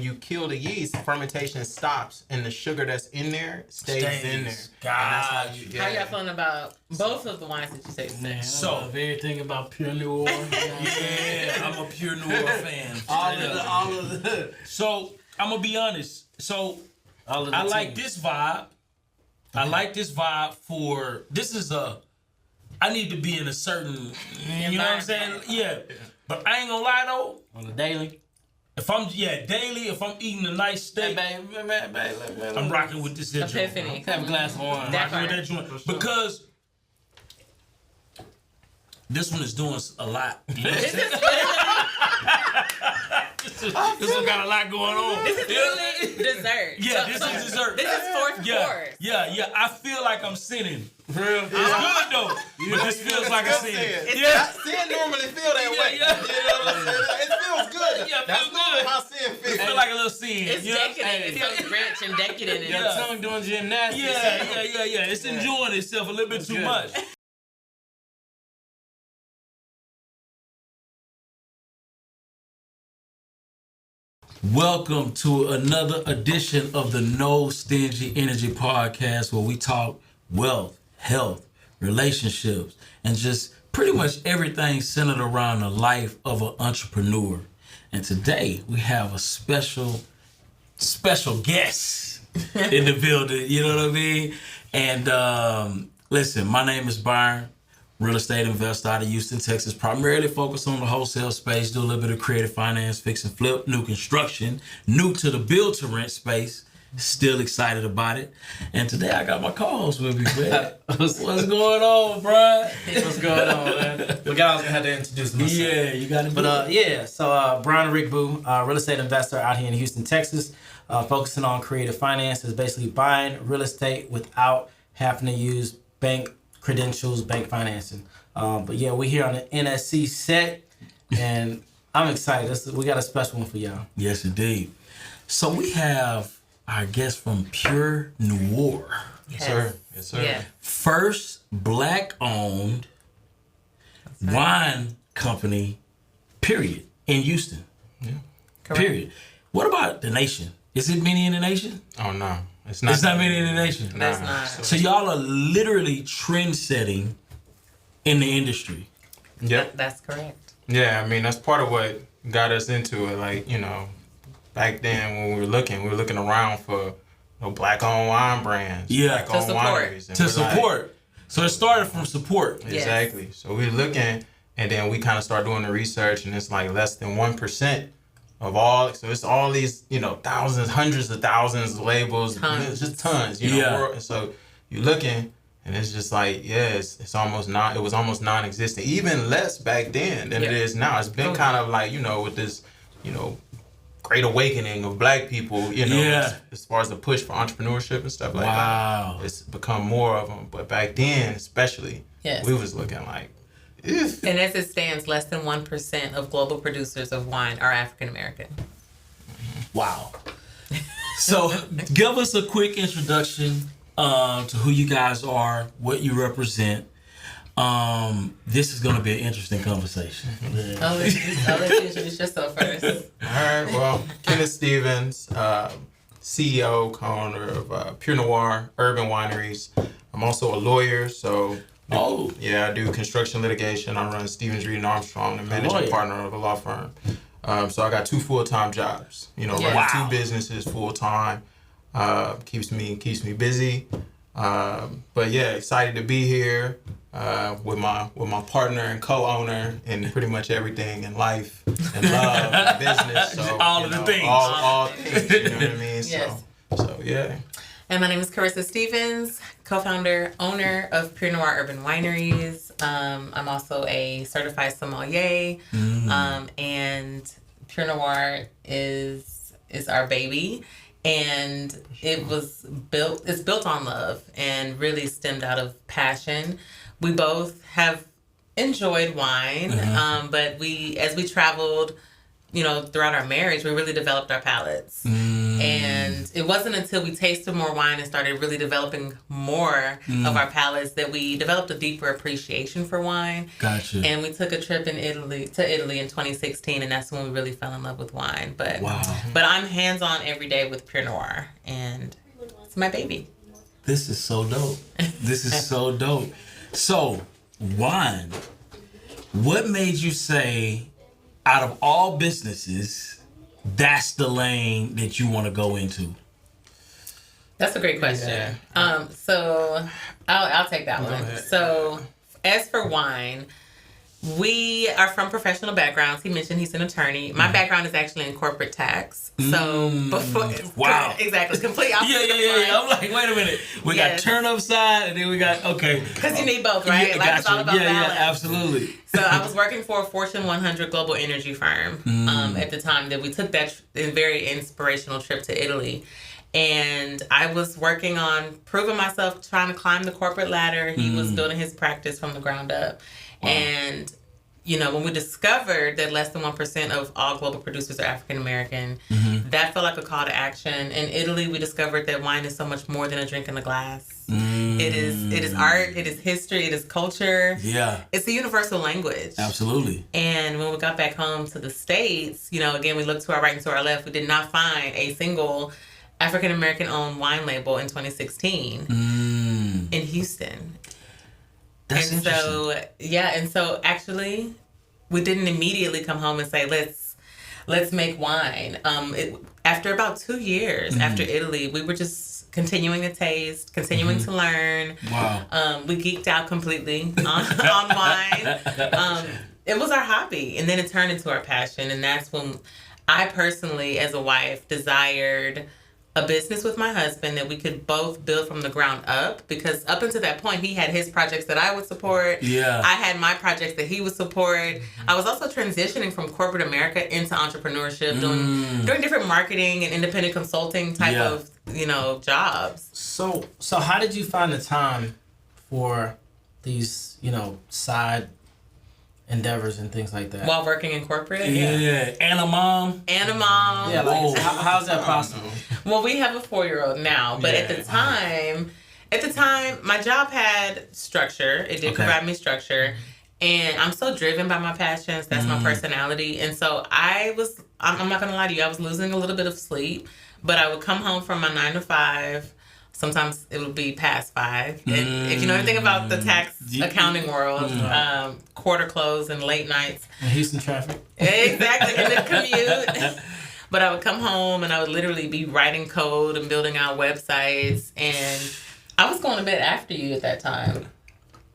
you kill the yeast, fermentation stops, and the sugar that's in there stays in there. God. How y'all feeling about both of the wines that you say? Man, So- I love everything about Pure New Orleans. Yeah, I'm a Pure Noir fan. all of the So I'm gonna be honest. So all of the I like teams. this vibe. I like this vibe for this is I need to be in a certain, you know what I'm saying? Yeah. But I ain't gonna lie though. on the daily. If I'm daily, if I'm eating a nice steak, I'm rocking with this here joint. Epiphany. Have a glass of wine. That Rocking with part. that joint because this one is doing a lot. This one got a lot going on. This is really dessert. Yeah, this is dessert. This is fourth course. Yeah. I feel like I'm sinning. For real? It's good though, but this feels like a sin. Sin normally feel that way. Yeah. You know what I'm saying? It feels good. Yeah, it That's feels normally good. how sin It feels. feel like a little sin. It's you know? decadent. It's so rich and decadent. And Your tongue doing gymnastics. Yeah. It's enjoying itself a little bit too good. much. Welcome to another edition of the No Stingy Energy Podcast, where we talk wealth, health, relationships, and just pretty much everything centered around the life of an entrepreneur. And today we have a special guest in the building. You know what I mean? And listen, my name is Byron, real estate investor out of Houston, Texas, primarily focused on the wholesale space, do a little bit of creative finance, fix and flip, new construction, new to the build to rent space. Still excited about it. And today I got my co-host with me, man. What's going on, Brian? What's going on, man? Well, guys, I was gonna have to introduce myself. Yeah, you got to do it. So Brian Rick Boo, real estate investor out here in Houston, Texas, focusing on creative finance, is basically buying real estate without having to use bank credentials, bank financing. But yeah, we're here on the NSC set, and I'm excited. We got a special one for y'all. Yes, indeed. So we have our guest from Pure Noir. Yes, sir. Yes, sir. Yeah. First black-owned wine company, period, in Houston. Yeah. Correct. Period. What about the nation? Is it many in the nation? Oh, no. It's not. It's not many in the nation. That's not. So y'all are literally trend-setting in the industry. Yep. That's correct. Yeah, I mean, that's part of what got us into it. Like, you know, back then when we were looking around for black-owned wine brands, Yeah. black-owned To support. wineries. And To we're like, support. So it started from support. Yes. Exactly. So we were looking, and then we kind of started doing the research, and it's like less than 1% of all. So it's all these, thousands, hundreds of thousands of labels, Tons. It's just tons, Yeah. And so you're looking, and it's just like, it's almost not. It was almost non-existent, even less back then than it is now. It's been kind of like, with this, great awakening of black people, Yeah. as far as the push for entrepreneurship and stuff like Wow. that. It's become more of them. But back then, especially, Yes. we was looking like, "Ew." And as it stands, less than 1% of global producers of wine are African American. Wow. So give us a quick introduction to who you guys are, what you represent. This is going to be an interesting conversation. I'll let you introduce yourself first. All right, well, Kenneth Stevens, CEO, co-owner of Pure Noir Urban Wineries. I'm also a lawyer, so I do construction litigation. I run Stevens, Reed & Armstrong, the managing partner of a law firm. So I got 2 full-time jobs. Running 2 businesses full-time. Keeps me busy. But yeah, excited to be here with my partner and co-owner in pretty much everything in life and love and business. So All of the things. All things. You know what I mean? Yes. So yeah. And my name is Carissa Stevens, co-founder, owner of Pure Noir Urban Wineries. I'm also a certified sommelier, and Pure Noir is our baby. And it's built on love and really stemmed out of passion. We both have enjoyed wine, but as we traveled throughout our marriage, we really developed our palates. And it wasn't until we tasted more wine and started really developing more of our palates that we developed a deeper appreciation for wine. Gotcha. And we took a trip to Italy in 2016, and that's when we really fell in love with wine. But I'm hands-on every day with Pure Noir, and it's my baby. This is so dope. This is so dope. So, wine. What made you say, out of all businesses, that's the lane that you want to go into? That's a great question. So I'll take that one. So as for wine, we are from professional backgrounds. He mentioned he's an attorney. My background is actually in corporate tax. So before, wow, exactly, complete opposite. Yeah. I'm like, wait a minute. We got turn up side, and then we got because you need both, right? Life is all about balance. Yeah, absolutely. So I was working for a Fortune 100 global energy firm at the time that we took that very inspirational trip to Italy. And I was working on proving myself, trying to climb the corporate ladder. He was building his practice from the ground up. Wow. And, when we discovered that less than 1% of all global producers are African American, that felt like a call to action. In Italy, we discovered that wine is so much more than a drink in a glass. It is art, it is history, it is culture. Yeah. It's a universal language. Absolutely. And when we got back home to the States, again, we looked to our right and to our left. We did not find a single African American owned wine label in 2016 in Houston. That's interesting. And so actually, we didn't immediately come home and say let's make wine. After about 2 years after Italy, we were just continuing to taste, continuing to learn. Wow. We geeked out completely on wine. It was our hobby, and then it turned into our passion, and that's when I personally, as a wife, desired a business with my husband that we could both build from the ground up, because up until that point he had his projects that I would support. I had my projects that he would support. I was also transitioning from corporate America into entrepreneurship, doing different marketing and independent consulting type of jobs. So how did you find the time for these side endeavors and things like that while working in corporate? And a mom. Yeah, like how's that possible? Well, we have a 4-year-old now, but at the time, my job had structure. It did provide me structure, and I'm so driven by my passions. That's my personality, and so I'm not gonna lie to you, I was losing a little bit of sleep, but I would come home from my 9 to 5. Sometimes it would be past 5. And if you know anything about the tax accounting world, quarter close and late nights. And Houston traffic. Exactly, and the commute. But I would come home and I would literally be writing code and building out websites. And I was going to bed after you at that time.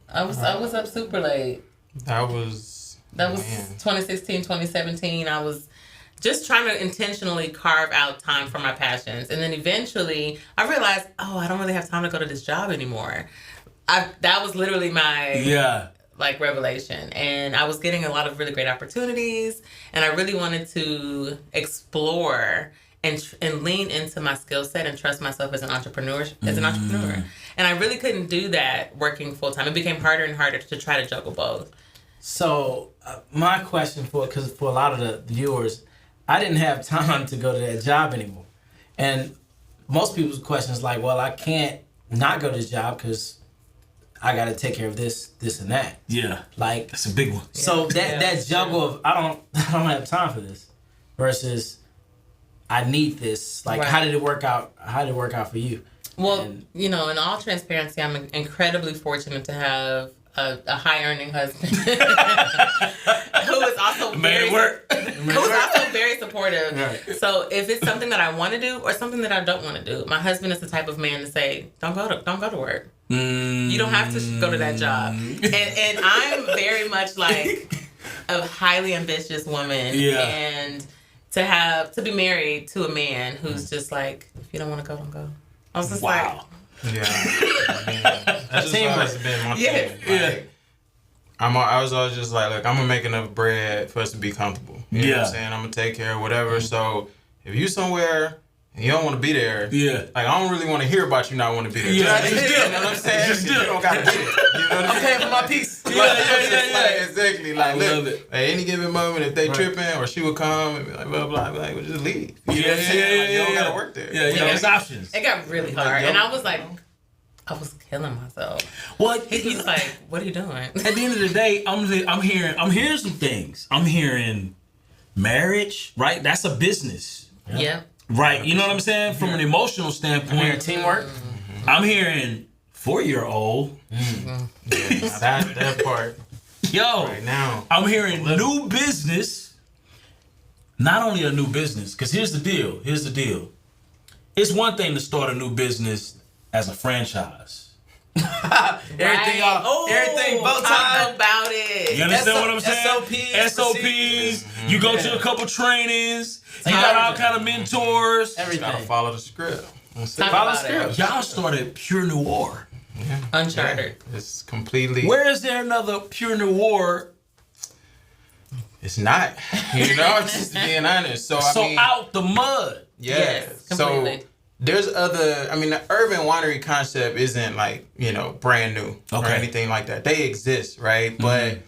I was up super late. That was 2016, 2017. I was just trying to intentionally carve out time for my passions. And then eventually I realized, I don't really have time to go to this job anymore. That was literally my revelation. And I was getting a lot of really great opportunities, and I really wanted to explore and lean into my skill set and trust myself as an entrepreneur. And I really couldn't do that working full time. It became harder and harder to try to juggle both. So my question because for a lot of the viewers, I didn't have time to go to that job anymore. And most people's question is like, well, I can't not go to this job because I got to take care of this and that. Yeah. Like, that's a big one. So that juggle of I don't have time for this versus I need this. Like, how did it work out? How did it work out for you? Well, in all transparency, I'm incredibly fortunate to have a high-earning husband who is also very supportive. Right. So if it's something that I want to do or something that I don't want to do, my husband is the type of man to say, don't go to work. You don't have to go to that job. And I'm very much like a highly ambitious woman. Yeah. And to be married to a man who's just like, if you don't want to go, don't go. I was just like, yeah, that's just always been my thing. I was always just like, look, I'm gonna make enough bread for us to be comfortable. You know what I'm saying? I'm gonna take care of whatever. So if you somewhere and you don't want to be there. Yeah. Like, I don't really want to hear about you not want to be there. Yeah. Just you know what I'm saying? Just you don't got to get it. You know what I'm saying? for my piece. Like, exactly. Like, I love it. At any given moment, if they Right. tripping, or she would come and be like, blah, blah, like, well, just leave. You know Yeah, what I'm saying? Like, you don't yeah. got to work there. Yeah, You know? there's options. It got really hard, and I was like, I was killing myself. Well, He was like, "What are you doing?" at the end of the day, I'm hearing some things. I'm hearing marriage, right? That's a business, Yep. right? You know what I'm saying? From an emotional standpoint, Teamwork. I'm hearing 4-year-old. Yeah, that part Yo, right now. I'm hearing new business. Not only a new business, because here's the deal. It's one thing to start a new business as a franchise. Everything bow Talk tie. about it. You understand what I'm saying? SOPs. You go to a couple trainings. You got all kind of mentors. You gotta Everything. follow the script. Talk Follow about script. Y'all started Pure Noir. Uncharted. It's completely. Where is there another Pure Noir? It's not. You know, just being honest. So I mean, out the mud. yeah. Yes, So completely. there's other. I mean, the urban winery concept isn't like brand new or Okay. anything like that. They exist, right? But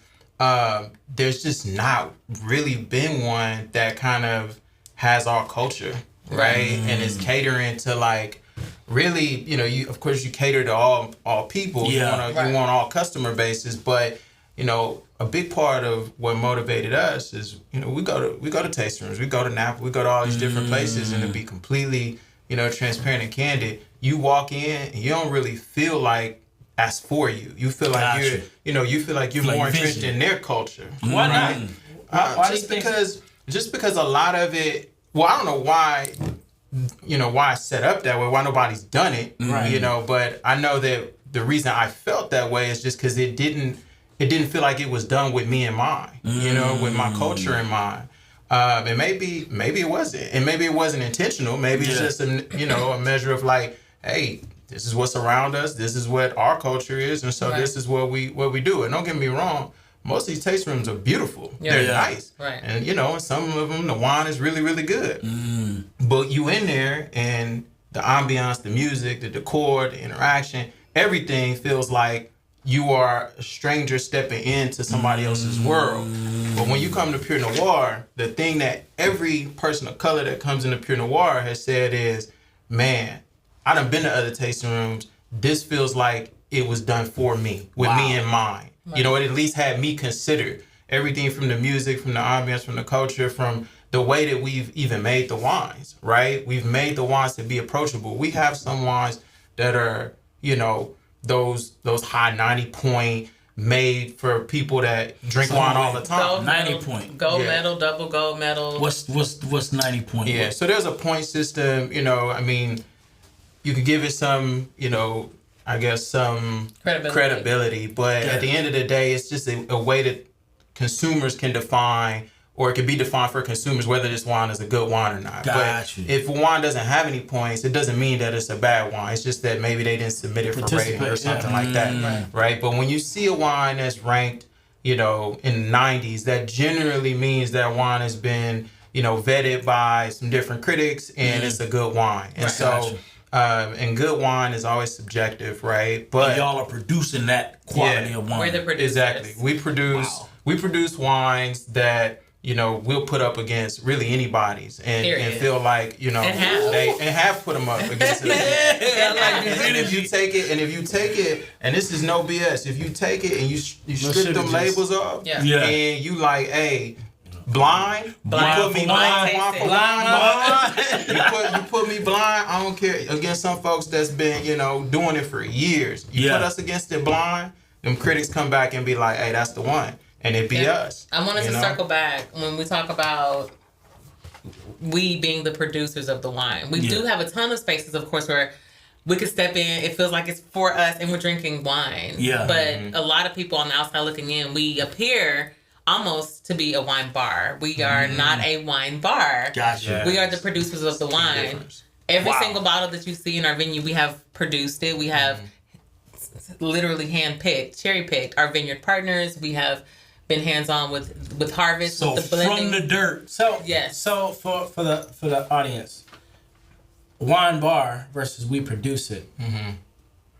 there's just not really been one that kind of has our culture, right? And is catering to like really, you of course you cater to all people. Yeah. You want all customer bases, but a big part of what motivated us is, we go to tasting rooms, we go to Napa, we go to all these different places, and to be completely, transparent and candid, you walk in and you don't really feel like that's for you. You feel like Gotcha. you feel like you're Like more vision. interested in their culture. Why not? Why do you think Just because a lot of it, well, I don't know why, why it's set up that way, why nobody's done it, Right. but I know that the reason I felt that way is just because it didn't feel like it was done with me in mind, with my culture in mind. And maybe it wasn't, and maybe it wasn't intentional. Maybe it's just a measure of like, hey, this is what's around us. This is what our culture is, and so this is what we do. And don't get me wrong, most of these taste rooms are beautiful. Yeah. They're Yeah. nice, Right. and and some of them the wine is really really good. But you in there and the ambiance, the music, the decor, the interaction, everything feels like you are a stranger stepping into somebody else's world. But when you come to Pure Noir, the thing that every person of color that comes into Pure Noir has said is, man, I done been to other tasting rooms. This feels like it was done for me, with me in mind. It at least had me considered. Everything from the music, from the ambience, from the culture, from the way that we've even made the wines, right? We've made the wines to be approachable. We have some wines that are, those high 90 point made for people that drink wine all the time. 90 point. Gold Yeah. medal, double gold medal. What's 90 point? Yeah, so there's a point system, I mean, you could give it some, I guess some credibility, but at the end of the day, it's just a way that consumers can define, or it can be defined for consumers whether this wine is a good wine or not. Got But you. if a wine doesn't have any points, it doesn't mean that it's a bad wine. It's just that maybe they didn't submit it for rating or something like that, right? But when you see a wine that's ranked, in the 90s, that generally means that wine has been, vetted by some different critics, and it's a good wine. And so, and good wine is always subjective, right? But And y'all are producing that quality of wine. We're the producers. exactly, we produce wines that we'll put up against really anybody's, and feel like have put them up against it. And if you take it, and this is no BS, if you take it and you strip them labels off, and you like, hey, blind, you put me blind, you put me blind. I don't care. Against some folks that's been doing it for years, you put us against it blind. Them critics come back and be like, hey, that's the one. And it be us. I wanted to circle back when we talk about we being the producers of the wine. We do have a ton of spaces, of course, where we could step in. It feels like it's for us and we're drinking wine. Yeah. But a lot of people on the outside looking in, we appear almost to be a wine bar. We are not a wine bar. Gotcha. We are the producers of the wine. Every single bottle that you see in our venue, we have produced it. We have literally hand-picked, cherry-picked our vineyard partners. We have been hands-on with harvest, So with the blending. from the dirt. So Yes. So for the audience, wine bar versus we produce it.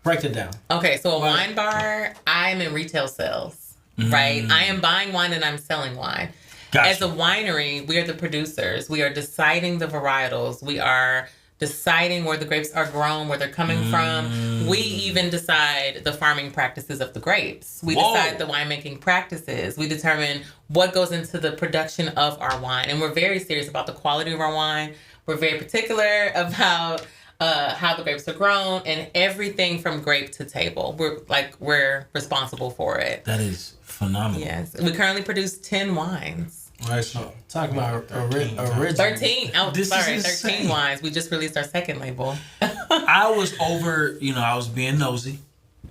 Break it down. Okay, so a wine bar, I'm in retail sales, right? I am buying wine and I'm selling wine. Gotcha. As a winery, we are the producers. We are deciding the varietals. We are deciding where the grapes are grown, where they're coming from. We even decide the farming practices of the grapes. We decide the winemaking practices. We determine what goes into the production of our wine. And we're very serious about the quality of our wine. We're very particular about how the grapes are grown and everything from grape to table. We're responsible for it. That is phenomenal. Yes. We currently produce 10 wines. All right, so talk about original. 13. Oh, This sorry, is 13 insane. wines. We just released our second label. I was over, I was being nosy,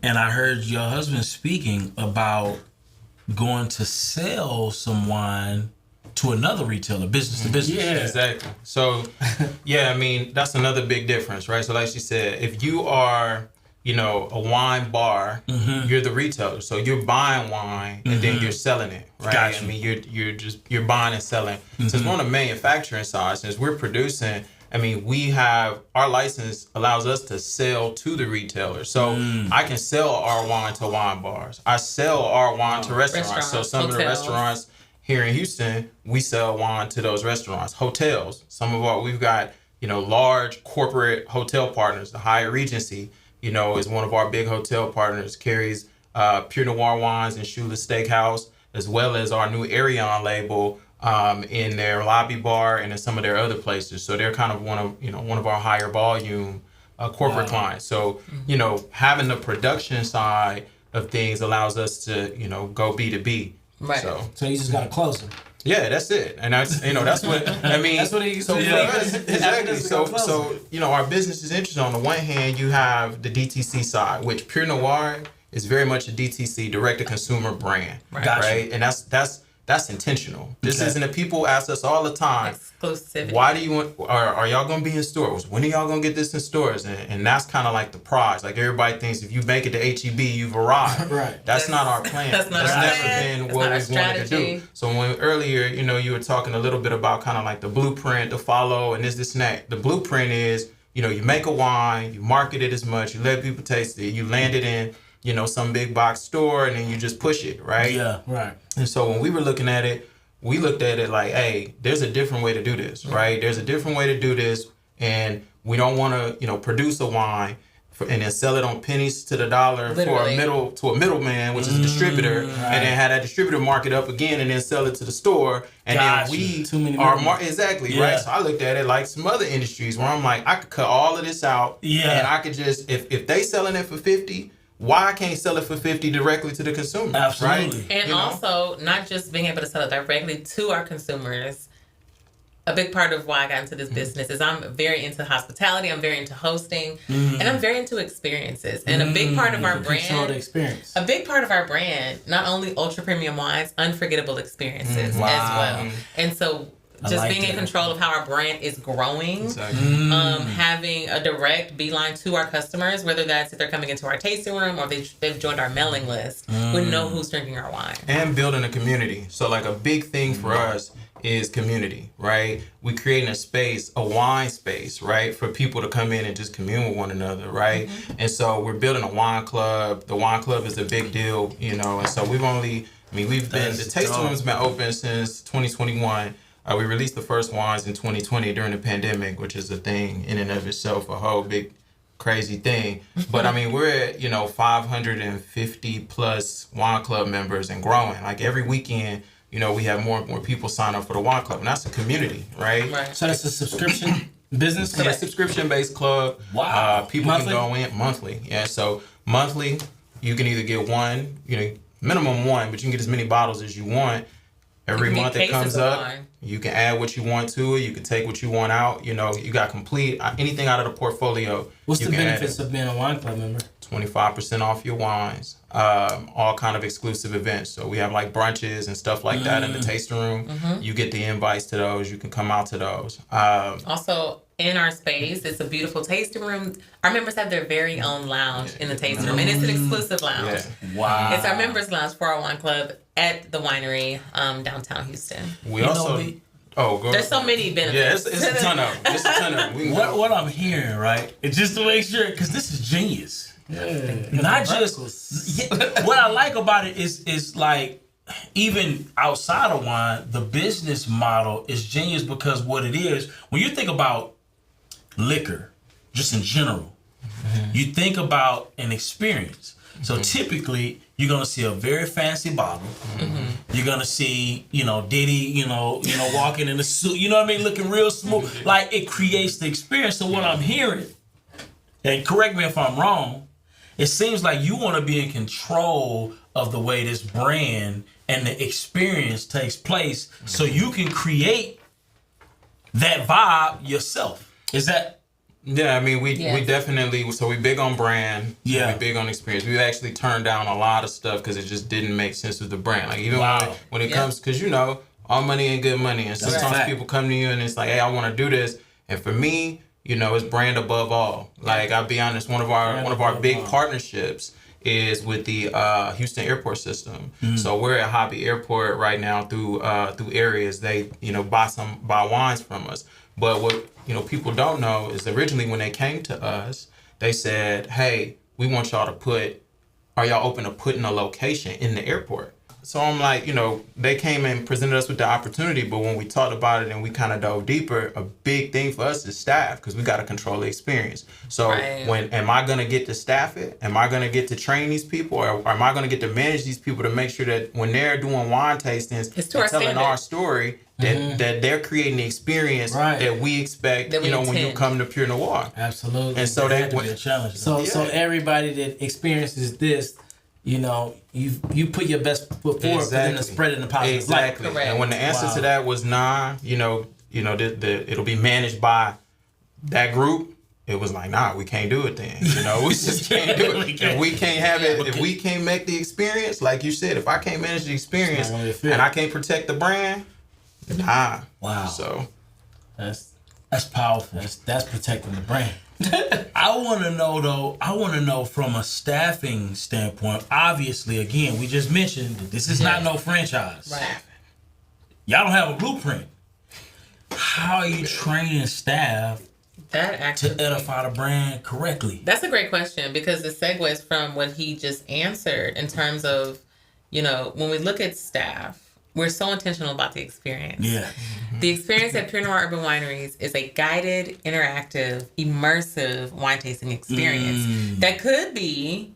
and I heard your husband speaking about going to sell some wine to another retailer, business to business. Yeah. Exactly. So, yeah, I mean, that's another big difference, right? So like she said, if you are, a wine bar, you're the retailer. So you're buying wine and then you're selling it, right? Gotcha. I mean, you're buying and selling. Since we're on the manufacturing side, since we're producing, I mean, we have, our license allows us to sell to the retailer. So I can sell our wine to wine bars. I sell our wine to restaurants. So some of the hotels. restaurants here in Houston, we sell wine to those restaurants. Hotels, we've got, large corporate hotel partners. The Hyatt Regency, is one of our big hotel partners, carries Pure Noir wines and Shula's Steakhouse, as well as our new Arion label in their lobby bar and in some of their other places. So they're kind of one of our higher volume corporate clients. So, having the production side of things allows us to, go B2B. Right. So you just gotta close them. Yeah, that's it. And that's that's what I mean. That's what he so said. for us, exactly. So our business is interesting. On the one hand, you have the DTC side, which Pure Noir is very much a DTC, direct to consumer brand, Gotcha. right? And that's intentional. This isn't a people ask us all the time. Exclusivity. Why do you want? Are y'all gonna be in stores? When are y'all gonna get this in stores? And that's kind of like the prize. Like everybody thinks, if you make it to HEB, you've arrived. Right. That's not our plan. That's not our never plan. been That's what not our we wanted to do. strategy. So when earlier, you were talking a little bit about kind of like the blueprint to follow and this and that. The blueprint is, you make a wine, you market it as much, you let people taste it, you land it in, some big box store, and then you just push it, right? Yeah. Right. And so when we were looking at it, we looked at it like, hey, there's a different way to do this, right? There's a different way to do this, and we don't want to, produce a wine and then sell it on pennies to the dollar Literally. for a middleman, which is a distributor, and then have that distributor mark it up again and then sell it to the store, and Gotcha. then we Too many are middlemen. exactly Yeah. right. So I looked at it like some other industries where I'm like, I could cut all of this out, and I could just if they selling it for 50. Why I can't sell it for 50 directly to the consumer? Absolutely. Right? And also, not just being able to sell it directly to our consumers. A big part of why I got into this business is I'm very into hospitality. I'm very into hosting, and I'm very into experiences. And a big part of our Control the brand, experience. a big part of our brand, not only ultra premium wines, unforgettable experiences as well. And so, just like being in that. control of how our brand is growing. Exactly. Having a direct beeline to our customers, whether that's if they're coming into our tasting room or they've joined our mailing list, we know who's drinking our wine. And building a community. So like a big thing for us is community, right? We creating a space, a wine space, right? For people to come in and just commune with one another, right? And so we're building a wine club. The wine club is a big deal, and so the tasting room's been open since 2021. We released the first wines in 2020 during the pandemic, which is a thing in and of itself, a whole big crazy thing. But I mean, we're at, 550 plus wine club members and growing. Like every weekend, we have more and more people sign up for the wine club, and that's a community, right? Right. So that's a subscription business? So it's a subscription-based club. Wow. People Monthly? can go in monthly. Yeah, so monthly, you can either get one, minimum one, but you can get as many bottles as you want. Every You can month get it comes cases of up, wine. you can add what you want to it. You can take what you want out. You got complete anything out of the portfolio. What's you the can add benefits it. of being a wine club member? 25% off your wines. All kind of exclusive events. So we have like brunches and stuff like that in the tasting room. You get the invites to those. You can come out to those. Also, in our space, it's a beautiful tasting room. Our members have their very own lounge in the tasting room, and it's an exclusive lounge. Yeah. Wow. It's our members' lounge for our wine club at the winery downtown Houston. We You also. know, Oh, go There's so many benefits. Yeah, it's a ton of them. It's a ton of them. What I'm hearing, right? It's just to make sure, because this is genius. Yeah. Not just what I like about it is like, even outside of wine, the business model is genius, because what it is, when you think about liquor, just in general, you think about an experience. So typically, you're gonna see a very fancy bottle. You're gonna see, Diddy, walking in a suit. You know what I mean, looking real smooth. Like, it creates the experience. So what I'm hearing, and correct me if I'm wrong, it seems like you want to be in control of the way this brand and the experience takes place, so you can create that vibe yourself. Is that? Yeah, I mean, we definitely, so we big on brand. Yeah. We big on experience. We've actually turned down a lot of stuff because it just didn't make sense with the brand. Like, even when it comes, because, all money ain't good money. And sometimes people come to you and it's like, hey, I want to do this. And for me, it's brand above all. Like, I'll be honest, one of our big partnerships is with the Houston airport system. So we're at Hobby Airport right now through areas. They, buy wines from us. But what people don't know is originally when they came to us, they said, hey, we want y'all to are y'all open to putting a location in the airport? So I'm like, they came and presented us with the opportunity, but when we talked about it and we kind of dove deeper, a big thing for us is staff, because we got to control the experience. So am I going to get to staff it? Am I going to get to train these people? Or am I going to get to manage these people to make sure that when they're doing wine tastings and telling our story, that they're creating the experience that we expect, when you come to Pure Noir. Absolutely. And so that would be a challenge. So everybody that experiences this, you put your best foot forward for them to spread it in a positive light. Exactly. Correct. And when the answer to that was nah, it'll be managed by that group, it was like, nah, we can't do it then. We just can't do it. If we can't have it, if we can't make the experience, like you said, if I can't manage the experience and I can't protect the brand, nah. Wow. So that's powerful. That's protecting the brand. I want to know from a staffing standpoint. Obviously, again, we just mentioned that this is not no franchise. Right. Y'all don't have a blueprint. How are you training staff to edify the brand correctly? That's a great question, because it segues from what he just answered in terms of, when we look at staff, we're so intentional about the experience. Yeah. The experience at Pure Noir Urban Wineries is a guided, interactive, immersive wine tasting experience that could be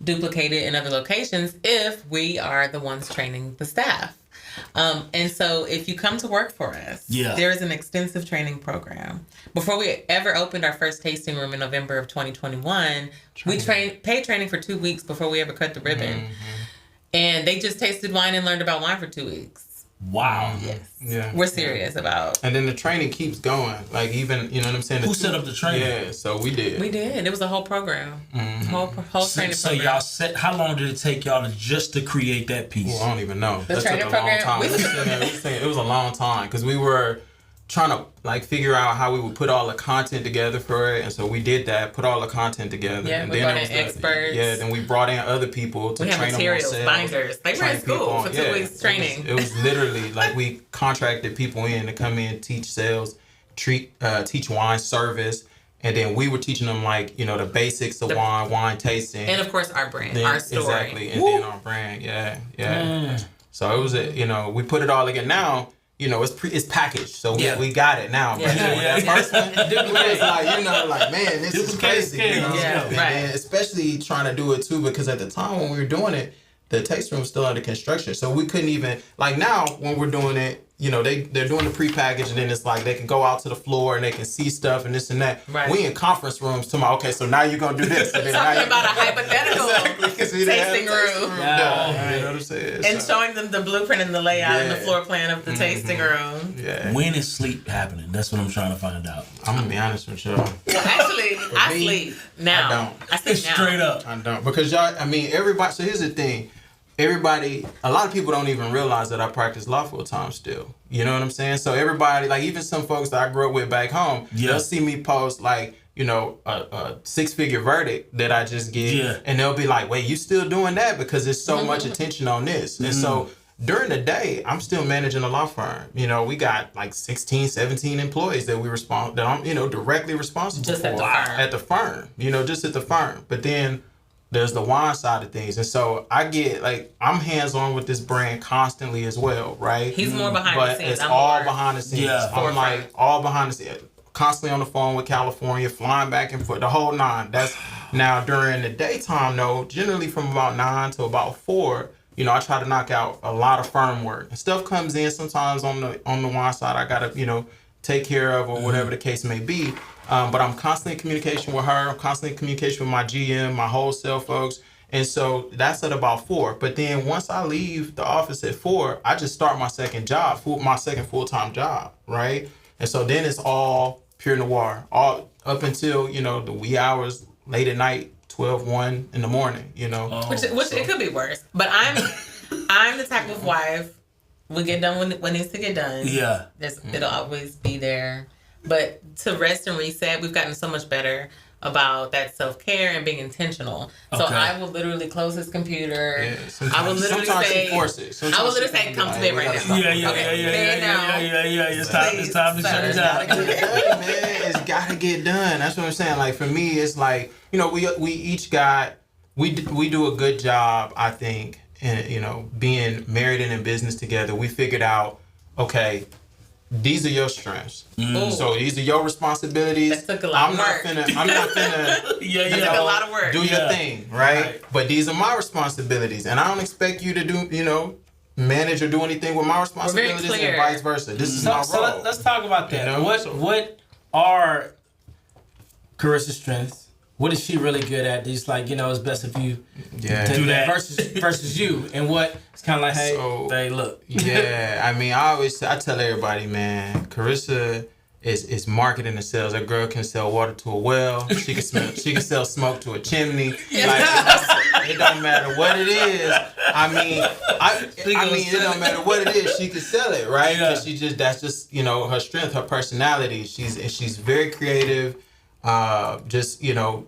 duplicated in other locations if we are the ones training the staff. And so if you come to work for us, there is an extensive training program. Before we ever opened our first tasting room in November of 2021, we paid training for 2 weeks before we ever cut the ribbon. And they just tasted wine and learned about wine for 2 weeks. Wow. Yes. Yeah. We're serious about. And then the training keeps going. Like, even, you know what I'm saying? Who set up the training? Yeah, so we did. We did. It was a whole program. Whole training so program. y'all set, how long did it take y'all to create that piece? Well, I don't even know. The That training took a long program? time. It was a long time because we were trying to figure out how we would put all the content together for it, and so we did that, put all the content together. Yeah, and we then brought in experts. Then we brought in other people to we train have materials, them on sales, binders. They were in school for 2 weeks training. It was literally like we contracted people in to come in, teach sales, teach wine service, and then we were teaching them the basics of wine tasting, and of course our brand, our story. Exactly, and then our brand, So it was we put it all together. Now, it's packaged, so we got it now. But that first one, it was man, this is crazy. And then especially trying to do it too, because at the time when we were doing it, the tasting room was still under construction, so we couldn't even now when we're doing it. They're doing the pre-package, and then it's they can go out to the floor and they can see stuff and this and that. Right. We in conference rooms tomorrow. Okay, so now you're gonna do this. And then talking about a hypothetical tasting room. You know what I'm saying? And showing them the blueprint and the layout and the floor plan of the tasting room. Yeah. When is sleep happening? That's what I'm trying to find out. I'm gonna be honest with y'all. Well, actually, I sleep now. I don't. I sleep now. Straight up. I don't, because y'all. Everybody. So here's the thing. A lot of people don't even realize that I practice law full time still. You know what I'm saying? So everybody, even some folks that I grew up with back home, they'll see me post a 6-figure verdict that I just get, and they'll be like, "Wait, you still doing that?" Because there's so much attention on this, and so during the day, I'm still managing a law firm. You know, we got like 16, 17 employees that I'm, you know, directly responsible Just for at the firm. you know, just at the firm. But then there's the wine side of things. And so I get like, I'm hands-on with this brand constantly as well, right? He's more behind the But scenes. it's I'm all more behind the scenes. Yeah. I'm like all behind the scenes. Constantly on the phone with California, flying back and forth, the whole nine. That's now during the daytime though, generally from about 9 to about 4, you know, I try to knock out a lot of firm work. And stuff comes in sometimes on the wine side I gotta, you know, take care of or whatever the case may be. But I'm constantly in communication with her. I'm constantly in communication with my GM, my wholesale folks. And so that's at about 4. But then once I leave the office at 4, I just start my second full-time job, right? And so then it's all Pure Noir, all up until, you know, the wee hours, late at night, 12, 1 in the morning, you know. Which it could be worse. But I'm the type of wife, we get done when it needs to get done. Yeah. It'll always be there. But to rest and reset, we've gotten so much better about that self-care and being intentional. So I will literally close his computer. Yeah, I will literally say, I will literally say, come to bed right now. Yeah. It's time to shut it down. It's gotta get done. That's what I'm saying. Like for me, it's like, you know, we each we do a good job, I think, in, you know, being married and in business together. We figured out, okay, these are your strengths. So these are your responsibilities. That took a lot of work. I'm not finna That took a lot of work. do your thing, right? But these are my responsibilities. And I don't expect you to do, you know, manage or do anything with my responsibilities and vice versa. This is my role. So let's talk about that. You know? What are Carissa's strengths? What is she really good at? Just like, you know, it's best if you do that versus you. And what it's kind of like, hey, look. Yeah, I mean, I tell everybody, man, Carissa is marketing and sales. That girl can sell water to a well. She can sell smoke to a chimney. Like, it don't matter what it is. I mean, it don't matter what it is. She can sell it, right? Because that's just, you know, her strength, her personality. She's very creative. Just, you know,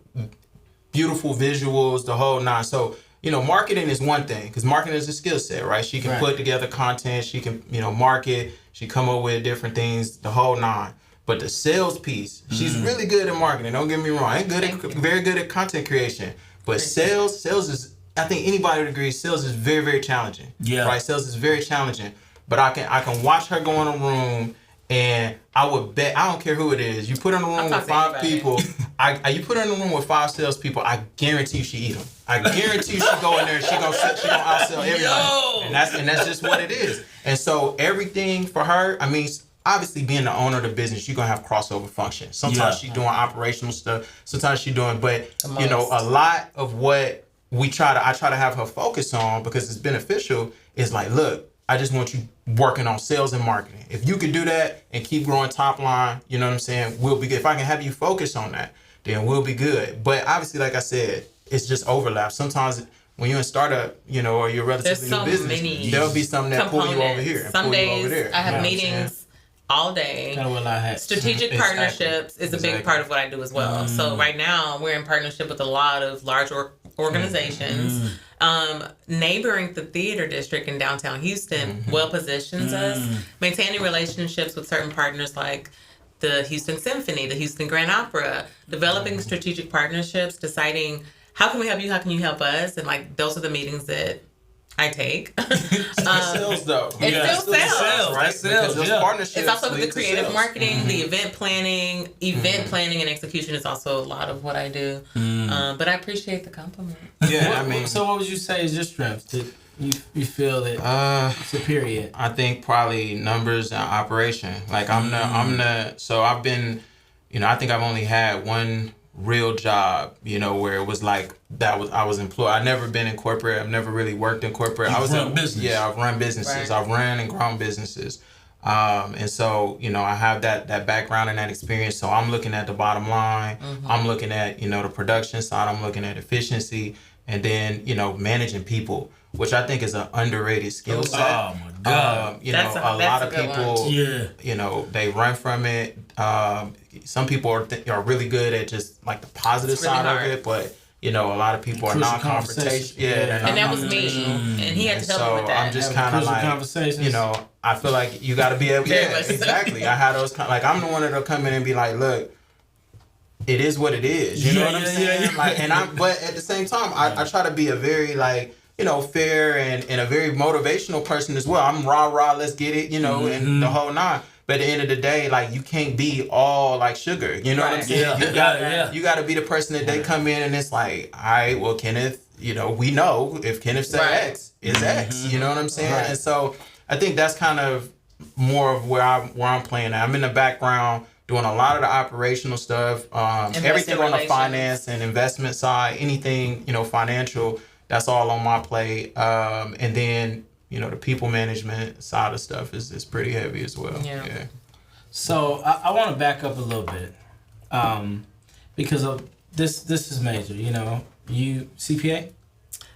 beautiful visuals, the whole nine. So, you know, marketing is one thing, because marketing is a skill set, right? She can put together content, she can, you know, market, she come up with different things, the whole nine. But the sales piece, she's really good at marketing. Don't get me wrong. Very good at content creation. But sales is, I think anybody would agree, sales is very, very challenging. Yeah. Right? Sales is very challenging. But I can watch her go in a room, and I would bet, I don't care who it is, you put her in a room with 5 people, you put her in a room with 5 salespeople, I guarantee you she eat them. I guarantee you she go in there and she gonna outsell everybody. And that's just what it is. And so everything for her, I mean, obviously being the owner of the business, you're gonna have crossover functions. Sometimes she's doing operational stuff, sometimes she's doing, but you know, a lot of what I try to have her focus on, because it's beneficial, is like, look, I just want you working on sales and marketing. If you can do that and keep growing top line, you know what I'm saying, we'll be good. If I can have you focus on that, then we'll be good. But obviously, like I said, it's just overlap. Sometimes when you're in startup, you know, or you're relatively new business, there'll be something that pull you over here and Some pull days you over there. I have meetings all day. Kind of what I had. Strategic partnerships is a big part of what I do as well. So right now we're in partnership with a lot of large organizations. Neighboring the theater district in downtown Houston well positions us. Maintaining relationships with certain partners like the Houston Symphony, the Houston Grand Opera, developing strategic partnerships, deciding how can we help you, how can you help us, and like those are the meetings that I take. Sales though. It's still sales. Right? Sales, partnerships. It's also the creative marketing, the event planning. Planning and execution is also a lot of what I do. But I appreciate the compliment. Yeah, I mean. So what would you say is your strength? You feel that superior? I think probably numbers and operation. Like so I've been, you know, I think I've only had one real job, you know, where it was like I was employed. I've never been in corporate. I've never really worked in corporate. I've run businesses. Yeah, I've run businesses. Right. I've ran and grown businesses. And so, you know, I have that background and that experience. So I'm looking at the bottom line. I'm looking at, you know, the production side. I'm looking at efficiency, and then, you know, managing people, which I think is an underrated skill set. Oh my God. You know, a lot of people, you know, they run from it. Some people are really good at just like the positive side of it, but a lot of people are non-confrontational. Yeah, and that was me, and he had to help me with that. I'm just kind of like, I feel like you got to be able. Yeah, exactly. I had those like I'm the one that'll come in and be like, look, it is what it is. You know what I'm saying? Yeah. Like, but at the same time, I try to be a very like, fair and a very motivational person as well. I'm rah, let's get it, and the whole nine. But at the end of the day, like, you can't be all like sugar. You know what I'm saying? You got to be the person that they come in and it's like, all right, well, Kenneth, we know if Kenneth said X, is X. You know what I'm saying? Right. And so I think that's kind of more of where I'm playing at. I'm in the background doing a lot of the operational stuff, everything on the finance and investment side, anything, financial, that's all on my plate. And then, the people management side of stuff is pretty heavy as well. Yeah. So I want to back up a little bit because of this is major. You CPA?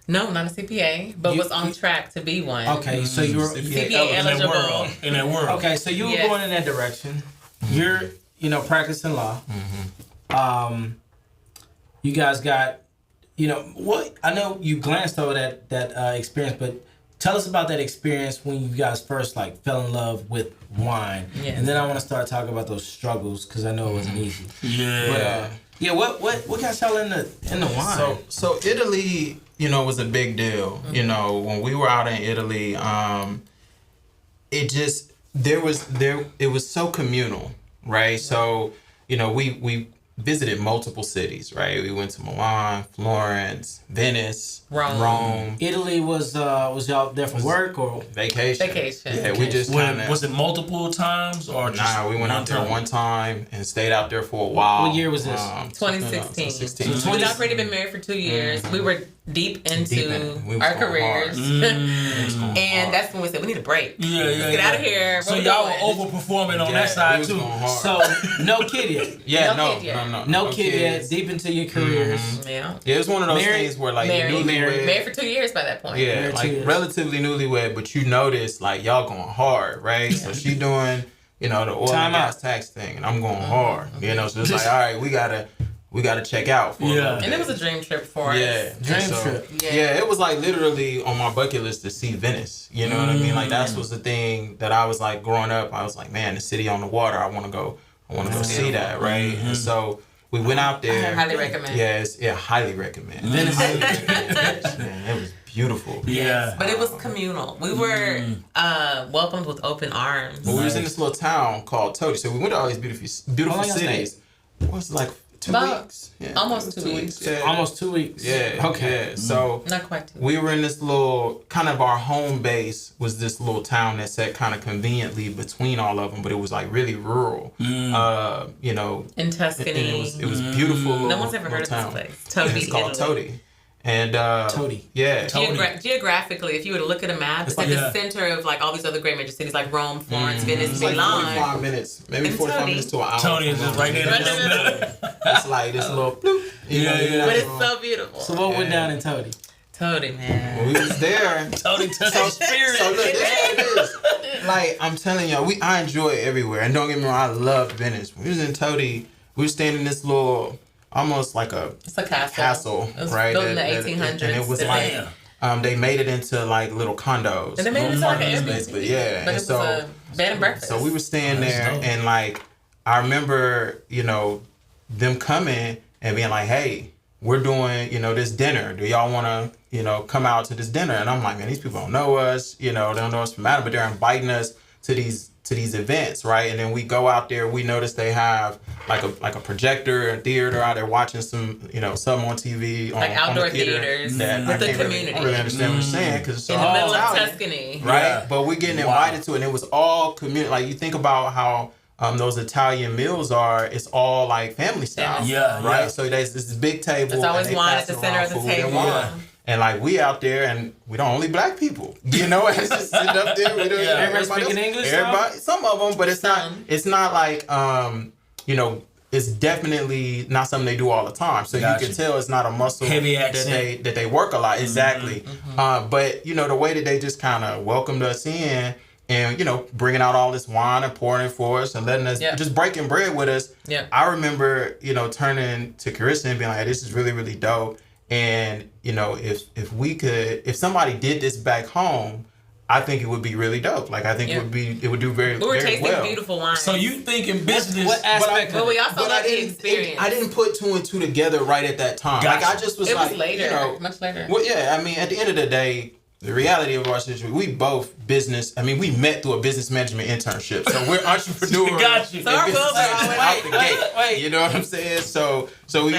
No, not a CPA, but was on track to be one. Okay, so you were CPA eligible. In that world. Okay, so you were going in that direction. You're, practicing law. You guys got, what? I know you glanced over that experience, but tell us about that experience when you guys first like fell in love with wine, and then I want to start talking about those struggles because I know it wasn't easy. Yeah. But, what got y'all in the wine? So Italy, was a big deal. When we were out in Italy, it was so communal, right? So, we visited multiple cities, right? We went to Milan, Florence, Venice, Rome. Italy was y'all there for work or vacation? Yeah, we just was it multiple times or just we went out there one time and stayed out there for a while. What year was this? 2016. We'd already been married for 2 years. We were deep into our careers. And that's when we said, we need a break. Let's get out of here. So y'all were overperforming on that side too. So no kid yet. No kid yet. Deep into your careers. Yeah. It was one of those things where like married for 2 years by that point. Yeah, like relatively newlywed, but you notice like y'all going hard, right? So she doing, the oil and gas tax thing, and I'm going hard. So it's like, all right, we gotta check out for a little bit. And it was a dream trip for us. Dream trip. Yeah, it was like literally on my bucket list to see Venice. You know what I mean? Like that was the thing that I was like growing up. I was like, man, the city on the water. I want to go see that, right? And so we went out there. I highly recommend. Yes, highly recommend. Venice, man, it was beautiful. Yeah, but it was communal. We were welcomed with open arms. Well, we was in this little town called Todi. So we went to all these beautiful cities. It was like 2 weeks. Yeah, almost 2 weeks. Yeah. Almost 2 weeks. Yeah. Okay. Yeah. So not quite 2 weeks. We were in this little kind of our home base was this little town that sat kind of conveniently between all of them, but it was like really rural. In Tuscany. And it was beautiful. No one's ever heard of this place. Todi. It's called Todi. And Todi. Yeah. Geographically, if you were to look at a map, it's like the center of like all these other great major cities like Rome, Florence, Venice, it's Milan. Like 45 minutes, maybe 45 minutes to an hour. Tony is just right there in the middle. It's like this little bloop. But it's so beautiful. So what went down in Todi? Todi, man. When we was there. Todi touched the spirit. So look, this is like I'm telling y'all, I enjoy it everywhere. And don't get me wrong, I love Venice. When we was in Todi, we were staying in this little. Almost like it's a castle. It was right? Built in the 1800s. And it was like they made it into like little condos. And they made it into like an Airbnb. But yeah, but it was a bed and breakfast. So we were staying there, and like I remember, them coming and being like, "Hey, we're doing, this dinner. Do y'all want to, come out to this dinner?" And I'm like, "Man, these people don't know us. They don't know us from Adam, but they're inviting us to these events, right?" And then we go out there, we notice they have like a projector and theater out there watching some, some on TV. Like outdoor theaters with the community. I really understand what you're saying because it's in the middle of Tuscany. Right? Yeah. But we're getting invited to it, and it was all community. Like you think about how those Italian meals are, it's all like family style. Yeah. Right? Yeah. So there's this big table. There's always wine at the center of the table. And like we out there, and we don't only black people, and it's just sitting up there. We don't, everybody speaking English. Some of them, but it's not like it's definitely not something they do all the time. So you can tell it's not a muscle heavy accent that they work a lot. Exactly. But the way that they just kind of welcomed us in, and bringing out all this wine and pouring it for us and letting us just breaking bread with us. Yeah. I remember turning to Carissa and being like, "Hey, this is really really dope." And if somebody did this back home, I think it would be really dope. Like I think it would do very well. We were tasting beautiful wine. So you think in business? What aspect? But we also love the experience. I didn't put two and two together right at that time. Gotcha. Like I just was it like, was later, much later. Well, yeah. I mean, at the end of the day, the reality of our situation, we both we met through a business management internship. So we're entrepreneurs. Got you. So our business goals are management out the gate. Wait. You know what I'm saying? So when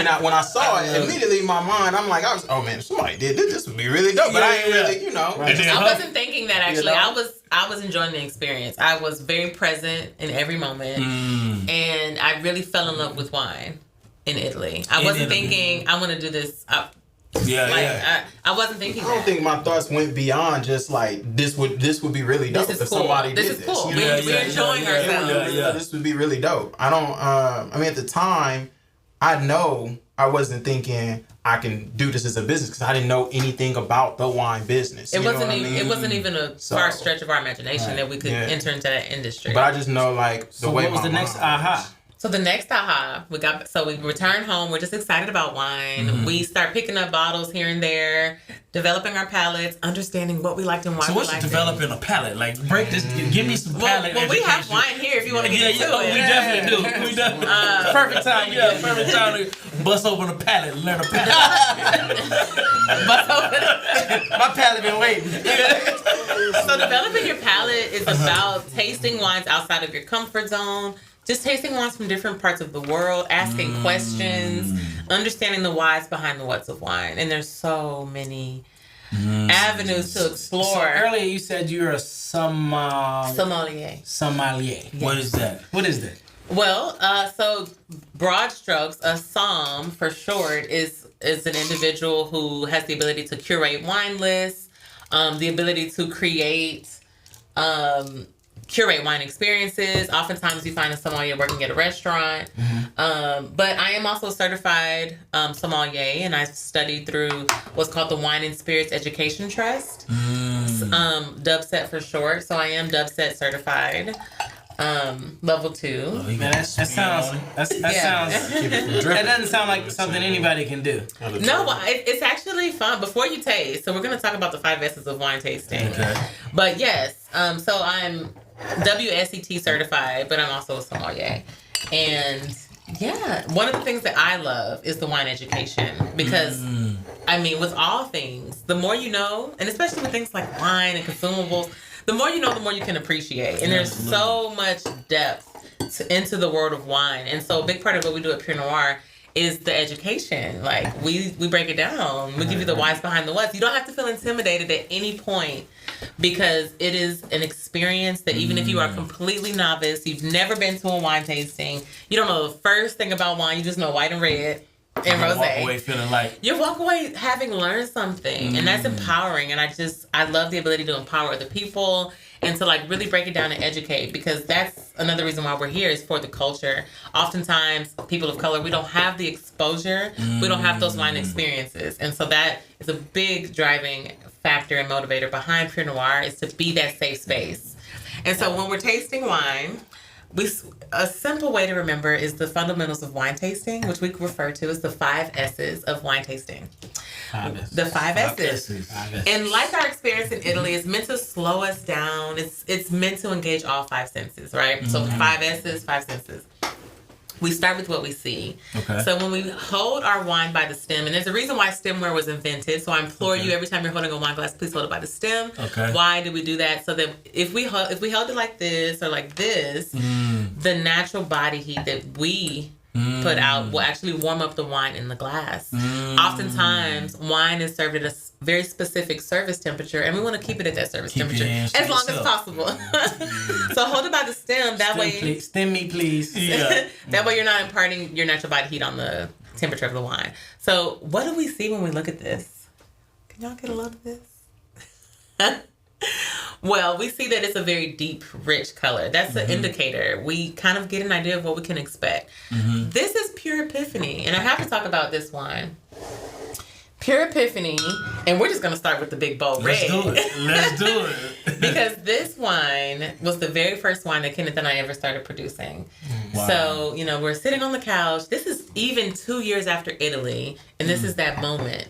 I saw it, immediately in my mind, I'm like, oh man, if somebody did this would be really dope. But I ain't really, Right. I wasn't thinking that actually. I was enjoying the experience. I was very present in every moment, and I really fell in love with wine in Italy. I wasn't thinking I want to do this. I wasn't thinking. I don't think my thoughts went beyond just like this would be really dope if somebody did this. This is cool. We're enjoying ourselves. This would be really dope. I don't. At the time, I wasn't thinking I can do this as a business because I didn't know anything about the wine business. It wasn't even a far stretch of our imagination that we could enter into that industry. But I just know like the way. What was the next aha? So the next aha, we return home. We're just excited about wine. We start picking up bottles here and there, developing our palates, understanding what we liked and why. So what's developing a palate? Like break this. Give me some palate. Well, we have wine here if you want to get into it. We definitely do. We definitely. Perfect time. Yeah, perfect time to bust open a palate and learn a palate. My palate been waiting. So developing your palate is about tasting wines outside of your comfort zone. Just tasting wines from different parts of the world, asking questions, understanding the whys behind the whats of wine. And there's so many avenues to explore. So earlier you said you're a sommelier. Sommelier. Yes. What is that? What is that? Well, so broad strokes, a somm for short is an individual who has the ability to curate wine lists, the ability to curate wine experiences. Oftentimes you find a sommelier working at a restaurant. But I am also a certified sommelier, and I've studied through what's called the Wine and Spirits Education Trust, DubSet for short. So I am DubSet certified, level 2. That doesn't sound like something anybody can do. No, it's actually fun. Before you taste, so we're going to talk about the 5 S's of wine tasting. Okay. But yes, so I'm WSET certified, but I'm also a sommelier. And yeah, one of the things that I love is the wine education because, with all things, the more you know, and especially with things like wine and consumables, the more you know, the more you can appreciate. And there's so much depth into the world of wine. And so a big part of what we do at Pure Noir is the education. Like we break it down. We give you the whys behind the whats. You don't have to feel intimidated at any point because it is an experience that even if you are completely novice, you've never been to a wine tasting, you don't know the first thing about wine, you just know white and red and rosé. Walk away feeling like you walk away having learned something, and that's empowering. And I love the ability to empower other people and to like really break it down and educate, because that's another reason why we're here is for the culture. Oftentimes, people of color, we don't have the exposure, we don't have those wine experiences, and so that is a big driving factor and motivator behind Pure Noir is to be that safe space. And so when we're tasting wine, a simple way to remember is the fundamentals of wine tasting, which we refer to as the 5 S's of wine tasting. The 5 S's. And like our experience in Italy, it's meant to slow us down. It's meant to engage all 5 senses, right? So 5 S's, 5 senses. We start with what we see. Okay. So when we hold our wine by the stem, and there's a reason why stemware was invented. So I implore you, every time you're holding a wine glass, please hold it by the stem. Okay. Why do we do that? So that if we held it like this or like this, the natural body heat that we put out will actually warm up the wine in the glass. Oftentimes, wine is served at a very specific service temperature, and we want to keep it at that service temperature as long as possible. So hold it by the stem. That way, stem me, please. Yeah. That way, you're not imparting your natural body heat on the temperature of the wine. So, what do we see when we look at this? Can y'all get a load of this? Well, we see that it's a very deep, rich color. That's an indicator. We kind of get an idea of what we can expect. This is Pure Epiphany, and I have to talk about this wine. Pure Epiphany, and we're just going to start with the big bold red. Let's do it. Because this wine was the very first wine that Kenneth and I ever started producing. Wow. So, we're sitting on the couch. This is even 2 years after Italy, and this is that moment.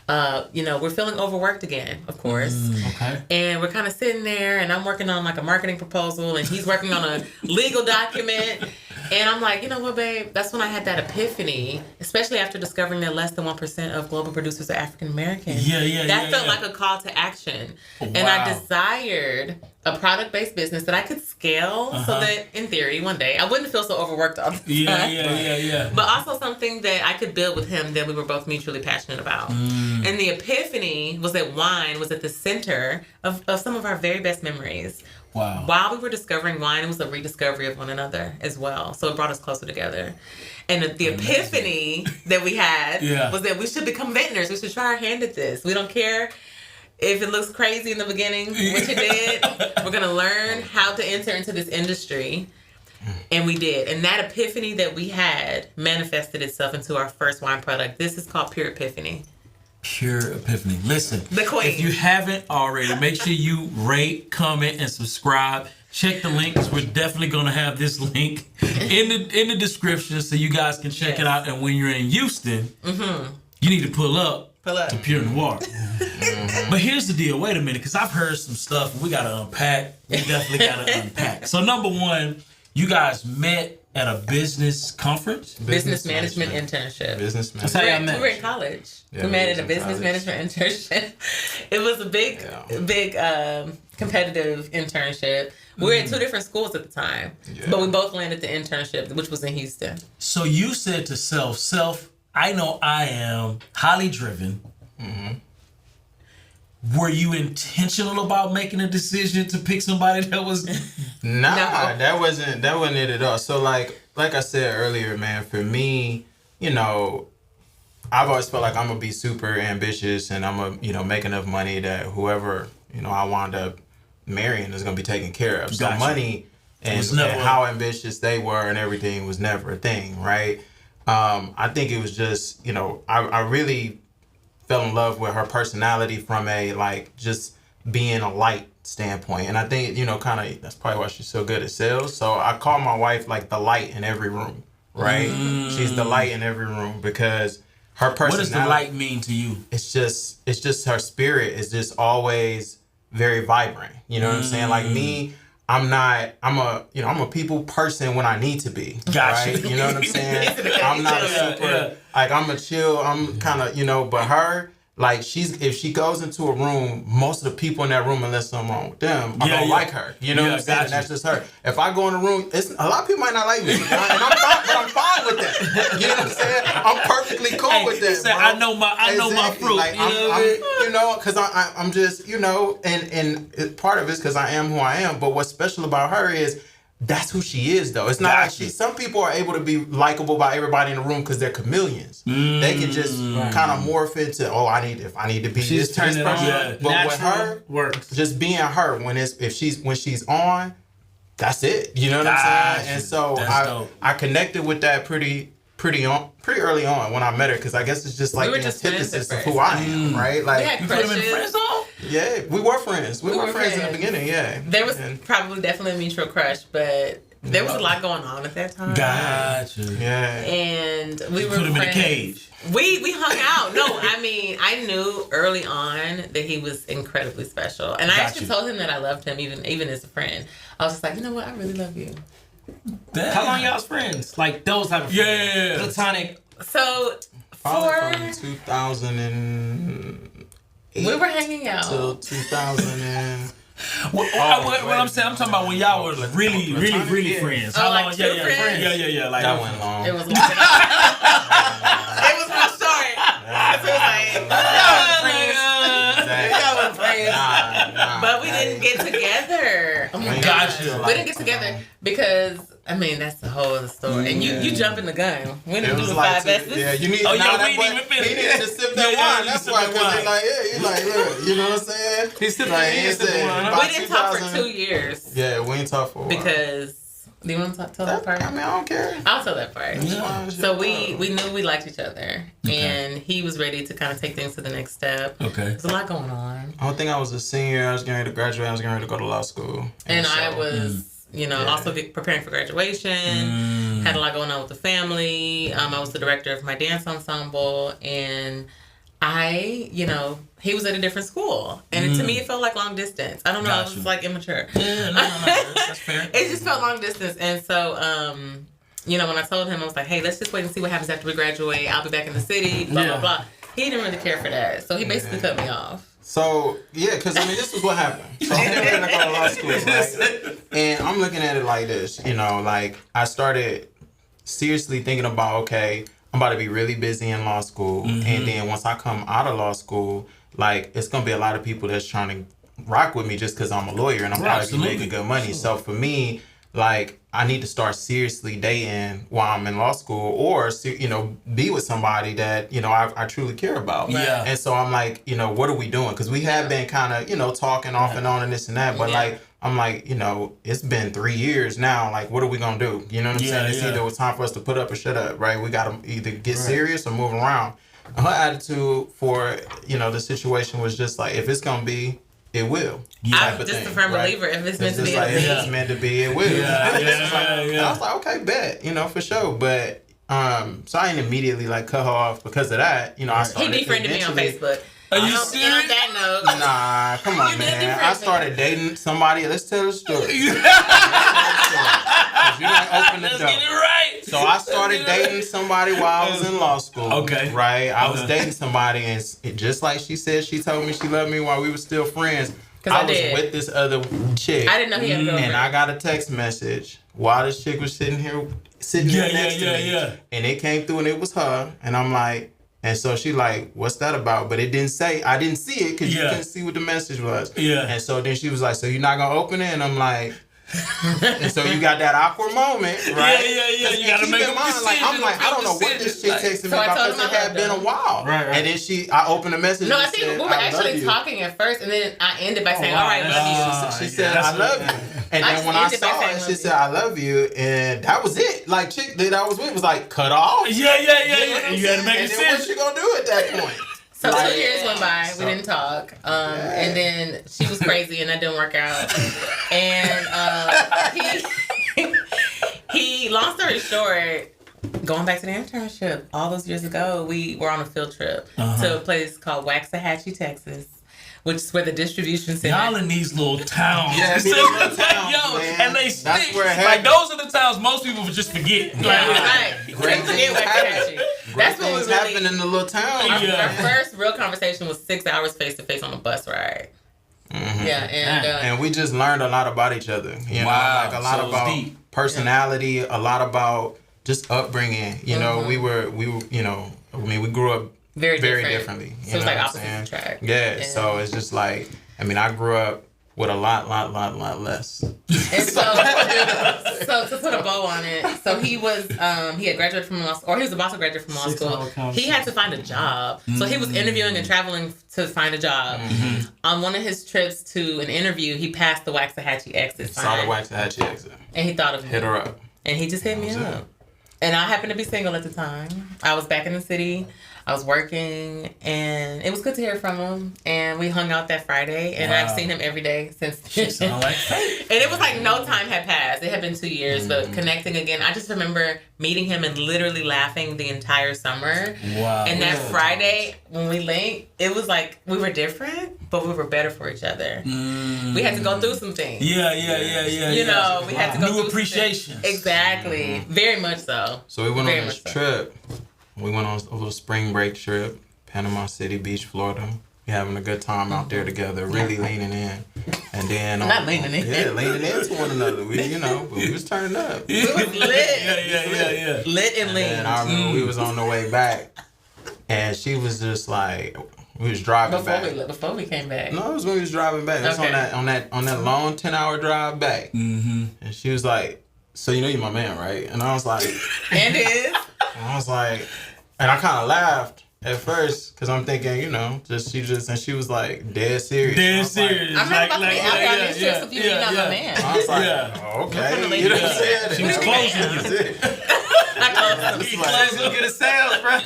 We're feeling overworked again, of course. Okay. And we're kind of sitting there, and I'm working on like a marketing proposal, and he's working on a legal document. And I'm like, you know what, babe? That's when I had that epiphany, especially after discovering that less than 1% of global producers are African American. That felt like a call to action. Wow. And I desired a product-based business that I could scale so that, in theory, one day I wouldn't feel so overworked all the time. Yeah. But also something that I could build with him that we were both mutually passionate about. And the epiphany was that wine was at the center of some of our very best memories. Wow. While we were discovering wine, it was a rediscovery of one another as well. So it brought us closer together. And the epiphany that we had was that we should become vintners. We should try our hand at this. We don't care if it looks crazy in the beginning, which it did. We're going to learn how to enter into this industry. And we did. And that epiphany that we had manifested itself into our first wine product. This is called Pure Epiphany. Pure Epiphany. Listen, the queen. If you haven't already, make sure you rate, comment, and subscribe. Check the links. We're definitely going to have this link in the description so you guys can check it out. And when you're in Houston, you need to pull up to Pure Noir. But here's the deal. Wait a minute, because I've heard some stuff we got to unpack. We definitely got to unpack. So number one, you guys met at a business conference? Business management internship. Business management. That's how y'all met. We were in college. Yeah, we met at a business management internship. It was a big competitive internship. We were at two different schools at the time, but we both landed the internship, which was in Houston. So you said to self, I know I am highly driven. Were you intentional about making a decision to pick somebody that was? No. that wasn't it at all. So like I said earlier, man, for me, I've always felt like I'm gonna be super ambitious and I'm gonna, make enough money that whoever, I wound up marrying is gonna be taken care of. So money and how ambitious they were and everything was never a thing, right? I think it was just, I really fell in love with her personality from a just being a light standpoint. And I think, kind of that's probably why she's so good at sales. So I call my wife like the light in every room, right? She's the light in every room because her personality. What does the light mean to you? It's just her spirit is just always very vibrant. You know what I'm saying? Like me, I'm a people person when I need to be. Gotcha. Right? You know what I'm saying? I'm not a super, I'm a chill, I'm kind of, but her, if she goes into a room, most of the people in that room, unless something wrong with them, are gonna like her. You know what I'm saying? That's just her. If I go in a room, a lot of people might not like me, and I'm fine with that. You know what I'm saying? I'm perfectly cool with that. Bro. I know my fruit. Because I'm just, and part of it's because I am who I am. But what's special about her is that's who she is, though. It's not like some people are able to be likable by everybody in the room because they're chameleons. They can just kind of morph into, if I need to be this person. But with her, works. Just being her when she's on, that's it. You know what I'm saying? And so I connected with that pretty early on when I met her because I guess it's just like the antithesis of who I am, right? Like we had crushes. Yeah, we were friends. We were friends in the beginning, yeah. There was probably definitely a mutual crush, but there was a lot going on at that time. Gotcha. Yeah. And we were put him in a cage. We hung out. No, I knew early on that he was incredibly special. And I actually told him that I loved him even as a friend. I was just like, you know what? I really love you. Damn. How long y'all's friends? Like those type of friends? Yeah. Platonic. So from 2008. We were hanging out till 2000 and. What I'm saying, I'm talking about when y'all were really friends. How long? Friends? Yeah. Like that went long. It was long. It was real short. Y'all were friends. But we didn't get together. Oh my gosh. We didn't get together because that's the whole other story. And you jump in the gun. We didn't do the 5 S's. Yeah, you need. He needed to sip that wine. That's why, because you know what I'm saying? He sipped the wine. We didn't talk for 2 years. Yeah, we didn't talk for a while. Because do you want to tell that part? I don't care. I'll tell that part. Yeah. So we knew we liked each other, and he was ready to kind of take things to the next step. Okay. There's a lot going on. I don't think I was a senior. I was getting ready to graduate. I was getting ready to go to law school. And I was Also preparing for graduation. Had a lot going on with the family. I was the director of my dance ensemble, and he was at a different school, and to me it felt like long distance. I don't know, I was like immature. Yeah, no, that's fair. It just felt long distance, and so when I told him, I was like, hey, let's just wait and see what happens after we graduate. I'll be back in the city, blah blah blah. He didn't really care for that, so he basically cut me off. So because this was what happened. So I'm going to go to law school, right? And I'm looking at it like this, like I started seriously thinking about, okay, I'm about to be really busy in law school. And then once I come out of law school, like it's going to be a lot of people that's trying to rock with me just because I'm a lawyer and I'm probably making good money. So for me, like I need to start seriously dating while I'm in law school, or be with somebody that I truly care about. Yeah. And so I'm like, what are we doing? Because we have been kind of talking off and on and this and that, but like I'm like, it's been 3 years now. Like, what are we gonna do? You know what I'm saying? It's either it's time for us to put up or shut up, right? We gotta either get serious or move around. Her attitude for the situation was just like, if it's gonna be, it will. I'm just a firm believer. If it's meant to be, if it's meant to be, it will. I was like, okay, bet, for sure. But so I didn't immediately cut her off because of that. I started. He befriended me on Facebook. Are you serious? And on that note, nah, come on, man. I started dating somebody. Let's tell the story. You didn't open the door. Let's get it right. So I started dating somebody while I was in law school. Okay. Right? I was dating somebody, and just like she said, she told me she loved me while we were still friends. I was with this other chick. I didn't know he had a girlfriend. And I got a text message while this chick was sitting here next to me. And it came through, and it was her. And I'm like, and so she like, what's that about? But it didn't say, I didn't see it because you couldn't see what the message was. Yeah. And so then she was like, so you're not going to open it? And I'm like, and so you got that awkward moment, right? Yeah. You got to make a decision. I'm like, I don't know what this chick texted me about because it had been a while. Right. And then I opened the message. No, I think we were actually talking at first, and then I ended by saying, all right, love you. She said, I love you. And then when I saw it, she said, I love you. And that was it. Like, chick that I was with was like, cut off. Yeah. You had to make a decision. What you going to do at that point? So 2 years went by, we didn't talk, and then she was crazy and that didn't work out, and he, long story short, going back to the internship, all those years ago, we were on a field trip to a place called Waxahachie, Texas, which is where the distribution center. Y'all in these little towns. Yeah, these little towns, man. And they stick. Like, those are the towns most people would just forget. Right. Great things happen. That's what was happening in the little town. Our first real conversation was 6 hours face to face on a bus ride. Yeah, and we just learned a lot about each other. You know, like a lot about personality, a lot about just upbringing. You know, we were, we grew up very differently. So it's like opposite track. Yeah, so it's just like, I grew up with a lot less. And so to put a bow on it, so he had graduated from law school, or he was about to graduate from law school. He had to find a job. So he was interviewing and traveling to find a job. On one of his trips to an interview, he passed the Waxahachie exit sign. Saw the Waxahachie exit. And he thought of me. Hit her up. And he just hit me up. And I happened to be single at the time. I was back in the city. I was working, and it was good to hear from him. And we hung out that Friday, and I've seen him every day since then. And it was like no time had passed. It had been 2 years, but connecting again. I just remember meeting him and literally laughing the entire summer. Wow. And that Friday, when we linked, it was like we were different, but we were better for each other. We had to go through some things. Yeah. You know, we had to go through new appreciation. Exactly. Very much so. So we went on this trip. We went on a little spring break trip, Panama City Beach, Florida. We having a good time out there together, really leaning in. And then not leaning in. Yeah, leaning into one another. We, but we was turning up. We was lit. Yeah. Lit and lean. And I remember we was on the way back, and she was just like, we was driving back. Before we came back. No, it was when we was driving back. It was on that long 10-hour drive back. And she was like, so you know you're my man, right? And I was like, and is. And I was like, and I kind of laughed at first because I'm thinking, she was like dead serious. Dead serious. I'm not about to be out here on these trips with you. You're not my man. I was like, okay. You know what I'm saying? She was closing you. I Look at the sales, bro.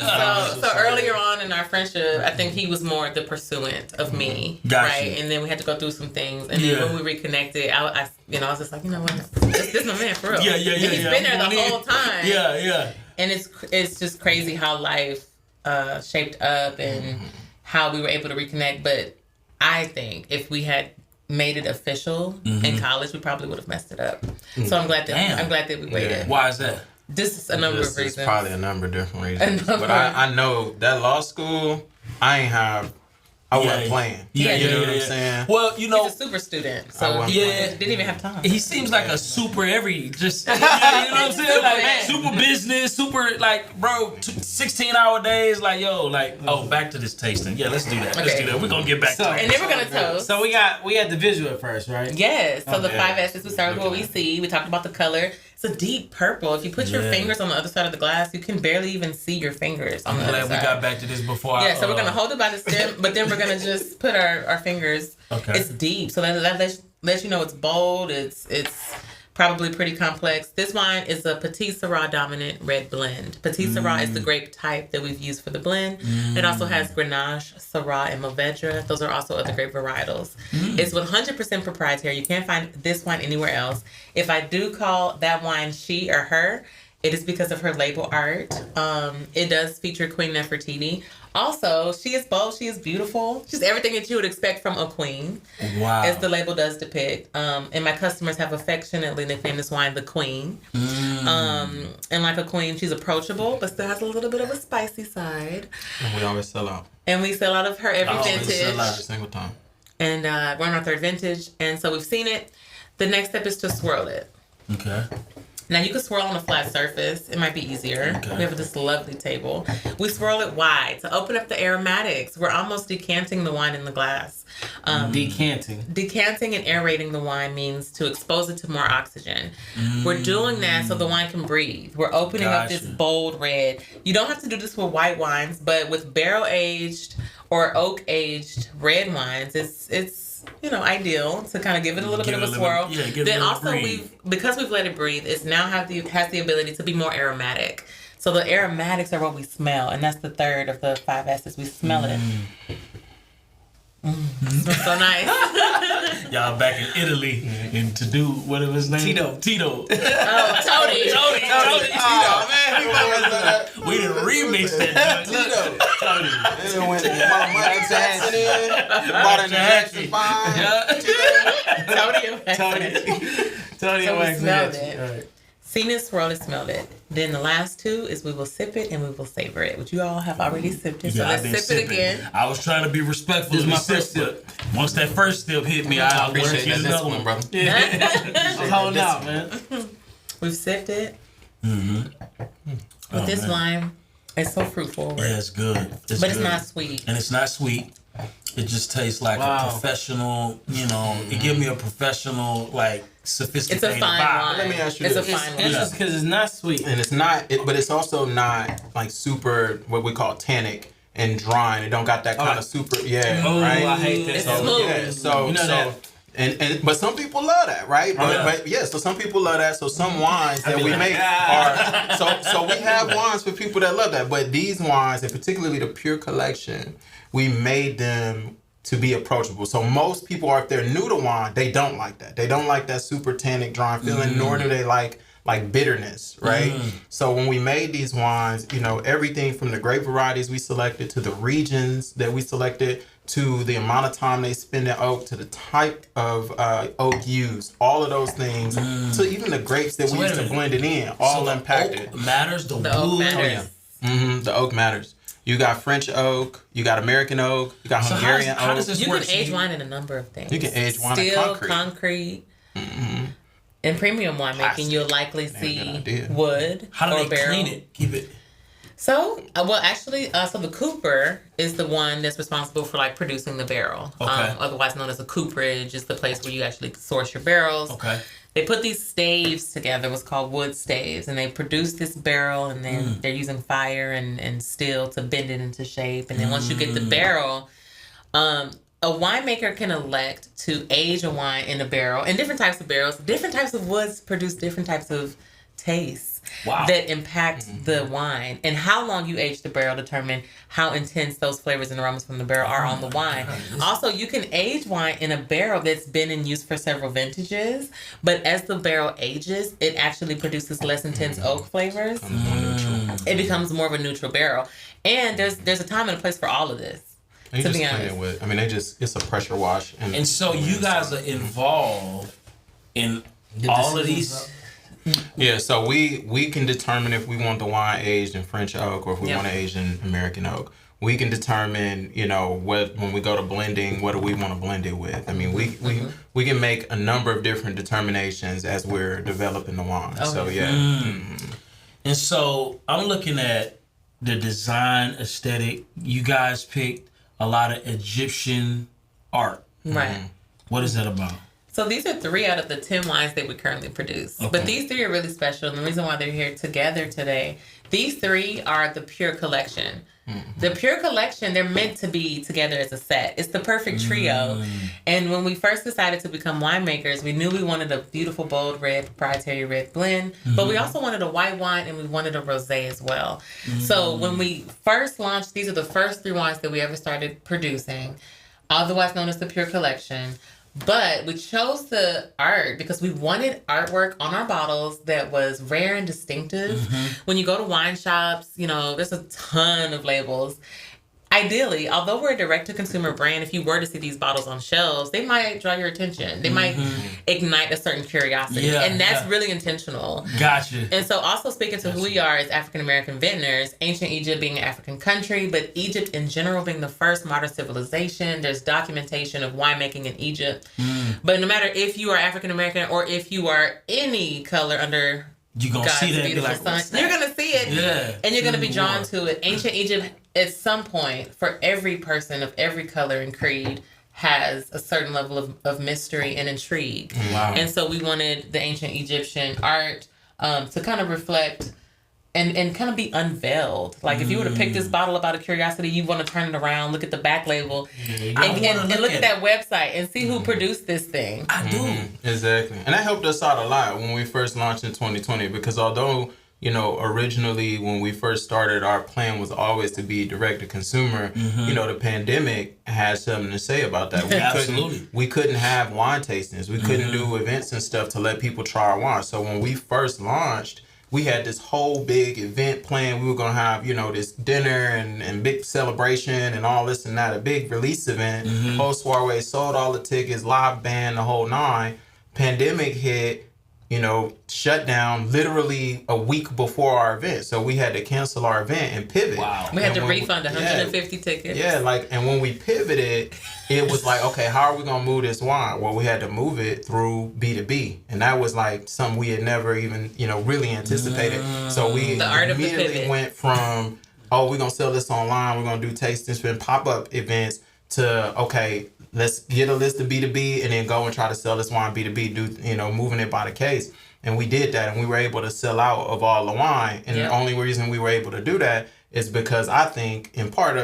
So earlier on in our friendship, I think he was more the pursuant of me, right? And then we had to go through some things, and then when we reconnected, I was just like, you know what, this my man for real. Yeah. And he's been there the whole time. Yeah. And it's just crazy how life shaped up and how we were able to reconnect. But I think if we had made it official in college, we probably would have messed it up. So I'm glad that we waited. Yeah. Why is that? This is a number of reasons. It's probably a number of different reasons. But I know that law school, I wasn't playing. You know what I'm saying? Well, you know, he's a super student, so he didn't even have time. He seems like a super you know what I'm saying? Like super business, super like, bro, 16-hour days, like, yo, like, oh, back to this tasting. Yeah, let's do that. Let's do that. We're gonna get back to it. And then we're gonna toast. So we had the visual at first, right? Yes. So the 5 S's, we started with what we see. We talked about the color. It's a deep purple. If you put your fingers on the other side of the glass, you can barely even see your fingers on the other side. I'm glad we got back to this before. Yeah, so we're going to hold it by the stem, but then we're going to just put our fingers. Okay. It's deep, so that lets you know it's bold. It's probably pretty complex. This wine is a Petit Syrah dominant red blend. Petit Syrah is the grape type that we've used for the blend. It also has Grenache, Syrah, and Mourvedre. Those are also other grape varietals. It's 100% proprietary. You can't find this wine anywhere else. If I do call that wine she or her, it is because of her label art. It does feature Queen Nefertiti. Also, she is bold. She is beautiful. She's everything that you would expect from a queen. Wow. As the label does depict. And my customers have affectionately nicknamed this wine the Queen. And like a queen, she's approachable, but still has a little bit of a spicy side. And we always sell out. And we sell out of her every vintage. Sell out every single time. And we're on our 3rd vintage. And so we've seen it. The next step is to swirl it. Okay. Now, you can swirl on a flat surface. It might be easier. Okay. We have this lovely table. We swirl it wide to open up the aromatics. We're almost decanting the wine in the glass. Decanting and aerating the wine means to expose it to more oxygen. We're doing that so the wine can breathe. We're opening up this bold red. You don't have to do this with white wines, but with barrel-aged or oak-aged red wines, it's ideal to kind of give it a little bit of a swirl. Then also because we've let it breathe, it's now has the ability to be more aromatic. So the aromatics are what we smell, and that's the 3rd of the 5 S's. We smell it. Smells so nice. Y'all back in Italy and to do whatever his name. Tito. Oh, Tony. Oh, man. We didn't remix that. Tito. Went Michael Jackson in. Brought in the Jackson 5. Tony. So we smelled it. Right. Seen it, swirled it, smelled it. Then the last 2 is we will sip it and we will savor it, which you all have already sipped it. So let's sip it again. I was trying to be respectful. This is my first sip. Once that first sip hit me, I appreciate that discipline, brother. I'm holding out, man. We've sipped it. With this wine, it's so fruitful. Yeah, it's good. It's not sweet. And it's not sweet. It just tastes like a professional, it gives me a professional, like, sophisticated It's a fine vibe. wine. Let me ask you this. this. It's a fine wine. It's just because it's not sweet. And it's not, but it's also not like super, what we call tannic and drying. It don't got that kind of super, right? I hate that. It's So, smooth. that. But some people love that, right? So some people love that. So some wines that we make are so we have wines for people that love that. But these wines, and particularly the Pure Collection, we made them to be approachable. So most people, if they're new to wine, they don't like that. They don't like that super tannic, drying feeling, nor do they like bitterness, right? So when we made these wines, everything from the grape varieties we selected to the regions that we selected to the amount of time they spend in oak, to the type of oak used, all of those things, to even the grapes that we used to blend it in, all impacted. Oak matters. The oak wood. matters. The oak matters. You got French oak, you got American oak, you got Hungarian how oak. does this You work? can age wine in a number of things. You can age wine in Steel, concrete. In premium winemaking, you'll likely see wood How do or they barrel. clean it? Keep it. So, so the cooper is the one that's responsible for like producing the barrel. Okay. Otherwise known as a cooperage, is the place where you actually source your barrels. Okay. They put these staves together, what's called wood staves, and they produce this barrel, and then they're using fire and steel to bend it into shape. And then once you get the barrel, a winemaker can elect to age a wine in a barrel, in different types of barrels. Different types of woods produce different types of tastes Wow. that impact the wine. And how long you age the barrel determine how intense those flavors and aromas from the barrel are on the wine. Also, you can age wine in a barrel that's been in use for several vintages, but as the barrel ages, it actually produces less intense oak flavors. It becomes more of a neutral barrel. And there's a time and a place for all of this. You To just be clean honest. it with. I mean, it's a pressure wash. And so you guys are involved in all of these. Yeah, so we can determine if we want the wine aged in French oak or if we Yep. want to age in American oak. We can determine, what when we go to blending, what do we want to blend it with? I mean, we can make a number of different determinations as we're developing the wine. Oh, So yeah. And so I'm looking at the design aesthetic. You guys picked a lot of Egyptian art. Right. What is that about? So these are 3 out of the 10 wines that we currently produce. Okay. But these 3 are really special. And the reason why they're here together today, these 3 are the Pure Collection. The Pure Collection, they're meant to be together as a set. It's the perfect trio. And when we first decided to become winemakers, we knew we wanted a beautiful, bold red, proprietary red blend. But we also wanted a white wine and we wanted a rosé as well. So when we first launched, these are the first 3 wines that we ever started producing, otherwise known as the Pure Collection. But we chose the art because we wanted artwork on our bottles that was rare and distinctive. When you go to wine shops, there's a ton of labels. Ideally, although we're a direct-to-consumer brand, if you were to see these bottles on shelves, they might draw your attention. They might ignite a certain curiosity. Yeah, and that's really intentional. Gotcha. And so also speaking to who we are as African-American vintners, ancient Egypt being an African country, but Egypt in general being the first modern civilization, there's documentation of winemaking in Egypt. But no matter if you are African-American or if you are any color under You're going to God's see that and be beautiful like, sun, what's that? you're going to see it. Yeah. And you're going to be drawn Wow. to it. Ancient Egypt, at some point, for every person of every color and creed, has a certain level of mystery and intrigue. Wow. And so we wanted the ancient Egyptian art to kind of reflect and kind of be unveiled. Like if you were to pick this bottle up out of curiosity, you want to turn it around, look at the back label, and look at that website and see who produced this thing. I do. Exactly. And that helped us out a lot when we first launched in 2020 because although, originally when we first started, our plan was always to be direct to consumer, the pandemic had something to say about that. We couldn't have wine tastings. We couldn't do events and stuff to let people try our wine. So when we first launched, we had this whole big event plan. We were going to have, this dinner and big celebration and all this and that, a big release event, whole soiree, sold all the tickets, live band, the whole 9. Pandemic hit, shut down literally a week before our event. So we had to cancel our event and pivot. Wow. We had to when refund 150 tickets. Yeah, and when we pivoted, it was like, okay, how are we going to move this wine? Well, we had to move it through B2B. And that was like something we had never even, really anticipated. So we The art of the immediately pivot. went from, we're going to sell this online. We're going to do tastings and pop-up events to, okay, let's get a list of B2B and then go and try to sell this wine B2B, moving it by the case. And we did that and we were able to sell out of all the wine. And the only reason we were able to do that is because I think in part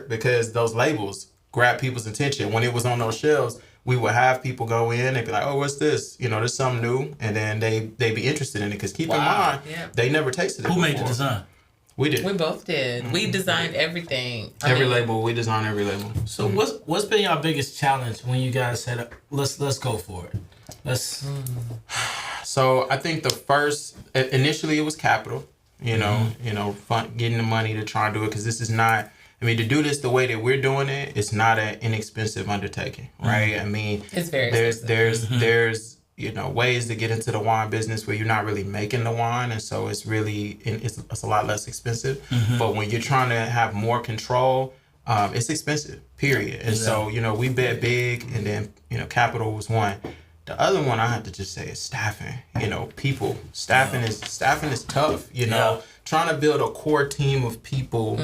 because those labels grab people's attention. When it was on those shelves, we would have people go in and be like, oh, what's this? There's something new. And then they'd be interested in it. Because keep in mind, they never tasted it Who before. made the design? We did. We both did. We designed everything. Label. We designed every label. So what's been your biggest challenge when you guys said let's go for it? So I think the first initially it was capital. Getting the money to try and do it because this is not. I mean, to do this the way that we're doing it, it's not an inexpensive undertaking, right? I mean, It's very there's ways to get into the wine business where you're not really making the wine, and so it's a lot less expensive. But when you're trying to have more control, it's expensive, period. And so we bet big, and then capital was one. The other one I have to just say is staffing. People. Staffing is tough. Trying to build a core team of people.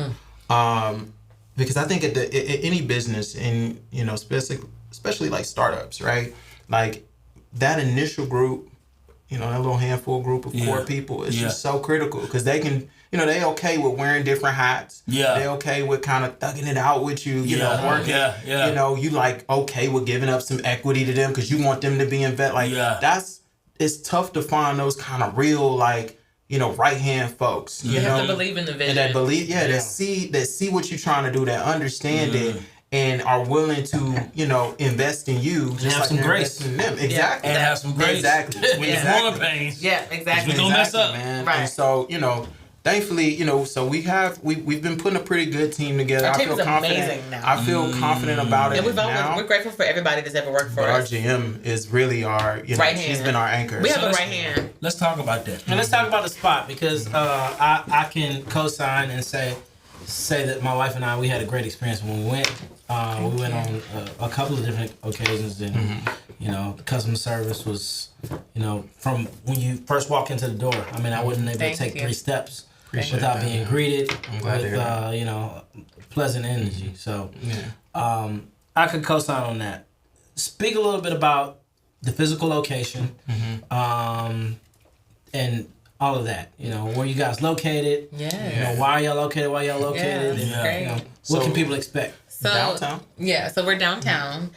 Because I think at any business, and especially like startups, right? Like that initial group, that little handful group of core people is just so critical because they can, they okay with wearing different hats. Yeah. They okay with kind of thugging it out with you, working. Yeah. You like okay with giving up some equity to them because you want them to be invested. Like it's tough to find those kind of real, like, you know, right hand folks. You have know, to believe in the vision. and that believe, that see what you're trying to do, that understand it, and are willing to, you know, invest in you, and just have like some you're grace. investing in them. Exactly. And have some grace. Exactly. With Exactly. growing pains. Yeah, exactly. We gonna mess up. man. Right. And so, you know, thankfully, you know, so we've been putting a pretty good team together. Our I team feel is confident. amazing now. I feel confident about it. And now. we're grateful for everybody that's ever worked for But our us. GM is really our, you know, Right she's hand. been our anchor. We have So a let's- right hand. Let's talk about that. And let's talk about the spot, because I can co-sign and say that my wife and I, we had a great experience when we went. We went on a couple of different occasions, and you know, the customer service was, you know, from when you first walk into the door. I mean, I wasn't able to take 3 steps without being greeted with you know, pleasant energy. So I could co-sign on that. Speak a little bit about the physical location, and all of that. You know, where you guys located. Yeah. You know, why y'all located? Yeah, and great. you know, what can people expect? So, Downtown? Yeah, so we're downtown.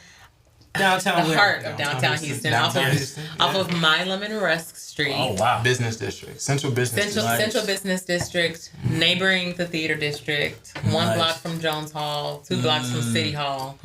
Downtown, The where? heart of downtown Houston. Downtown Houston, Off yeah. of Milam and Rusk Street. Oh wow. Business district, central business district. Central Business District, neighboring the theater district, 1 Nice. block from Jones Hall, 2 blocks from City Hall.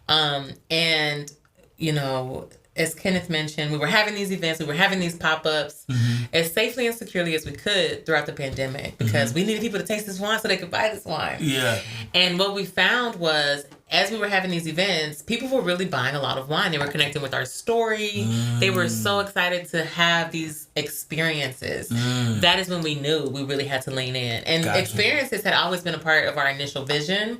And, you know, as Kenneth mentioned, we were having these events, we were having these pop-ups as safely and securely as we could throughout the pandemic, because we needed people to taste this wine so they could buy this wine. Yeah. And what we found was, as we were having these events, people were really buying a lot of wine. They were connecting with our story. They were so excited to have these experiences. That is when we knew we really had to lean in. And experiences had always been a part of our initial vision.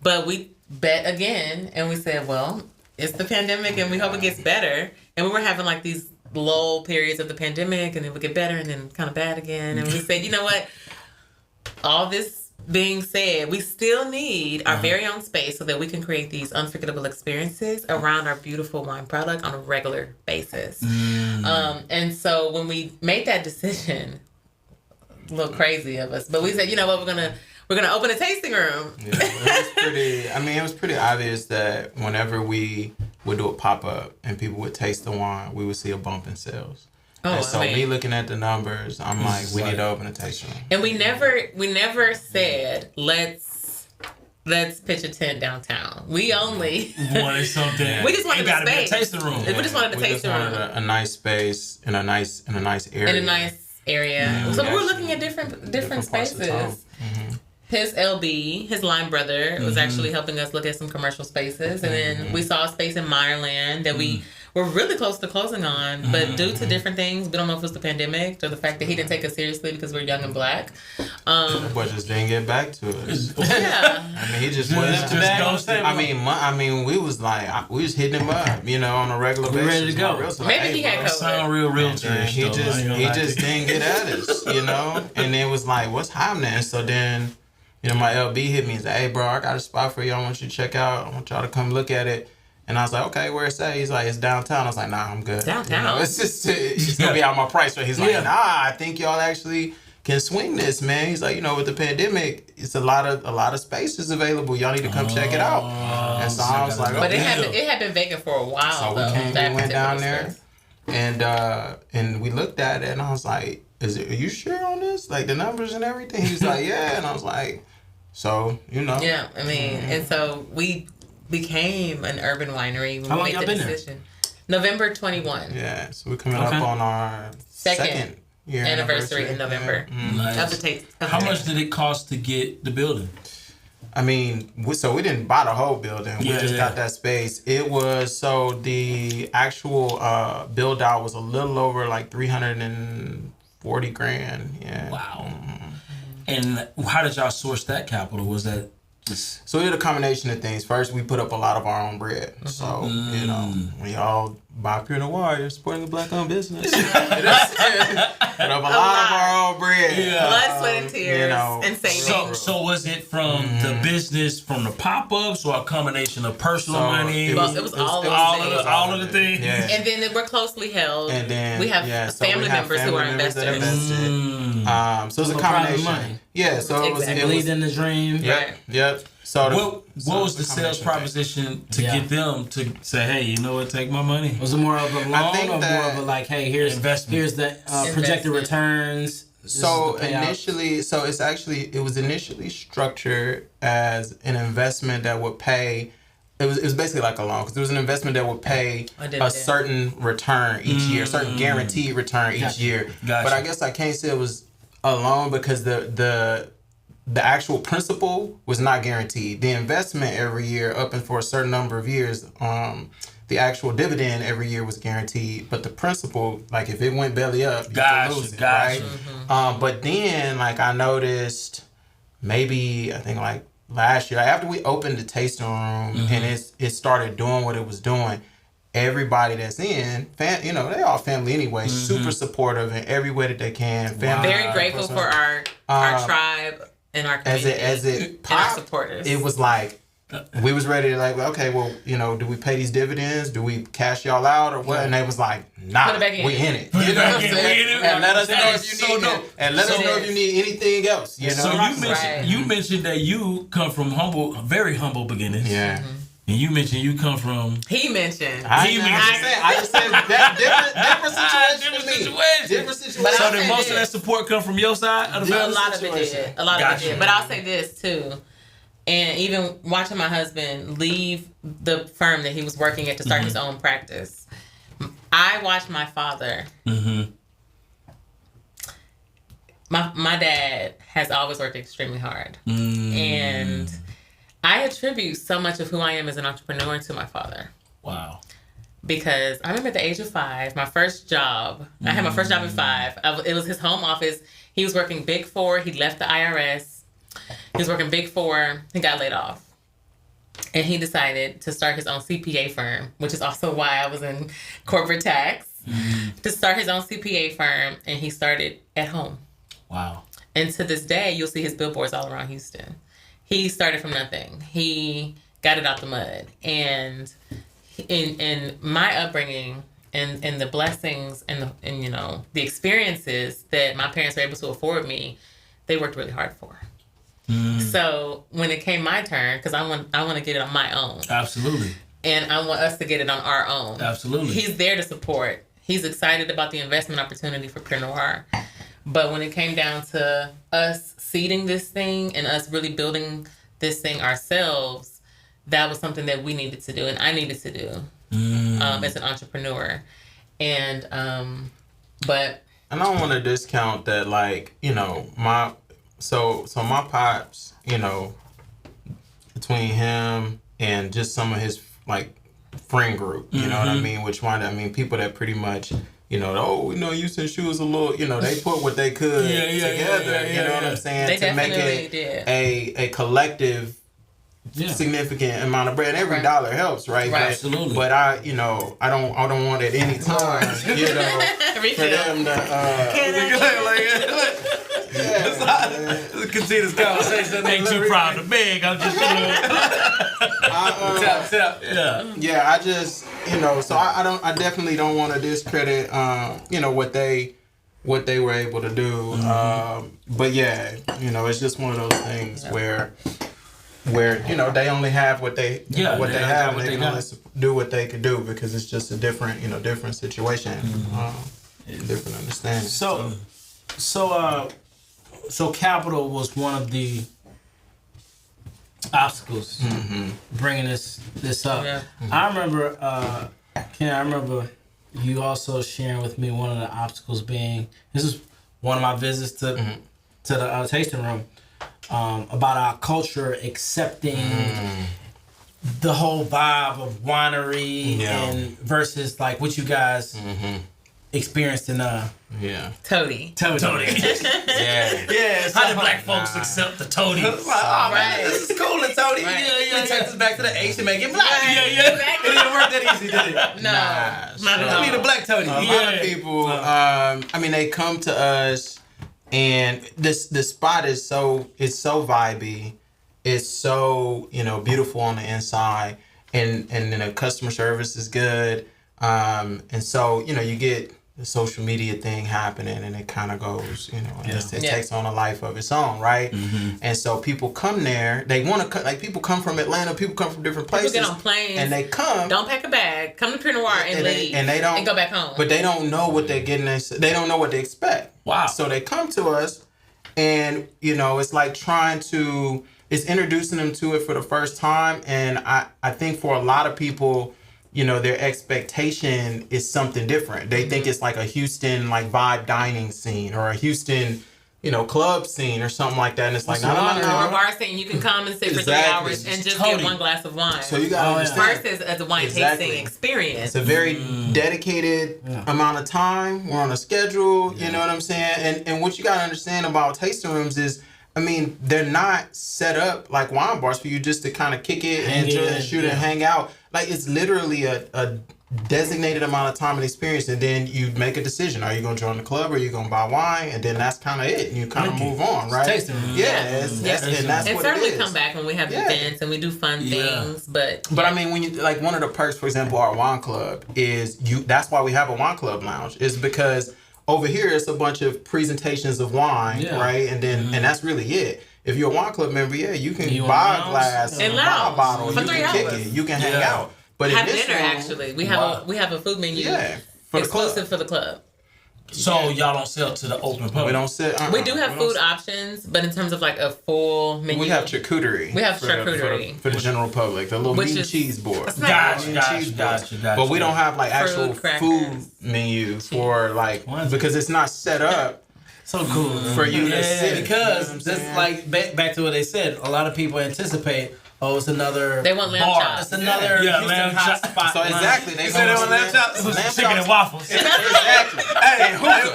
But we bet again, and we said, well, it's the pandemic and we hope it gets better. And we were having like these lull periods of the pandemic, and it would get better and then kind of bad again. And we said, you know what? All this being said, we still need our very own space so that we can create these unforgettable experiences around our beautiful wine product on a regular basis. And so when we made that decision, a little crazy of us, but we said, you know what, we're gonna open a tasting room. It was pretty obvious that whenever we would do a pop-up and people would taste the wine, we would see a bump in sales. And so me looking at the numbers, I'm like, we need to open a tasting room. And we never said let's pitch a tent downtown. We only wanted something. We just wanted it gotta a be a space. tasting room. We just wanted a tasting room. A nice space in a nice area. In a nice area. So we were looking at different parts of town. spaces. His LB, his line brother, was actually helping us look at some commercial spaces. And then we saw a space in Meyerland that we were really close to closing on. But due to different things, we don't know if it was the pandemic or the fact that he didn't take us seriously because we're young and black. But just didn't get back to us. Yeah. I mean, he just wasn't. ghosted. I mean, we was like, we was hitting him up, you know, on a regular basis. ready to go. So Maybe he had That sound real And trash. he just didn't get at us, you know? And it was like, what's happening? And so then, you know, my LB hit me and said, hey, bro, I got a spot for you. I want you to check out. I want y'all to come look at it. And I was like, okay, where it's at? He's like, it's downtown. I was like, nah, I'm good. Downtown? You know, it's just going to be out my price. Right? He's like, nah, I think y'all actually can swing this, man. He's like, you know, with the pandemic, it's a lot of spaces available. Y'all need to come check it out. And so I was like, okay. But it had been vacant for a while, So though. we went down there, and we looked at it, and I was like, are you sure on this? Like the numbers and everything? He was like, yeah. And I was like, so, you know. Yeah, I mean, and so we became an urban winery when How we long made y'all the been there? decision. November 21. Yeah, so we're coming up on our second year Anniversary in November. Nice. Of the taste. How much did it cost to get the building? I mean, so we didn't buy the whole building. We just got that space. It was, so the actual build out was a little over like $340,000. Yeah. Wow. And how did y'all source that capital? Was that just... So we did a combination of things. First, we put up a lot of our own bread. So, you know, when y'all buy Pure Noir, you're supporting a black-owned business. Put up a lot of our own bread. Blood, sweat, and tears, you know, and saving. So was it from the business, from the pop-ups, or a combination of personal money? It was all of the things. Yeah. And then we're closely held. And then we have family members who are invested. So it's a combination. Yeah, so it was, Exactly. Believed in the dream. Yep. So what was the sales proposition to get them to say, hey, you know what, take my money? Was it more of a loan or more of a like, hey, here's the projected returns? So initially, it was initially structured as an investment that would pay. It was basically like a loan because it was an investment that would pay a certain return each year, a certain guaranteed return each year. But I guess I can't say it was a loan because the actual principal was not guaranteed. The investment every year, up and for a certain number of years, the actual dividend every year was guaranteed. But the principal, like if it went belly up, you could lose it, right? Mm-hmm. But then, like I noticed, maybe I think like last year, after we opened the tasting room and it started doing what it was doing, everybody that's in, they all family anyway, super supportive in every way that they can. Family, very grateful for our tribe and our community as it popped, and our supporters. It was like we was ready to like, okay, well, do we pay these dividends? Do we cash y'all out or what? And they was like, nah, we in it. You know what I'm saying? And let us know if you need it. And let us know if you need anything else. You know? So you mentioned that you come from very humble beginnings. Yeah. And you mentioned you come from. He mentioned. I just said that different situation. Different situation. So did most of that support come from your side of the family? A lot of it did. But I'll say this too. And even watching my husband leave the firm that he was working at to start his own practice, I watched my father. Mm-hmm. My dad has always worked extremely hard. And I attribute so much of who I am as an entrepreneur to my father. Wow. Because I remember at the age of 5, my first job, I had my first job at 5. It was his home office. He was working Big 4. He left the IRS. He was working Big 4. He got laid off. And he decided to start his own CPA firm, which is also why I was in corporate tax, to start his own CPA firm. And he started at home. Wow. And to this day, you'll see his billboards all around Houston. He started from nothing. He got it out the mud. And in my upbringing and the blessings and the experiences that my parents were able to afford me, they worked really hard for. So when it came my turn, because I want to get it on my own. Absolutely. And I want us to get it on our own. Absolutely. He's there to support. He's excited about the investment opportunity for Pure Noir. But when it came down to us seeding this thing and us really building this thing ourselves, that was something that we needed to do and I needed to do as an entrepreneur. And but I don't want to discount that, like, my pops, between him and just some of his like friend group, you know what I mean, people that pretty much Houston Shoes a little, they put what they could together, you know what I'm saying, they to make it a collective significant amount of bread. And every dollar helps, right? Right. Absolutely. But I don't want at any time, for them to continue this conversation. Ain't too proud to beg. I'm just Yeah, I just so I definitely don't want to discredit what they were able to do. But yeah, it's just one of those things where they only have what they have, and they can only do what they could do because it's just a different different situation, different understanding. So capital was one of the obstacles bringing this up. Yeah. I remember, Ken, I remember you also sharing with me one of the obstacles being, this is one of my visits to the tasting room, about our culture accepting the whole vibe of winery and versus like what you guys experienced in Toady. Yeah. How did black folks accept the Toady? This is cool in Toady. It takes us back to the H and make it black. Exactly. It didn't work that easy, did it? No. I need a black Toady. A lot of people, they come to us, and the spot is so vibey. It's so beautiful on the inside, and then the customer service is good. And so you get the social media thing happening, and it kind of goes, you know, and it Yeah. takes on a life of its own, right? And so people come there. They want to like people come from Atlanta. People come from different places. People get on planes and they come. Don't pack a bag. Come to Pure Noir and leave. And they don't and go back home. But they don't know what they're getting. They don't know what they expect. Wow. So they come to us, and you know, it's like it's introducing them to it for the first time. And I think for a lot of people, you know, their expectation is something different. They think it's like a Houston like vibe dining scene or a Houston, you know, club scene or something like that. And it's like, no. Or a bar scene, you can come and sit for 3 hours and just get one glass of wine. So you gotta understand. Versus as a wine tasting experience. It's a very dedicated amount of time. We're on a schedule, you know what I'm saying? And what you gotta understand about tasting rooms is, I mean, they're not set up like wine bars for you just to kind of kick it and shoot and hang out. Like, it's literally a designated amount of time and experience, and then you make a decision. Are you going to join the club, or are you going to buy wine? And then that's kind of it. And you kind of move on, right? Tasting room. And that's and what it certainly is. come back when we have events and we do fun things. But I mean, when you like one of the perks, for example, our wine club is that's why we have a wine club lounge, is because over here it's a bunch of presentations of wine, right? And then and that's really it. If you're a wine club member, you can buy a glass and buy a bottle. For you 3 can hours. kick it. You can hang out. But have in this dinner room, actually. We have a food menu for exclusive for the club. So y'all don't sell to the open public? We don't sit. We do have food options, but in terms of like a full menu, we have charcuterie. We have charcuterie for the general public. The little meat and cheese board. Gotcha. But we don't have like actual food menu for like because it's not set up. So cool for you to sit. Because that's like back to what they said. A lot of people anticipate, it's another they want lamb chops. It's another Houston hot spot. So exactly, they said they want lamb chops. Chicken and waffles. Exactly. Hey, hookah.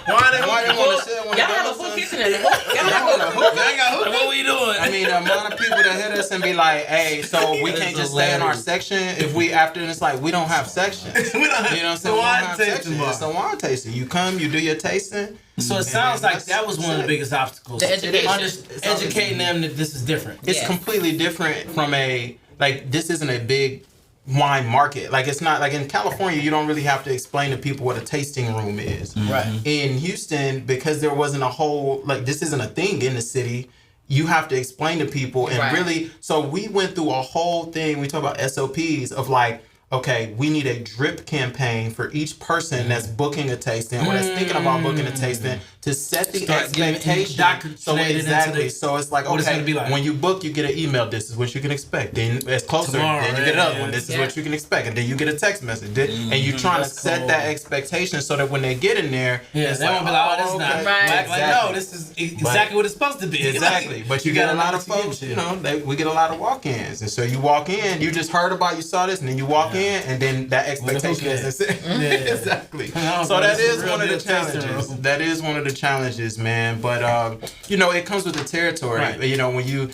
Why they want to sit? Y'all have a full kitchen in the hookah. Y'all have hookah. What we doing? I mean, the amount of people that hit us and be like, "Hey, so we can't just stay in our section if we after?" And it's like we don't have sections. You know what I'm saying? We don't have sections. It's a wine tasting. You come, you do your tasting. So it sounds like that was one of the biggest obstacles. The education. Educating them that this is different. It's completely different from this isn't a big wine market. Like, it's not like in California, you don't really have to explain to people what a tasting room is. Right. In Houston, because there wasn't a whole, like, this isn't a thing in the city, you have to explain to people and really, so we went through a whole thing, we talk about SOPs of like, okay, we need a drip campaign for each person that's booking a tasting or that's thinking about booking a tasting to set the expectation. So exactly. So it's like, okay, when you book, you get an email. This is what you can expect. Then it's closer. Then you get another one. This is what you can expect. And then you get a text message. And you're trying to set that expectation so that when they get in there, they won't be like, this is not right. Like, no, this is exactly what it's supposed to be. Exactly. But you get a lot of folks, you know, we get a lot of walk-ins. And so you walk in, you just heard about, you saw this, and then you walk in, and then that expectation is exactly. So that is one of the challenges. That is one of the challenges, man. But you know, it comes with the territory. Right. You know, when you're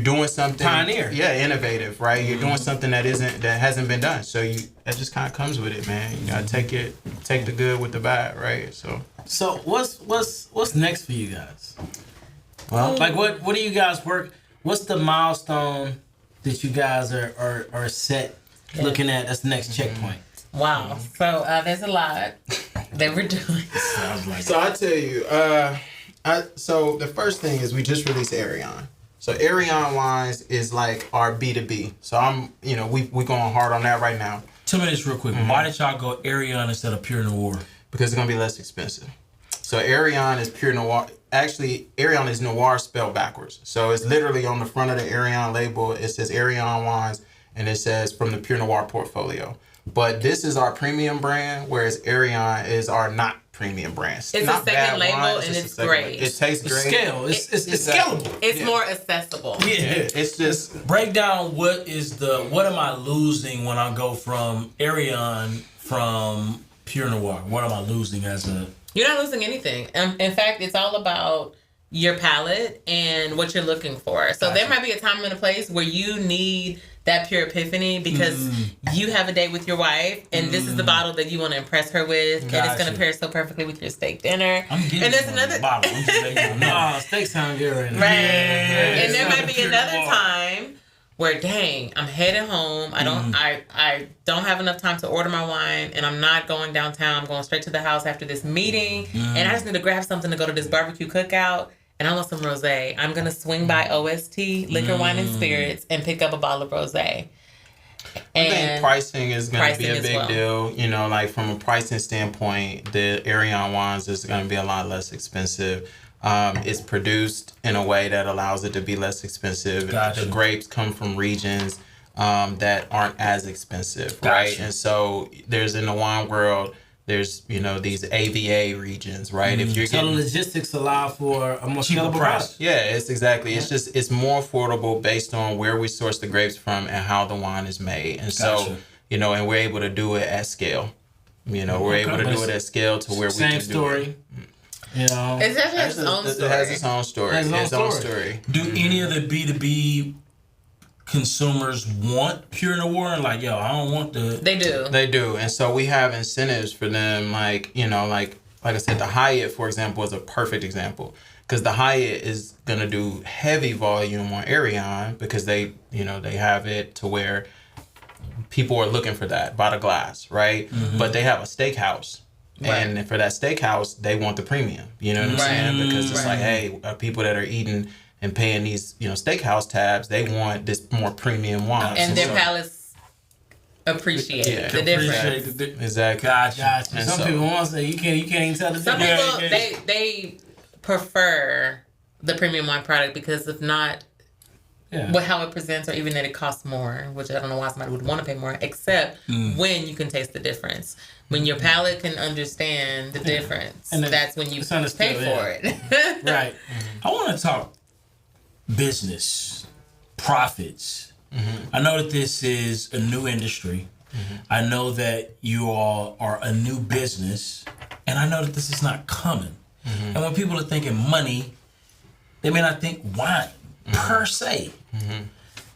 doing something pioneer, innovative, right? You're doing something that hasn't been done. So that just kind of comes with it, man. You gotta take the good with the bad, right? So what's next for you guys? Well, like what do you guys work? What's the milestone that you guys are set looking at? That's the next checkpoint. Wow. So there's a lot that we're doing. So I tell you, so the first thing is we just released Arion. So Arion Wines is like our B2B. So we going hard on that right now. 2 minutes real quick. Why did y'all go Arion instead of Pure Noir? Because it's gonna be less expensive. So Arion is Pure Noir. Actually, Arion is Noir spelled backwards. So it's literally on the front of the Arion label. It says Arion Wines, and it says from the Pure Noir portfolio. But this is our premium brand, whereas Arion is our not premium brand. It's a second label, and it's great. It tastes great. It's scalable. It's more accessible. Yeah. It's just break down what am I losing when I go from Arion from Pure Noir? What am I losing as a... You're not losing anything. In fact, it's all about your palate and what you're looking for. So there might be a time and a place where you need that pure epiphany because you have a date with your wife and this is the bottle that you want to impress her with and it's going to pair so perfectly with your steak dinner. I'm getting and there's another bottle. I'm just letting you know. Steak sound good right now. Right. And there might be another time where dang, I'm headed home. I don't have enough time to order my wine, and I'm not going downtown. I'm going straight to the house after this meeting, and I just need to grab something to go to this barbecue cookout. And I want some rosé. I'm gonna swing by OST Liquor, Wine, and Spirits and pick up a bottle of rosé. I think pricing is going to be a big well. deal. You know, like from a pricing standpoint, the Arion wines is going to be a lot less expensive. It's produced in a way that allows it to be less expensive. Gotcha. The grapes come from regions that aren't as expensive, right? Gotcha. And so there's in the wine world, there's, you know, these AVA regions, right? If you're So the logistics allow for a more cheaper scalable price. product. yeah, it's exactly. It's just it's more affordable based on where we source the grapes from and how the wine is made. And so, Gotcha. you know, and we're able to do it at scale. You know, we're able to do it at scale to where we can Same do story. it. You know, It definitely has its own It story. has its own story. Has its own Its own story. story. Do any of the B2B consumers want Pure Noir? And like, yo, I don't want the... They do. They do. And so we have incentives for them, like, you know, like I said, the Hyatt, for example, is a perfect example. Because the Hyatt is going to do heavy volume on Arion because they, you know, they have it to where people are looking for that by the glass, right? But they have a steakhouse. Right. And for that steakhouse, they want the premium. You know what I'm saying? Because it's like, hey, people that are eating and paying these, you know, steakhouse tabs, they want this more premium wine. And their So- palates appreciate Yeah. the difference. Exactly. Gotcha. And some so- people want to say you can't even tell the Some difference. people they prefer the premium wine product because if not, how it presents or even that it costs more, which I don't know why somebody would want to pay more, except when you can taste the difference. When your palate can understand the difference, And that's when you it's pay understood, for it. Right. I want to talk business, profits. I know that this is a new industry. I know that you all are a new business, and I know that this is not common. And when people are thinking money, they may not think wine per se.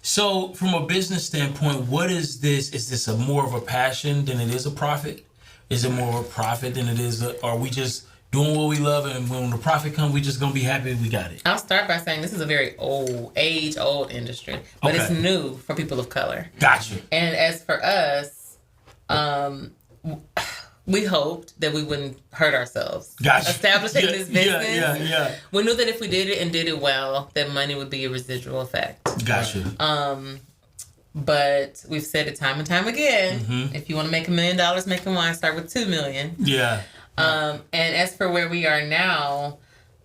So from a business standpoint, what is this? Is this a more of a passion than it is a profit? Is it more of a profit than it is are we just doing what we love, and when the profit comes, we just gonna be happy we got it? I'll start by saying this is a very age-old industry, but it's Okay. new for people of color. Gotcha. And as for us, we hoped that we wouldn't hurt ourselves. Gotcha. Establishing this business. Yeah. We knew that if we did it and did it well, that money would be a residual effect. Gotcha. But we've said it time and time again. If you want to make $1 million making wine, start with $2 million. Yeah. And as for where we are now,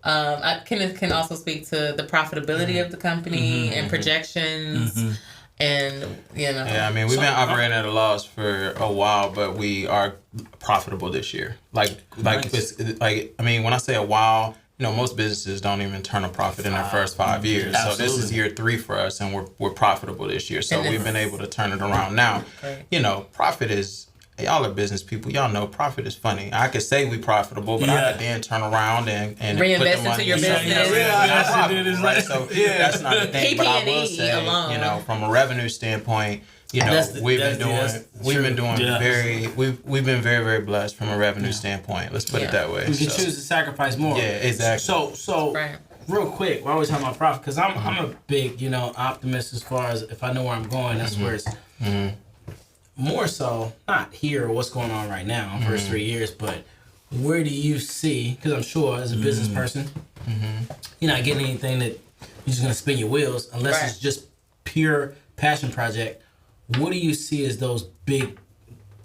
Kenneth can also speak to the profitability of the company and projections. And, you know. Yeah, I mean, we've been operating at a loss for a while, but we are profitable this year. Like Nice. it's like, I mean, when I say a while, you know, most businesses don't even turn a profit in their first 5 years. So this is Absolutely. year 3 for us, and we're profitable this year. So And we've been able to turn it around now. Great. You know, profit is. Y'all are business people. Y'all know profit is funny. I could say we profitable, but I could then turn around and Reinvest put the money into your somewhere. business. That's Yeah, profitable, it's right? like- So that's not the thing. But I will PP&E say, alone. you know, from a revenue standpoint, you know, That's the- we've that's been the- doing that's we've true. been doing Yeah. we've been very, very blessed from a revenue standpoint. Let's put it that way. We can So, choose to sacrifice more. Yeah, exactly. So Right. real quick, we're always talking about profit because I'm a big, you know, optimist as far as if I know where I'm going, that's where it's more so not here or what's going on right now, first 3 years, but where do you see? Because I'm sure as a business person, you're not getting anything that you're just gonna spin your wheels unless Right. it's just pure passion project. What do you see as those big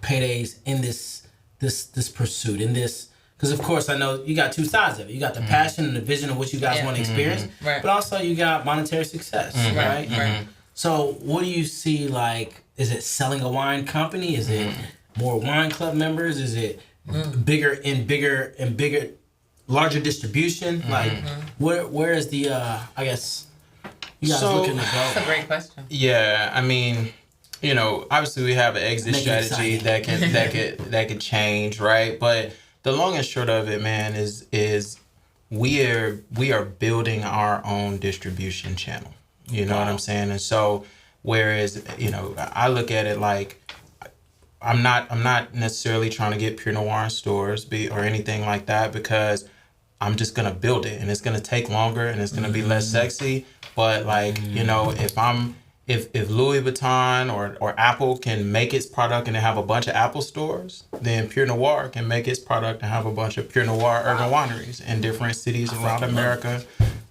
paydays in this pursuit in this? Because of course I know you got two sides of it. You got the passion and the vision of what you guys Yeah. want to experience, Right. but also you got monetary success, right? Right. So what do you see? Like, is it selling a wine company? Is it more wine club members? Is it bigger, larger distribution? Like, where is the? I guess you guys So- looking to That's a go. great question. Yeah, I mean, you know, obviously we have an exit Make it strategy exciting. that can change, right? But the long and short of it, man, is we are building our own distribution channel. You know what I'm saying? And so whereas, you know, I look at it like I'm not necessarily trying to get Pure Noir in stores or anything like that, because I'm just gonna build it, and it's gonna take longer and it's gonna be less sexy. But like, you know, if I'm if Louis Vuitton or Apple can make its product and have a bunch of Apple stores, then Pure Noir can make its product and have a bunch of Pure Noir urban wineries in different cities around America.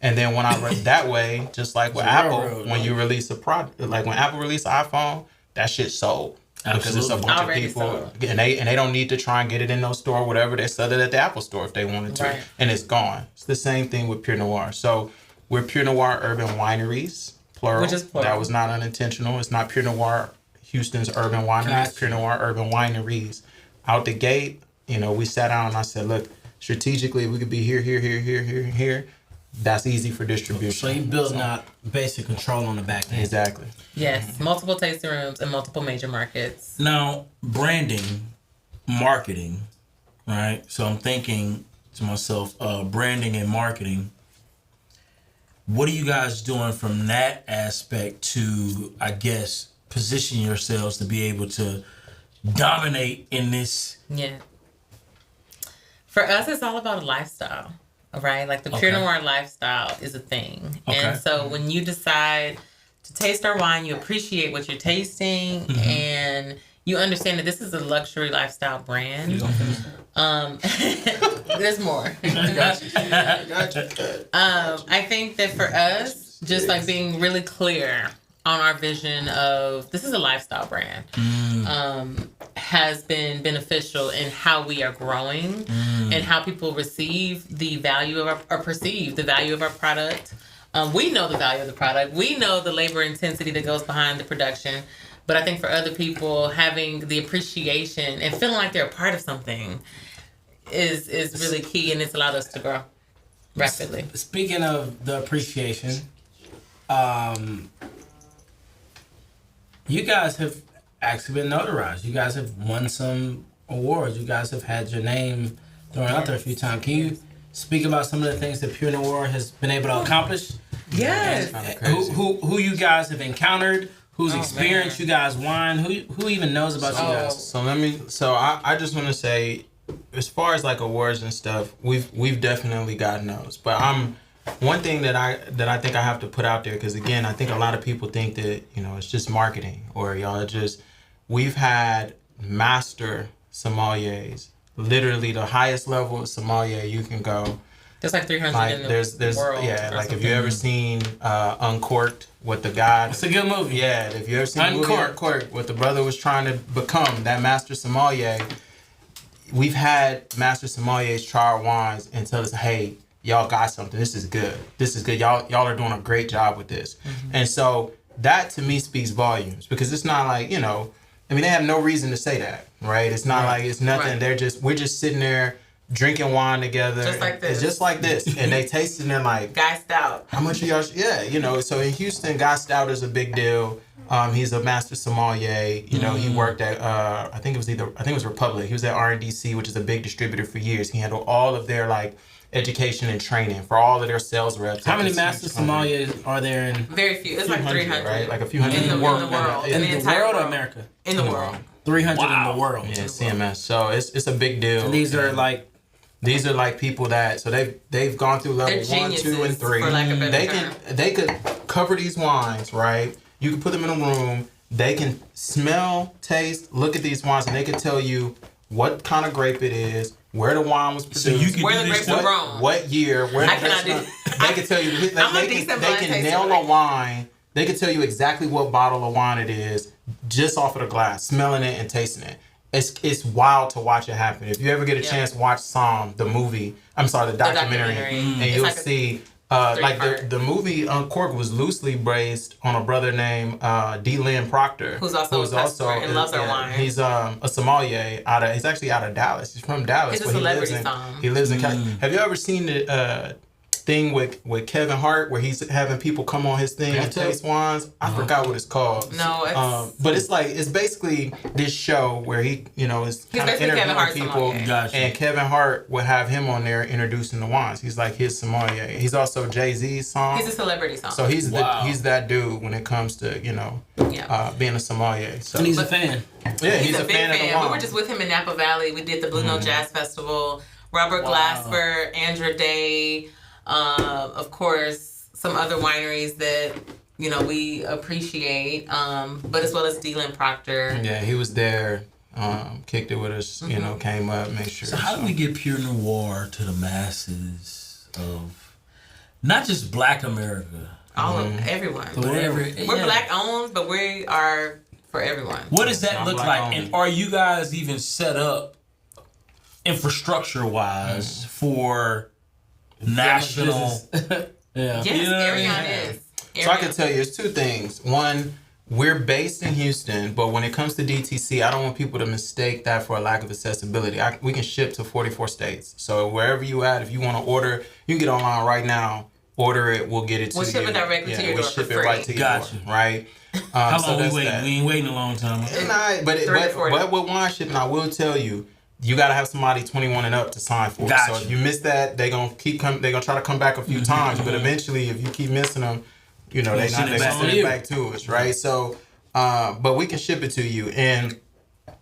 And then when I read that way, just like with Apple, when you release a product, like when Apple released the iPhone, that shit sold. Because it's a bunch of people, and they don't need to try and get it in those store, whatever. They sell it at the Apple store if they wanted to, and it's gone. It's the same thing with Pure Noir. So we're Pure Noir Urban Wineries, plural. Which is plural. That was not unintentional. It's not Pure Noir Houston's Urban Wineries. Pure Noir Urban Wineries. Out the gate, we sat down and I said, look, strategically, we could be here. That's easy for distribution. So you building out basic control on the back end. Exactly. Yes, multiple tasting rooms in multiple major markets. Now, branding, marketing, right? So I'm thinking to myself, branding and marketing. What are you guys doing from that aspect to, I guess, position yourselves to be able to dominate in this? Yeah. For us, it's all about a lifestyle. Right? Like the Pure Noir lifestyle is a thing. Okay. And so when you decide to taste our wine, you appreciate what you're tasting and you understand that this is a luxury lifestyle brand. There's more. Gotcha. I think that for us, just like being really clear on our vision of this is a lifestyle brand has been beneficial in how we are growing and how people receive the value of our, or perceive the value of our product. We know the value of the product. We know the labor intensity that goes behind the production. But I think for other people, having the appreciation and feeling like they're a part of something is really key, and it's allowed us to grow rapidly. Speaking of the appreciation, you guys have actually been notarized. You guys have won some awards. You guys have had your name thrown out there a few times. Can you speak about some of the things that Pure Noir has been able to accomplish? Yes. Who you guys have encountered? Whose experience you guys won? Who even knows about you guys? So I just want to say, as far as like awards and stuff, we've definitely gotten those. But one thing that I think I have to put out there, because again, I think a lot of people think that it's just marketing or y'all just. We've had master sommeliers, literally the highest level of sommelier you can go. There's like 300 like in the there's world. Yeah, like if you ever seen Uncorked, what the guy. It's a good movie. Yeah, if you ever seen the movie Uncorked, what the brother was trying to become, that master sommelier. We've had master sommeliers try our wines and tell us, hey, y'all got something. This is good. Y'all are doing a great job with this. And so that to me speaks volumes, because it's not like, they have no reason to say that, right? It's not like it's nothing. Right. We're just sitting there drinking wine together. Just like this. It's just like this. And they taste it and they're like, Guy Stout. how much are y'all? Yeah, so in Houston, Guy Stout is a big deal. He's a master sommelier. He worked at, I think it was Republic. He was at RDC, which is a big distributor for years. He handled all of their education and training for all of their sales reps. How many master sommeliers are there in? Very few. It's like 300. Right? Like a few hundred in the world. In the entire world world. or America? In the world. 300 in the world. Yeah, CMS. So it's a big deal. And these are like people that they've gone through level 1, 2, and 3. For lack of better term. They could cover these wines, right? You can put them in a room. They can smell, taste, look at these wines, and they can tell you what kind of grape it is, where the wine was produced, So you can where the grapes were grown, what year, where I cannot do. They can tell you. They can nail a wine. They can tell you exactly what bottle of wine it is just off of the glass, smelling it and tasting it. It's wild to watch it happen. If you ever get a chance to watch the documentary, and you'll see the movie Uncorked was loosely based on a brother named D. Lynn Proctor, who's also a customer and loves our wine. He's a sommelier he's actually out of Dallas. He's from Dallas. He's a celebrity song. He lives in California. Have you ever seen the thing with Kevin Hart where he's having people come on his thing and taste wines? I forgot what it's called. No, it's but it's basically this show where he is kind of interviewing people, and Kevin Hart would have him on there introducing the wines. He's like his sommelier. He's also Jay-Z's song. He's a celebrity song. So he's that dude when it comes to being a sommelier. So and he's a fan. Yeah, he's a big fan of the wine. We were just with him in Napa Valley. We did the Blue Note Jazz Festival. Robert Glasper, Andra Day. Of course, some other wineries that we appreciate, but as well as Dylan Proctor. Yeah, he was there, kicked it with us, came up, made sure. So how do we get Pure Noir to the masses of not just Black America? All of everyone. We're Black owned, but we are for everyone. What does that look like? And are you guys even set up infrastructure wise for national? Yes, Arion is. So I can tell you, it's two things. One, we're based in Houston, but when it comes to DTC, I don't want people to mistake that for a lack of accessibility. We can ship to 44 states. So wherever you at, if you want to order, you can get online right now, order it, we'll get it to you. We'll ship it directly to your door for free. We'll ship it right to your door, right? How long we waiting? We ain't waiting a long time. But with wine shipping, I will tell you, you gotta have somebody 21 and up to sign for it. So if you miss that, they're gonna try to come back a few times, but eventually, if you keep missing them, they're gonna send it back to us, right? So, but we can ship it to you, and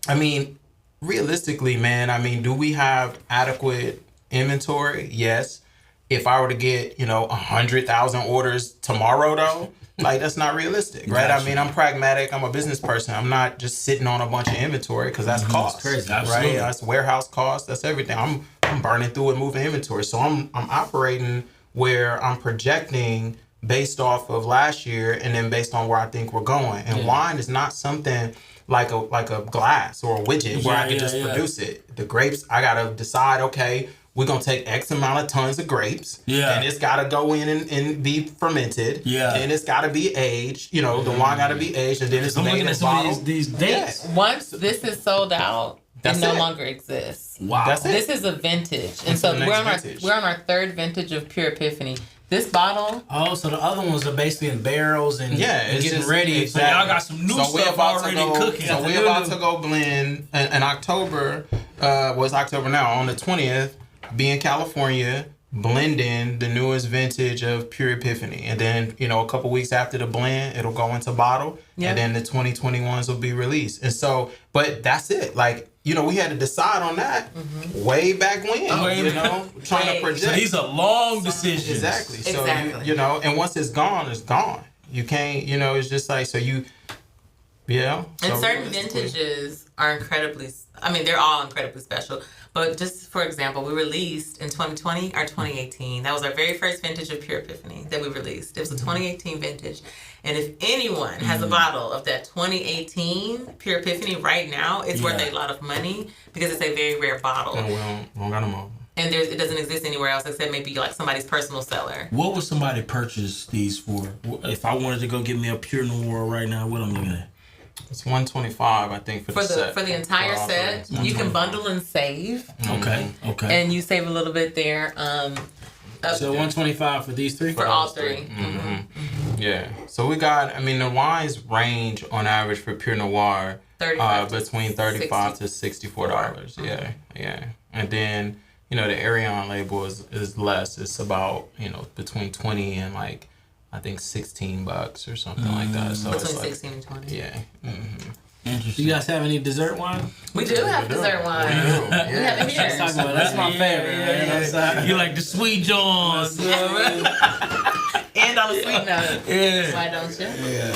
I mean, realistically, man, I mean, do we have adequate inventory? Yes. If I were to get 100,000 orders tomorrow, though. Like, that's not realistic, right? I mean, I'm pragmatic. I'm a business person. I'm not just sitting on a bunch of inventory because that's cost, crazy. right? That's warehouse cost. That's everything. I'm burning through and moving inventory. So I'm operating where I'm projecting based off of last year and then based on where I think we're going. And wine is not something like a glass or a widget where I can just produce it. The grapes, I got to decide, okay, we're going to take X amount of tons of grapes. Yeah. And it's got to go in and be fermented. Yeah. And it's got to be aged. The wine got to be aged. And then it's made in a bottle. These dates. Yeah. Once this is sold out, it no longer exists. Wow. That's it. This is a vintage. And so we're on our third vintage of Pure Epiphany. This bottle. Oh, so the other ones are basically in barrels and getting ready. Exactly. So y'all got some new stuff already cooking. So we're about to go blend in October. It's October now, on the 20th. Be in California, blending the newest vintage of Pure Epiphany. And then, a couple weeks after the blend, it'll go into bottle. Yeah. And then the 2021s will be released. And so, but that's it. Like, we had to decide on that way back when, trying to project. So these are long decisions. Exactly. So, and once it's gone, it's gone. You can't, it's just like, so you, And certain vintages are they're all incredibly special. But just for example, we released in 2020 our 2018. That was our very first vintage of Pure Epiphany that we released. It was a 2018 vintage. And if anyone has a bottle of that 2018 Pure Epiphany right now, it's worth a lot of money because it's a very rare bottle. And we don't got them all. And it doesn't exist anywhere else except maybe like somebody's personal cellar. What would somebody purchase these for? If I wanted to go get me a Pure Noir right now, what I'm looking at? It's $125, I think, for the set. For the entire set, you can bundle and save. Okay. And you save a little bit there. So $125 for these three? For all three. Mm-hmm. Yeah. So we got, the wines range on average for Pure Noir between $35 to $64. Yeah. And then, the Arion label is less. It's about, between 20 and like, I think $16 or something like that. So between it's 16 and 20. Yeah. Mm-hmm. Interesting. You guys have any dessert wine? We do have dessert wine. We have it here. That's my favorite. Yeah. You like the sweet Johns. And on a sweet note. Yeah. Why don't you? Yeah.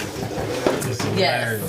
Yes.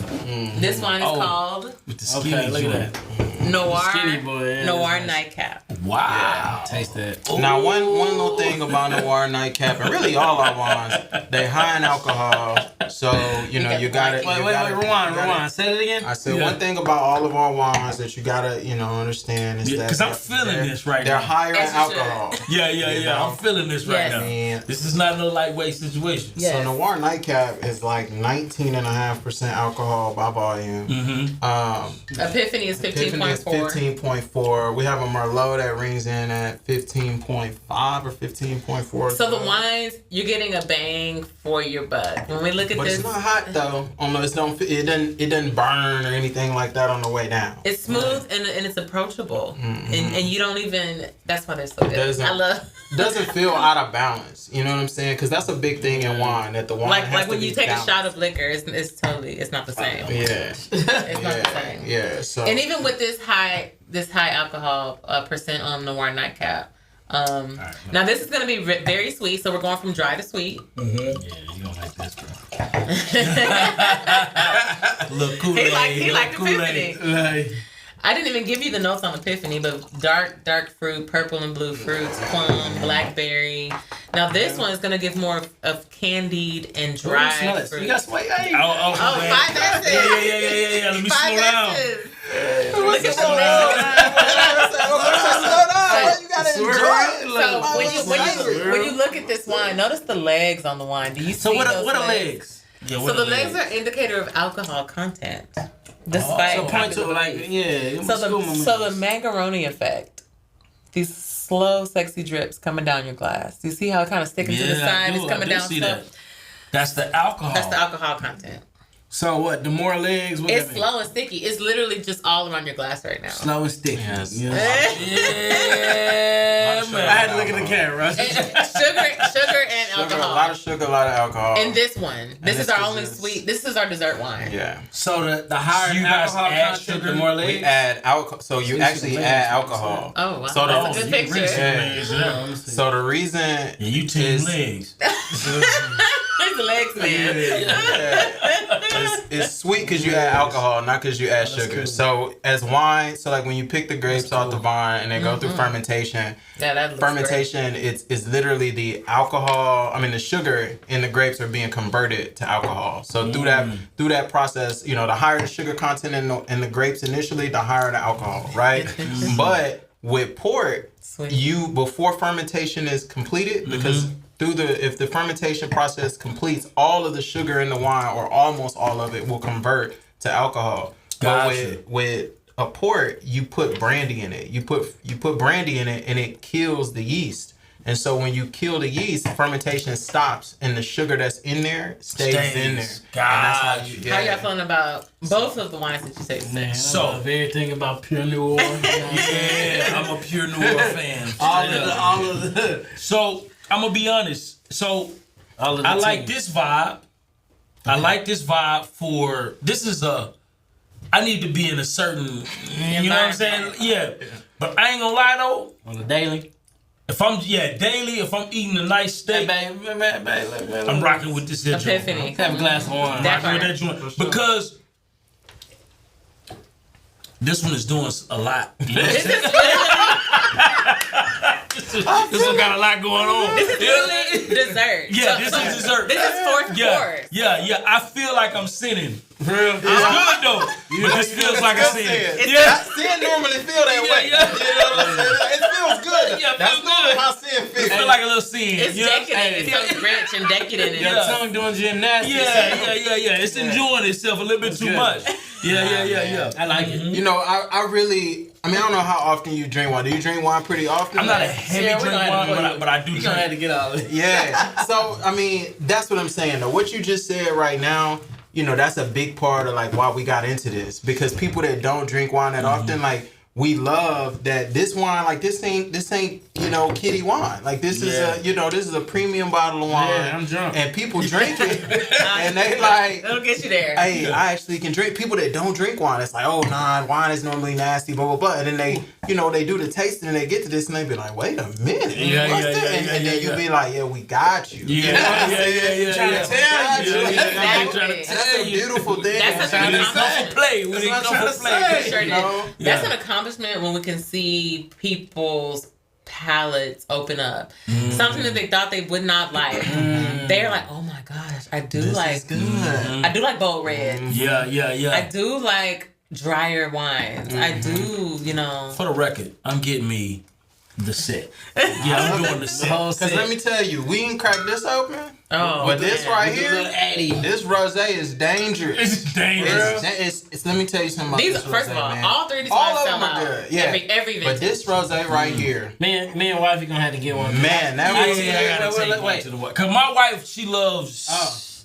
This wine is called with the skinny look at that. Noir Nightcap. Wow. Yeah, taste that. Now, one little thing about Noir Nightcap, and really all our wines, they high in alcohol. So, you got it. Wait, rewind. Say it again. I said one thing about all of our wines that you got to, understand is that. Because I'm feeling this right now. They're higher in alcohol. Yeah. I'm feeling this right now. This is not no lightweight situation. Yes. So, Noir Nightcap is like 19.5% alcohol by volume. Mm-hmm. Epiphany is 15.4. 15.4. We have a Merlot that rings in at 15.5 or 15.4. So the wines, you're getting a bang for your buck. When we look at but this, it's not hot though. It doesn't burn or anything like that on the way down. It's smooth and it's approachable, and you don't even. That's why they're so good. Doesn't feel out of balance. You know what I'm saying? Because that's a big thing in wine, that the wine has like to when be you take balanced. a shot of liquor, it's not the same. It's not the same. So and even with this high alcohol percent on Noir Nightcap, Now this is gonna be very sweet, so we're going from dry to sweet. Yeah, you don't like this, bro. Look, Kool-Aid. He liked Epiphany. I didn't even give you the notes on Epiphany, but dark fruit, purple and blue fruits, plum, blackberry. Now this one is gonna give more of candied and dried fruit. You got some white guy? Oh, 5 S's. Yeah. Let me slow down. Look at the You gotta enjoy it. So when you look at this wine, notice the legs on the wine. Do you see So what those are legs? Yeah, So the legs are indicator of alcohol content. Despite So point to like so the macaroni effect. These slow, sexy drips coming down your glass. Do you see how it kind of sticking to the side? It's coming down slow. That's the alcohol. That's the alcohol content. So what? The more legs? What It's slow and sticky. It's literally just all around your glass right now. Slow and sticky. Yes. Yeah. Man. I had to look at the camera. And sugar and alcohol. A lot of sugar, a lot of alcohol. And this one. This is our only is- sweet. This is our dessert wine. Yeah. So the higher You the guys alcohol add content, sugar? the more We legs. add alcohol. So you actually add alcohol. Oh, wow. So That's a the, good picture. yeah. So the reason Yeah, you team legs. It's the legs, man. it's sweet because you add alcohol, not because you add sugar. cool. So as wine, so like when you pick the grapes off the vine and they go through fermentation, Yeah, that looks fermentation it's literally the alcohol. I mean the sugar in the grapes are being converted to alcohol. So through that process, the higher the sugar content in the grapes initially, the higher the alcohol, right? But with port, Sweet. before fermentation is completed, because if the fermentation process completes, all of the sugar in the wine or almost all of it will convert to alcohol. Gotcha. But with a port, you put brandy in it. You put brandy in it and it kills the yeast. And so when you kill the yeast, fermentation stops and the sugar that's in there stays in there. Gotcha. How y'all feeling about both of the wines that you tasted? Man, So- I love everything about Pure Noir. Yeah, I'm a Pure Noir fan. all of the So I'm gonna be honest. So I like this vibe. I like this vibe for this is I need to be in a certain you know what I'm saying? Yeah. But I ain't gonna lie though. on the daily. If I'm daily, if I'm eating a nice steak, I'm rocking with this. Epiphany. Have a glass of wine. That Rocking with that joint because this one is doing a lot. You know what I'm saying? This one got a lot going on. This is really dessert. Yeah, this is dessert. This is fourth course. Yeah. I feel like I'm sinning. It's good though. But this feels like a sin. Sin normally feel that way. Yeah. You know what I'm saying? It feels good. Yeah, it That's feels normally good. how sin feels. It feel like a little sin. It's you know? decadent. It feels rich and decadent. Your tongue doing gymnastics. Yeah. It's enjoying itself a little bit too good. much. Yeah. I like it. I don't know how often you drink wine. Do you drink wine pretty often? I'm not a heavy drink wine, but I do You gonna have to drink. get all of it. Yeah. So, that's what I'm saying though. What you just said right now, that's a big part of like why we got into this. Because people that don't drink wine that often, like we love that this wine, like this ain't kiddie wine. Like this is this is a premium bottle of wine. Yeah, I'm drunk. And people drink it and they like It'll get you there. hey, I actually can drink. People that don't drink wine, it's like, oh, nah, wine is normally nasty, blah, blah, blah. And then they, they do the tasting and they get to this and they be like, wait a minute. What's that? And then you be like, yeah, we got you. Yeah. Trying to tell you. Exactly. That's a beautiful thing. That's an accomplishment. Play. We didn't come for play. Sure did. know? That's an accomplishment when we can see people's palates open up. Something that they thought they would not like. They're like, oh my gosh, I do like bold red. Yeah. I do like drier wines. I do, For the record, I'm getting me the set. Yeah, I'm doing the set. Because let me tell you, we ain't cracked this open. Oh, But this man. right here, this rosé is dangerous. It's dangerous. It's let me tell you something about These, this first rosé, of all, man. all three of these All wines of sell them are out. good. Yeah. Every vintage. But this rosé right here, Me and wifey gonna have to get one. man, that I rosé. gotta take one to the wine. Cause my wife, she loves.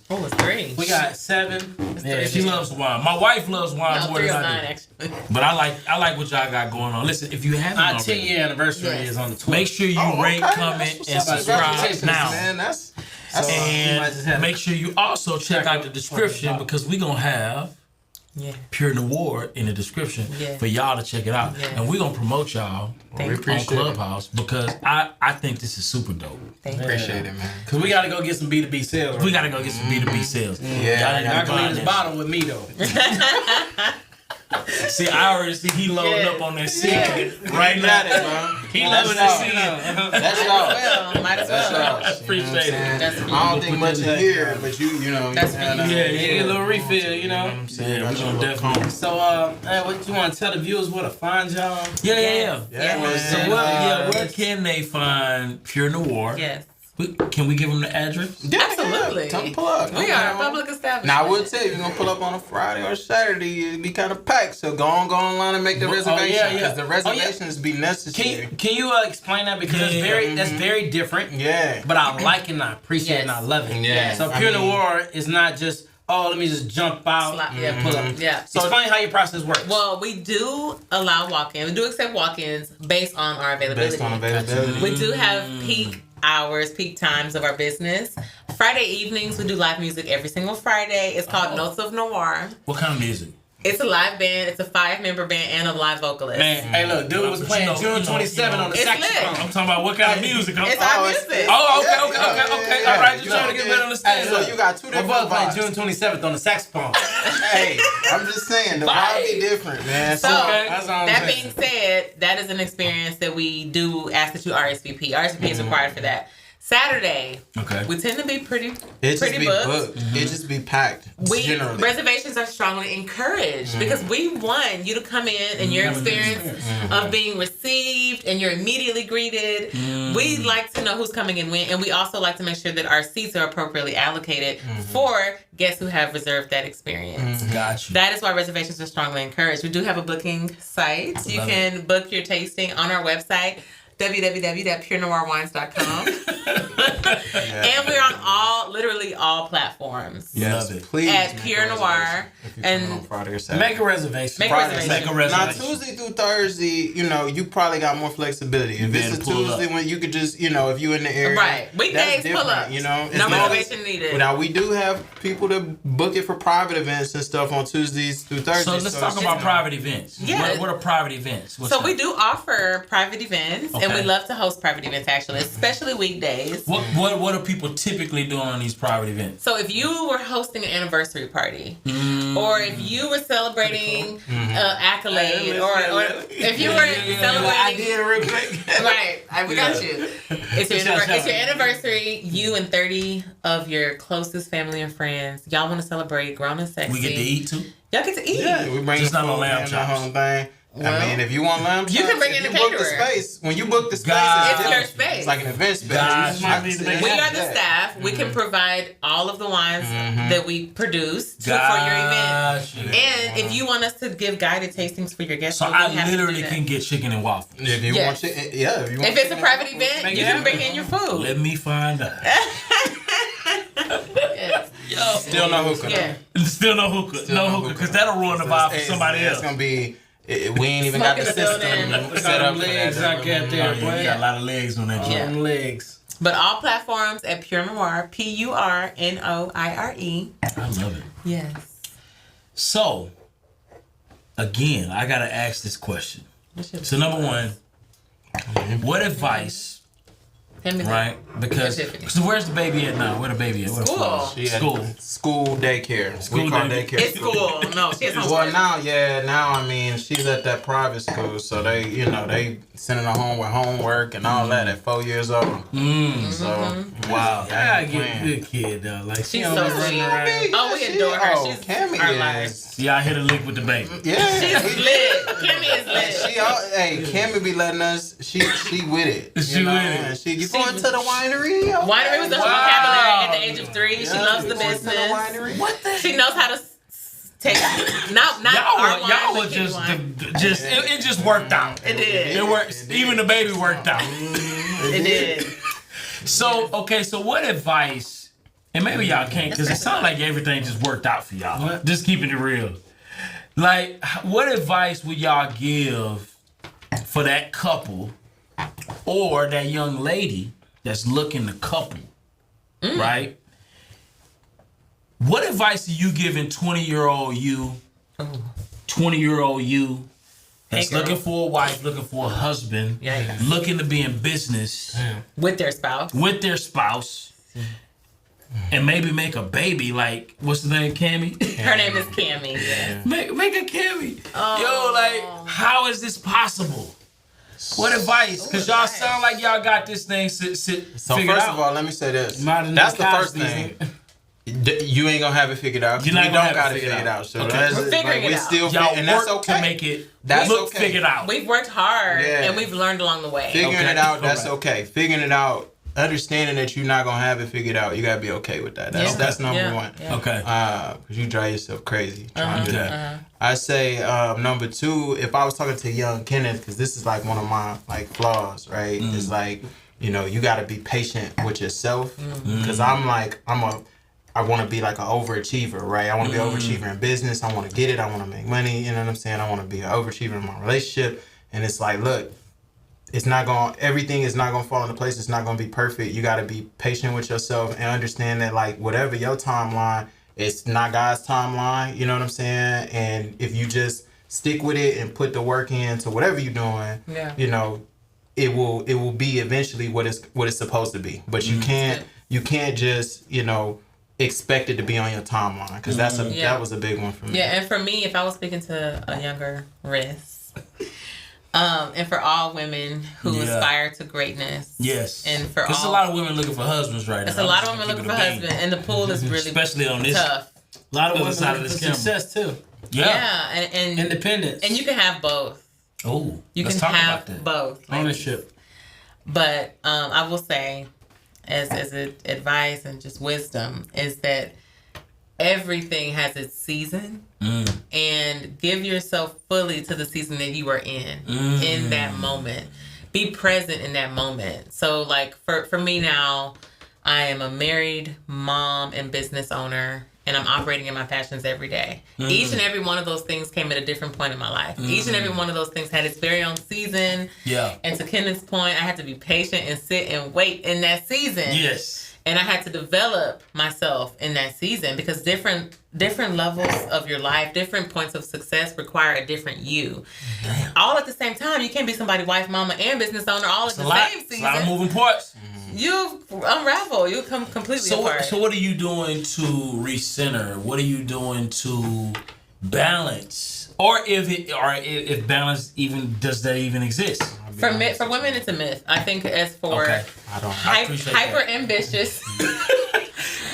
Oh, it's three. We got 7. Yeah, She loves wine. My wife loves wine No, more 3 than of I 9 do. actually. But I like what y'all got going on. Listen, if you haven't Our already, 10-year anniversary Yes. is on the 12th. make sure you rate, comment, and subscribe Congratulations, now. man. That's you might just have And make sure you also check out the description because we're gonna have Pure Noir in the description for y'all to check it out. And we're going to promote y'all on Clubhouse because I think this is super dope. Appreciate it, man. Because we got to go get some B2B sales. We got to go get some B2B sales. Yeah. Y'all can leave this bottle with me, though. See, I already see he loading up on that seat right now. He loving that seat. That's y'all. Well, might as well. I appreciate it. I don't think much in here, but you know. That's Yeah, a little refill, you know. Yeah, we're going to definitely. So, what you want to tell the viewers where to find y'all? Yeah. So, man. where can they find Pure Noir? Yes. Can we give them the address? Yeah, Absolutely. Come pull up. We are a public establishment. Now, I will tell you, you're going to pull up on a Friday or Saturday, it'd be kind of packed. So go online and make the reservation. Because the reservations be necessary. Can you explain that? Because that's very different. Yeah. But I like it and I appreciate it and I love it. Yeah. So Pure Noir is not just, let me just jump out and pull up. Yeah. So explain how your process works. Well, we do allow walk-ins. We do accept walk-ins based on our availability. Based on availability. We do have peak hours, peak times of our business. Friday evenings, we do live music every single Friday. It's called Notes of Noir. What kind of music? It's a live band. It's a 5-member band and a live vocalist. Man, hey, look, dude was playing June 27 on the saxophone. I'm talking about what kind of music. It's our music. Okay. All right, just trying to get better understanding. So you got two different playing vibes. June 27th on the saxophone. Hey, I'm just saying, the vibe be different, man. So, that's all I'm that saying. being said, that is an experience that we do ask that you RSVP. RSVP is required for that. Saturday, we tend to be pretty booked. It just be packed. Generally. Reservations are strongly encouraged because we want you to come in and your experience of being received and you're immediately greeted. We like to know who's coming and when, and we also like to make sure that our seats are appropriately allocated for guests who have reserved that experience. Got you. That is why reservations are strongly encouraged. We do have a booking site. You can book your tasting on our website, www.purenoirwines.com. And we're on literally all platforms. Yes, love it. Please at Pure Noir and Friday or Saturday. Make a reservation. Now Tuesday through Thursday, you probably got more flexibility. If it's a Tuesday when you could just, if you in the area, right, weekdays pull up. No reservation needed. Now we do have people that book it for private events and stuff on Tuesdays through Thursdays. So let's talk about private events. Yeah. What are private events? We do offer private events, and we love to host private events actually, especially weekdays. What are people typically doing on these private events? So if you were hosting an anniversary party, or if you were celebrating accolade, or if you were celebrating, real quick. right? We got you. It's your anniversary. You and 30 of your closest family and friends. Y'all want to celebrate grown and sexy. We get to eat too. Y'all get to eat. Yeah, we bring just not no lamb and chops. the whole thing. Well, I mean, if you want lamb chops, you can bring in you a book the caterer. space. When you book the space, it's your space. It's like an event space. We are the staff. We can provide all of the wines that we produce for your event. And if you want us to give guided tastings for your guests, so I literally can get chicken and waffles. If you want chicken, if it's a private event, you can bring in your food. Let me find out. Yo. Still no hookah. Yeah. Still no hookah. No hookah, because that'll ruin the vibe for somebody else. It's gonna be. We ain't even got the system set up. Legs I got there, boy. You got a lot of legs on that joint. Legs. But all platforms at Pure Noir, PURNOIRE. I love it. Yes. So, again, I gotta ask this question. So number one, what advice? Right, because so where's the baby at now? Where the baby at? School daycare. It's school. No, she's home. Well, now I mean she's at that private school, so they sending her home with homework and all that at 4 years old. So wow, I get a good kid though. Like she's so running around. Oh, we adore her. She's Cammy our life. Yeah, I hit a lick with the baby. Yeah, she's lit. Cammy is lit. Cammy be letting us. She with it. She with it. You going to the winery? Okay. Winery was the vocabulary at the age of 3. She loves the business. What the? She knows how to take not y'all were just it just worked out. It did. It worked. Even the baby worked out. It did. So what advice? And maybe y'all can't, because it sounds like everything just worked out for y'all. What? Just keeping it real. Like, what advice would y'all give for that couple or that young lady that's looking to couple, right? What advice are you giving 20-year-old you 20-year-old you that's Hey, girl. looking for a wife, looking for a husband, Yeah. looking to be in business With their spouse. and maybe make a baby. Like, what's the name, Cammy? Her name is Cammy. Yeah. make a Cammy. Yo, like, how is this possible? What advice? Because y'all sound like y'all got this thing So figured first out. of all, let me say this. Modern That's the Cosby's first thing. You ain't gonna have it figured out. You're not we gonna don't have got it it figured figured out. out. So Okay. that's We're figuring it we out. still Y'all and that's work okay. to make it That's look okay. figured out. We've worked hard Yeah. and we've learned along the way. Figuring Okay. it out, that's Alright. okay. Figuring it out, understanding that you're not gonna have it figured out, you gotta be okay with that. That's number one. Yeah. Okay. Because you drive yourself crazy trying to do that. Okay. I say number two, if I was talking to young Kenneth, because this is like one of my like flaws, right? It's like, you know, you gotta be patient with yourself. Because I want to be like an overachiever, right? I want to be an overachiever in business. I want to get it. I want to make money. You know what I'm saying? I want to be an overachiever in my relationship. And it's like, look, everything is not going to fall into place. It's not going to be perfect. You got to be patient with yourself and understand that like whatever your timeline, it's not God's timeline. You know what I'm saying? And if you just stick with it and put the work into whatever you're doing, you know, it will be eventually what it's supposed to be. But you can't just, you know, expect it to be on your timeline, because that was a big one for me. Yeah, and for me, if I was speaking to a younger Riss, and for all women who aspire to greatness, Yes. and for There's a lot of women looking for husbands right now. it's a lot of women looking for husbands, and the pool is really especially on this tough. A lot of Other women side of looking this for camera. success too. Yeah, and Independence. and you can have both. Oh, You let's can talk have about that. both. Like, Ownership. but I will say, as advice and just wisdom, is that everything has its season, and give yourself fully to the season that you are in that moment. Be present in that moment. So like for me now, I am a married mom and business owner, and I'm operating in my passions every day. Each and every one of those things came at a different point in my life. Each and every one of those things had its very own season. Yeah. And to Kenneth's point, I had to be patient and sit and wait in that season. Yes. And I had to develop myself in that season, because different levels of your life, different points of success require a different you. Damn. All at the same time. You can't be somebody's wife, mama, and business owner all at the same It's a season. lot of moving parts. You unravel. You come completely apart. So what are you doing to recenter? What are you doing to balance? Or if balance does that even exist? For women, it's a myth. I think as for I appreciate hyper that. ambitious.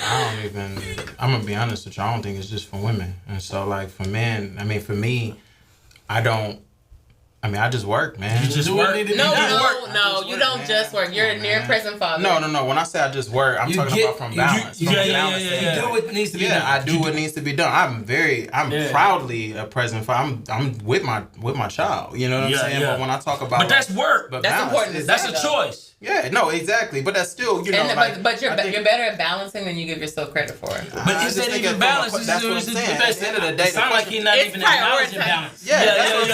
I'm gonna be honest with you, I don't think it's just for women. And so like for men, I mean for me, I just work, man. You just work. No, you don't just work. You're a near present father. No. When I say I just work, I'm talking about from balance. You do what needs to be done. I do what needs to be done. I'm proudly a present father. I'm with my child. You know what I'm saying? Yeah. But when I talk about, But that's work. But That's balance, important to That's say, a though. choice. Yeah, no, exactly. But that's still, you know, But you're better at balancing than you give yourself credit for. But is that even balance? That's what I'm saying. At the end of the day, It sounds like he's not It's even acknowledging prioritized. balance. yeah, that's what I'm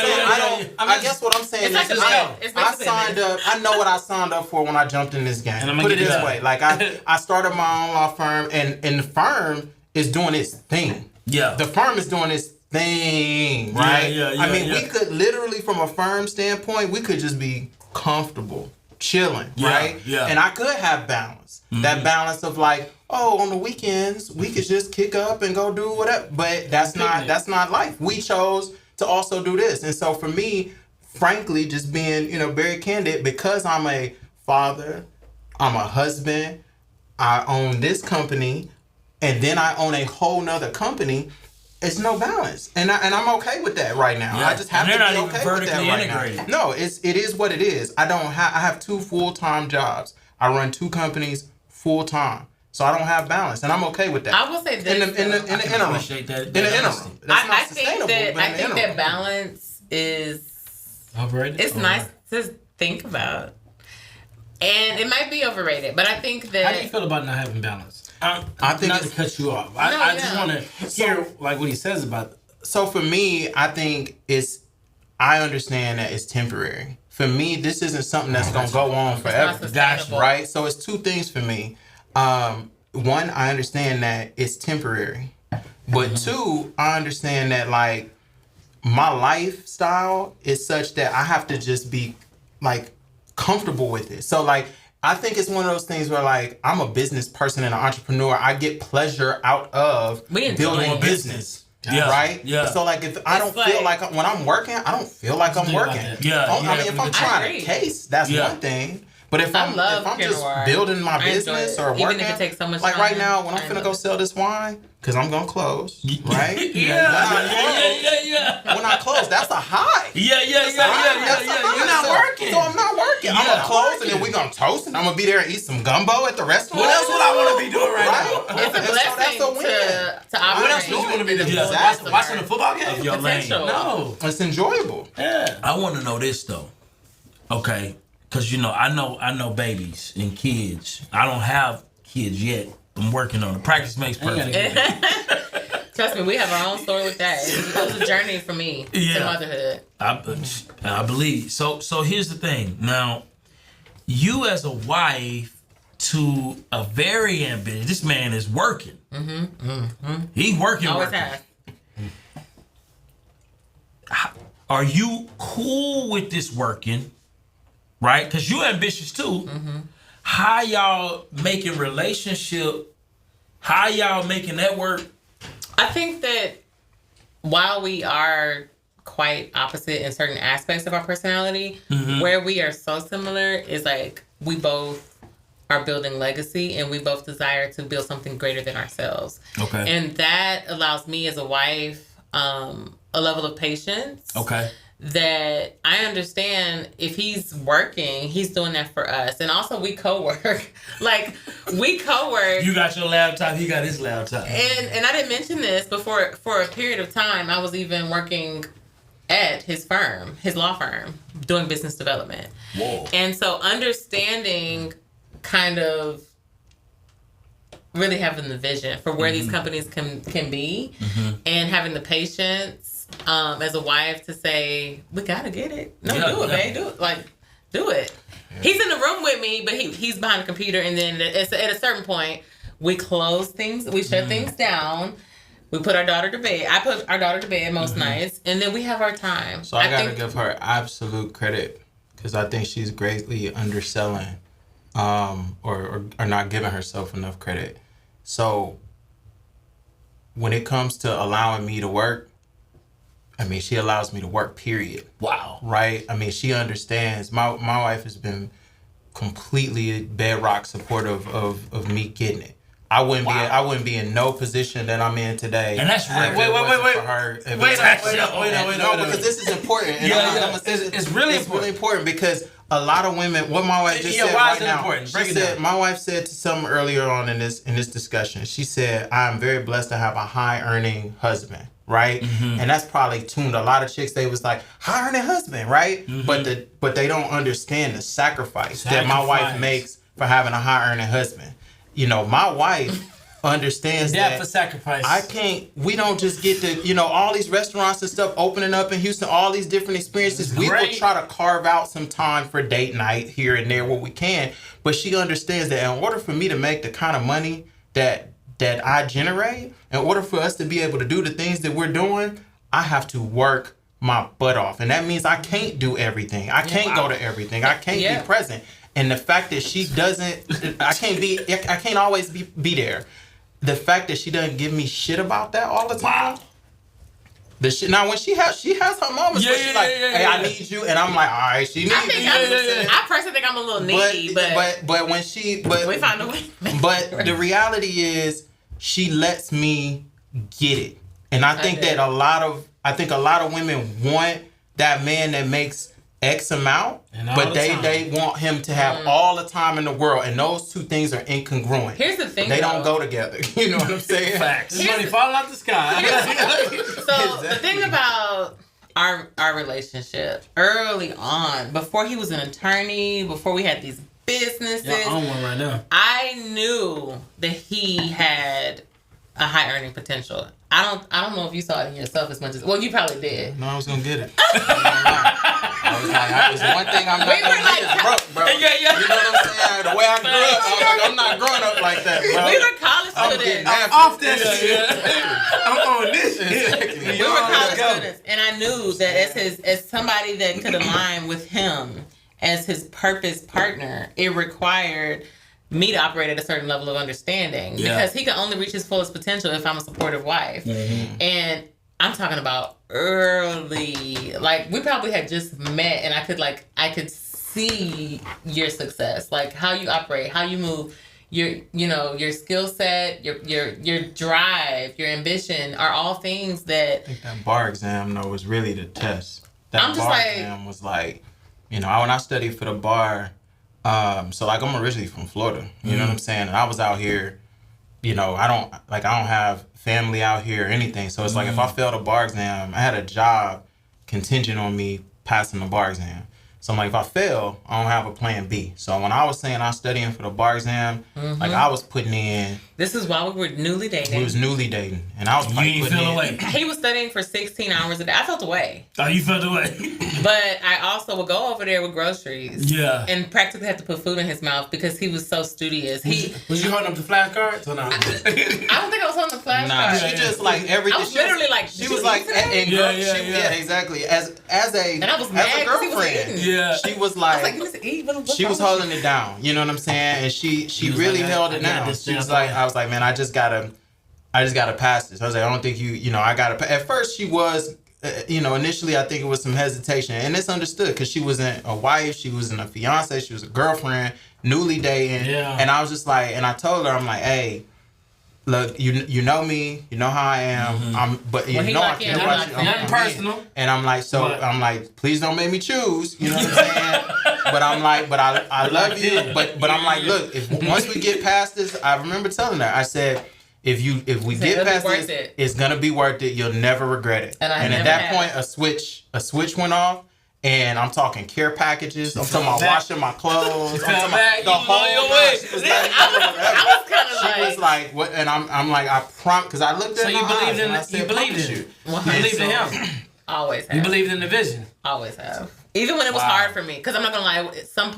saying. yeah. I guess what I'm saying It's like is a I myth. It's basically a signed up. I know what I signed up for when I jumped in this game. And I'm gonna Put it get this that. way: like I started my own law firm, and the firm is doing its thing. Yeah. The firm is doing its thing, right? Yeah, I mean, we could literally, from a firm standpoint, we could just be comfortable, chilling, right? Yeah. And I could have balance. That balance of like, oh, on the weekends we could just kick up and go do whatever. But that's not life. We chose to also do this, and so for me, frankly, just being very candid, because I'm a father, I'm a husband, I own this company, and then I own a whole nother company. It's no balance, and I'm okay with that right now. Yeah. I just have And to they're be not even okay with that vertically right integrated. now. No, it is what it is. I have 2 full-time jobs. I run 2 companies full time, so I don't have balance, and I'm okay with that. I will say this. in the interim. appreciate that. In the interim, that's not I think sustainable. that but in the interim. balance is Overrated. it's nice to think about, and it might be overrated. But I think that How do you feel about not having balance? I think not to it's- cut you off. I just want to hear like what he says about. So for me, I think I understand that it's temporary. For me, this isn't something that's gonna go on forever. sustainable. Right? So it's 2 things for me. One, I understand that it's temporary. But 2, I understand that like my lifestyle is such that I have to just be like comfortable with it. So like I think it's one of those things where like I'm a business person and an entrepreneur. I get pleasure out of building a business. Yeah. Right? Yeah. So like if I don't feel like when I'm working, I don't feel like I'm working. Yeah. I mean if I'm trying to case, that's one thing. But if I'm just building my business or working, even if it takes so much like time, right now when I'm finna go sell this wine, because I'm gonna close, right? When I close, that's a high. Yeah. You're not working. So I'm not working. I'm gonna close and then we're gonna toast and I'm gonna be there and eat some gumbo at the restaurant. Well, that's what I want to be doing right now. It's a blessing to operate. What else do you want to be doing? Watching the football game? Your lane. No, it's enjoyable. Yeah. I want to know this though. Okay. Cause I know babies and kids. I don't have kids yet. I'm working on it. Practice makes perfect. Trust me, we have our own story with that. It was a journey for me to motherhood. I believe. So here's the thing. Now, you as a wife to a very ambitious. This man is working. He's working. Always has. Are you cool with this working? Right? Because you're ambitious too. How y'all making relationship? How y'all making that work? I think that while we are quite opposite in certain aspects of our personality, where we are so similar is like we both are building legacy and we both desire to build something greater than ourselves. Okay. And that allows me as a wife a level of patience. Okay. That I understand if he's working, he's doing that for us. And also we co-work. We co-work. You got your laptop, he got his laptop. And I didn't mention this, but for a period of time, I was even working at his firm, his law firm, doing business development. Whoa. And so understanding kind of really having the vision for where these companies can be and having the patience as a wife to say, we gotta get it. No, do it, babe. Do it. Do it. Yeah. He's in the room with me, but he's behind the computer. And then at a certain point, we close things. We shut things down. We put our daughter to bed. I put our daughter to bed most nights. And then we have our time. So I gotta give her absolute credit because I think she's greatly underselling or not giving herself enough credit. So when it comes to allowing me to work, I mean, she allows me to work, period. Wow. Right? I mean, she understands. My wife has been completely bedrock supportive of me getting it. I wouldn't be in no position that I'm in today. And that's right. Wait. Wait, because this is important. It's really important. It's really important because a lot of women, what my wife just said right now, my wife said to something earlier on in this discussion. She said, "I'm very blessed to have a high earning husband." Right? And that's probably tuned a lot of chicks. They was like, high earning husband, right? But they don't understand the sacrifice that my wife makes for having a high earning husband. My wife understands that for sacrifice. We don't just get to, all these restaurants and stuff opening up in Houston, all these different experiences. We will try to carve out some time for date night here and there where we can. But she understands that in order for me to make the kind of money that I generate, in order for us to be able to do the things that we're doing, I have to work my butt off. And that means I can't do everything. I can't go to everything. I can't be present. And the fact that she doesn't, I can't always be there. The fact that she doesn't give me shit about that all the time. Wow. Now when she has her moments where she's like, hey, I need you, and I'm like, all right, she needs me. I personally think I'm a little needy, but when we find a way. But the reality is, she lets me get it, and I think that a lot of women want that man that makes X amount, but they want him to have all the time in the world, and those two things are incongruent. Here's the thing, they don't go together. You know what I'm saying? Facts. Money falling out the sky. So the thing about our relationship early on, before he was an attorney, before we had these businesses, I own one right now. I knew that he had a high earning potential. I don't know if you saw it in yourself as much as you probably did. No, I was gonna get it. I I was like, it's one thing I'm not We were gonna like, get is broke, bro. Yeah. You know what I'm saying? The way I grew up, I was like, I'm not growing up like that, bro. We were college I'm students. getting after Off it. that shit. I'm on this shit. Exactly. We were college students, and I knew that as somebody that could align with him as his purpose partner, it required me to operate at a certain level of understanding because he can only reach his fullest potential if I'm a supportive wife. And I'm talking about early, like we probably had just met, and I could see your success, like how you operate, how you move. Your skill set, your drive, your ambition are all things that. I think that bar exam though was really the test. That I'm just bar like- exam was like, when I studied for the bar, so like I'm originally from Florida, you know what I'm saying, and I was out here, I don't have family out here or anything, so it's like if I failed a bar exam, I had a job contingent on me passing the bar exam. So I'm like, if I fail, I don't have a plan B. So when I was saying I was studying for the bar exam, like I was putting in. This is while we were newly dating. We was newly dating, and I was You like ain't putting feel in. away. He was studying for 16 hours a day. I felt away. Oh, you felt away. But I also would go over there with groceries. Yeah. And practically have to put food in his mouth because he was so studious. Was you holding up the flashcards or not? I don't think I was on the flashcard. Nah, she just like everything. I was literally like, she was like, exactly. As a And I was as mad a 'cause he was girlfriend, eating. Yeah. she was I like, was like, you need to eat. What's she was wrong with holding it down. You know what I'm saying? And she was really like, held I it got down. this She was down. like, I was like, man, I just gotta pass this. I was like, I don't think I gotta. At first, she was. Initially I think it was some hesitation, and it's understood because she wasn't a wife, she wasn't a fiance, she was a girlfriend, newly dating, and I was just like, and I told her, I'm like, hey, look, you know me, you know how I am, but you know I care about you, Nothing personal. and I'm like, I'm like, please don't make me choose, you know what I'm saying? But I'm like, but I love you, but I'm like, look, once we get past this, I remember telling her, I said, if we get past this, it's gonna be worth it. You'll never regret it. And at that point, a switch went off, and I'm talking care packages. I'm talking about washing my clothes. I'm talking about the whole way. She was like, I was kind of like. she was like, what? And I'm like, I prompt because I looked at her. So you believed in I said, you believed in you. You believed in him. Always have. You believed in the vision. Always have. Even when it was hard for me, because I'm not gonna lie,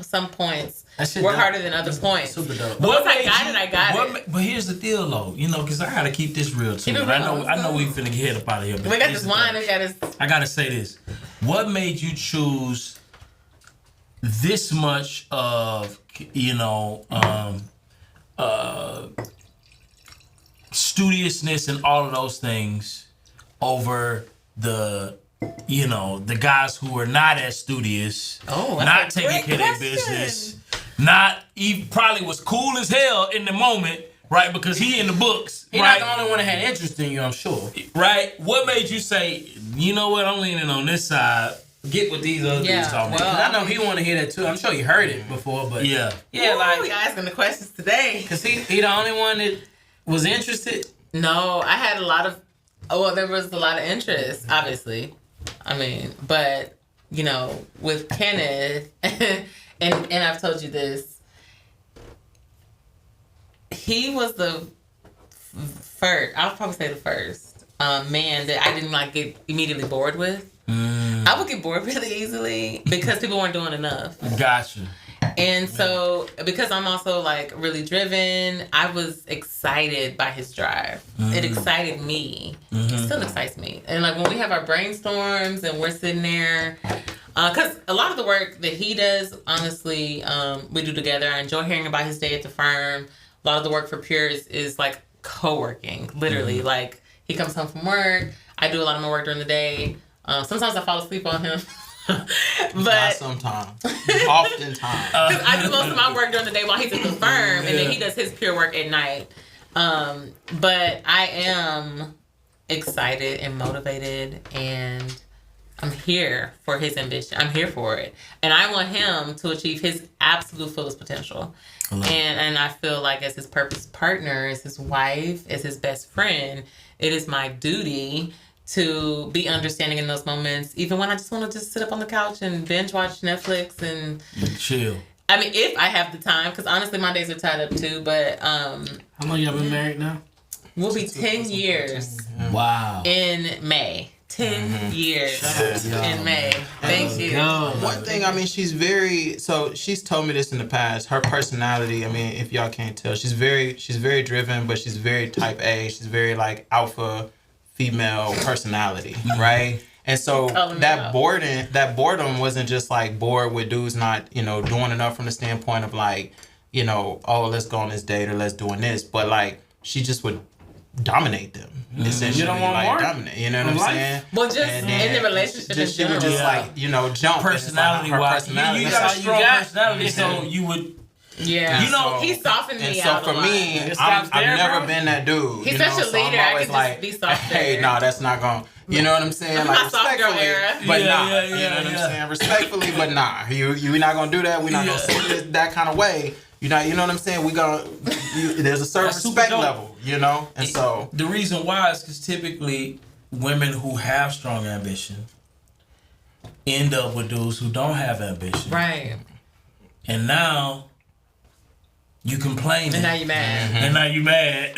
some points were harder than other points. Super dope. But once I got it, I got it. But here's the deal, though, because I gotta keep this real too. I know we finna get up out of here. But We got this wine. We got this. I gotta say this: what made you choose this much of studiousness and all of those things over the guys who are not as studious, not that's a taking care great of their question. business, not even probably was cool as hell in the moment, right? Because he in the books, He's right? not the only one that had interest in you, I'm sure. Right? What made you say, you know what, I'm leaning on this side? Get what these other dudes talking about. 'Cause I know he want to hear that too. I'm sure you heard it before, but Yeah. yeah, Ooh, y'all asking the questions today. cause he the only one that was interested. No, I had a lot of. Well, there was a lot of interest, obviously. I mean, but with Kenneth, and I've told you this. He was the first. I'll probably say the first man that I didn't get immediately bored with. I would get bored really easily because people weren't doing enough. Gotcha. And so, because I'm also really driven, I was excited by his drive. It excited me. It still excites me. And when we have our brainstorms and we're sitting there, because a lot of the work that he does, honestly, we do together. I enjoy hearing about his day at the firm. A lot of the work for Pure is co-working, literally. He comes home from work. I do a lot of my work during the day. Sometimes I fall asleep on him. But not sometimes, oftentimes. Because I do most of my work during the day while he's at the firm, and then he does his Pure work at night. But I am excited and motivated, and I'm here for his ambition. I'm here for it, and I want him to achieve his absolute fullest potential. And I feel like as his purpose partner, as his wife, as his best friend, it is my duty to be understanding in those moments, even when I just want to sit up on the couch and binge watch Netflix and chill. I mean, if I have the time, because honestly, my days are tied up too. But How long y'all been married now? we'll be 10 years Wow. in May. 10 years Yeah. in May. Thank you. One thing, I mean, she's told me this in the past. Her personality, I mean, if y'all can't tell, she's very driven, but she's very type A. She's very like alpha female personality, right? And so that boredom wasn't just like bored with dudes not, doing enough from the standpoint of like, oh, let's go on this date or let's doing this. But like, she just would dominate them. Essentially, You don't want like more? dominate. You know what I'm saying? Well, just in the relationship in she would general. just like, jump. Personality Her wise, personality. you That's got a how strong got- personality, so you would. Yeah. He softened me and out so a for lot. me, It I've stops there, never bro? been that dude. He's such a so leader, I'm I always could just like, be softer. hey, no, that's not going. You know what I'm saying? I'm Like not soft girl respectfully, era. but Yeah, nah. yeah, You know yeah, what I'm yeah. saying? Respectfully, but nah. We're not gonna do that. We're not gonna say this that kind of way. You know what I'm saying? There's a certain That's super respect dope. level, and so The reason why is because typically women who have strong ambition end up with dudes who don't have ambition. Right. And now you complaining. And now you're mad. And now you mad.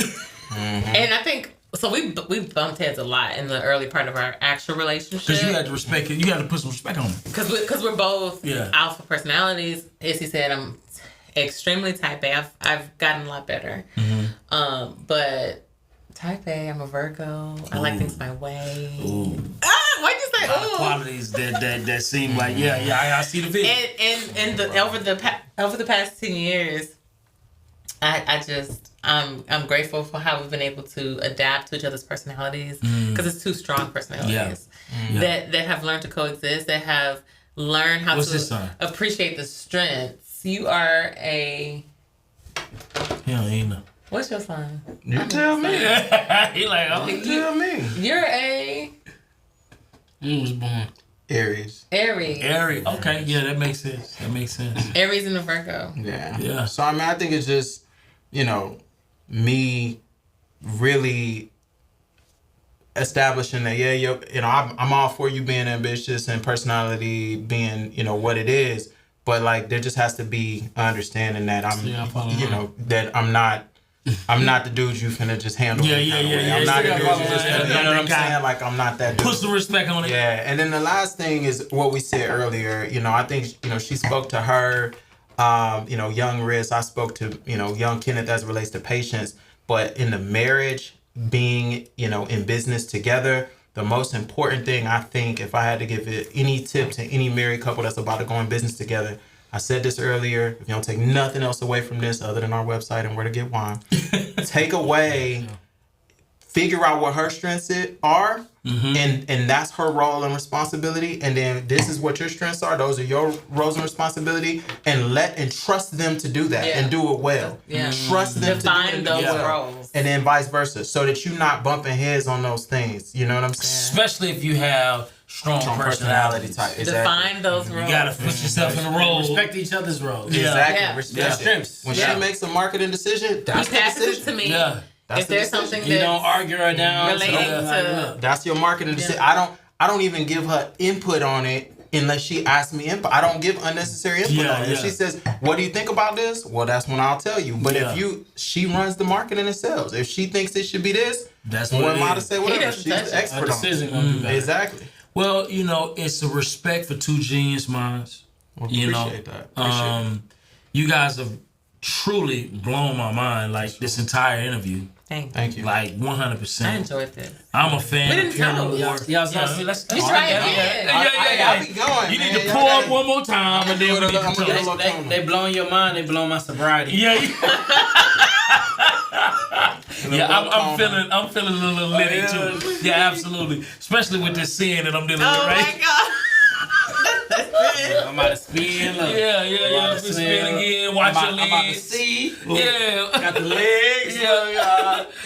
And I think so. We bumped heads a lot in the early part of our actual relationship. Because you had to respect it. You had to put some respect on it. Because we're both Yeah. alpha personalities. As he said, I'm extremely type A. I've gotten a lot better. But type A, I'm a Virgo. I like things my way. Ooh. Why'd you say ooh? Qualities that seem like I see the vision. And over the past 10 years, I'm grateful for how we've been able to adapt to each other's personalities because it's two strong personalities that have learned to coexist, that have learned how to appreciate the strengths. You are a what's your sign? you tell me. He like, oh, You tell me. You're a Who was born? Aries. Airy. Okay, yeah, that makes sense. Aries and a Virgo. Yeah. Yeah. So I mean, I think it's just, me really establishing that I'm all for you being ambitious and personality being what it is, but like there just has to be understanding that that I'm not the dude you finna just handle. Yeah. I'm not the dude you just finna, you know what I'm saying? Like I'm not that dude. Put some respect on it. Yeah, and then the last thing is what we said earlier. I think she spoke to her, young Riz. I spoke to young Kenneth as it relates to patience. But in the marriage, being in business together, the most important thing I think, if I had to give it any tip to any married couple that's about to go in business together, I said this earlier. If you don't take nothing else away from this other than our website and where to get wine, take away. Figure out what her strengths are, and that's her role and responsibility. And then this is what your strengths are. Those are your roles and responsibility. And trust them to do that and do it well. Yeah. Trust them Define to do it those well. roles. And then vice versa, so that you're not bumping heads on those things. You know what I'm saying? Especially if you have strong personality type. Exactly. Define those roles. You gotta put yourself in a role. Respect each other's roles. Yeah. Exactly. Yeah. Respect it. Strengths. When she makes a marketing decision, that's the Passes it decision. to me. Yeah. That's If the there's decision. something You that's don't argue her down. relating to That's your marketing decision. I don't even give her input on it unless she asks me input. I don't give unnecessary input on it. If she says, "What do you think about this?" Well, that's when I'll tell you. But she runs the marketing and sales. If she thinks it should be this, That's who what am I to say whatever? doesn't She's touch the it. expert on decision it. gonna do that. Exactly. Well, it's a respect for two genius minds. Well, Appreciate that. You guys have truly blown my mind, like this entire interview. Thank you. Like I 100%. enjoyed this. I'm a fan We of didn't Pure tell. Noir. Y'all let's You try again. I be going. You need man. to pull up one more time and then we need to I'm gonna do a talk. little They blowing your mind. They blowing my sobriety. Yeah. I'm feeling a little litty too. Yeah, absolutely. Especially with this sin that I'm dealing with, Oh right? my god. I'm about to spin. Look. Yeah. Spin again. Watch your I'm about to legs. see. Yeah. Got the legs.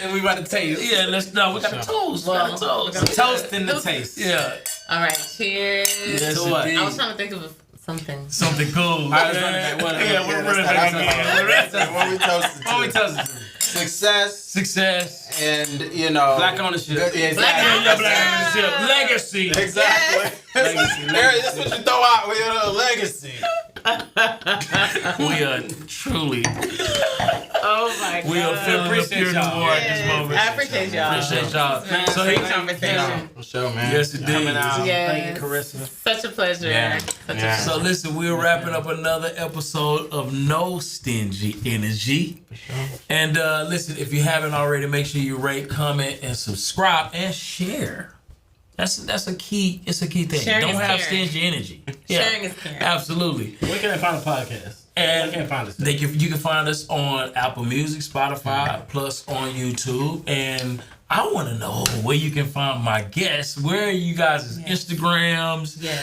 And we about to taste. Yeah, we got the toes. We got the toes. Toast in the taste. Yeah. All right, cheers. Yes, To what? indeed. I was trying to think of something. Something cool. I was running back. What? Yeah, we're running back again. What we toasted to. What we toasted to? Success. And Black ownership. Yeah, exactly. Black Black ownership. Legacy. Exactly. That's what you throw out with your legacy. We are truly. Oh my God. We are feeling the pure noir at this moment. I appreciate y'all. Appreciate y'all. So Great conversation. For sure, man. Yes, it Coming did. out. Yes. Thank you, Carissa. Such a pleasure. Yeah. Such Yeah. a So listen, we're wrapping up another episode of No Stingy Energy. For sure. And listen, if you haven't already, make sure you rate, comment, and subscribe and share. That's a key. It's a key thing. Sharing Don't is have caring. stingy energy. Sharing is caring. Absolutely. Where can I find the podcast? And I can't find us. you can find us on Apple Music, Spotify, plus on YouTube. And I want to know where you can find my guests. Where are you guys' Instagrams? Yeah.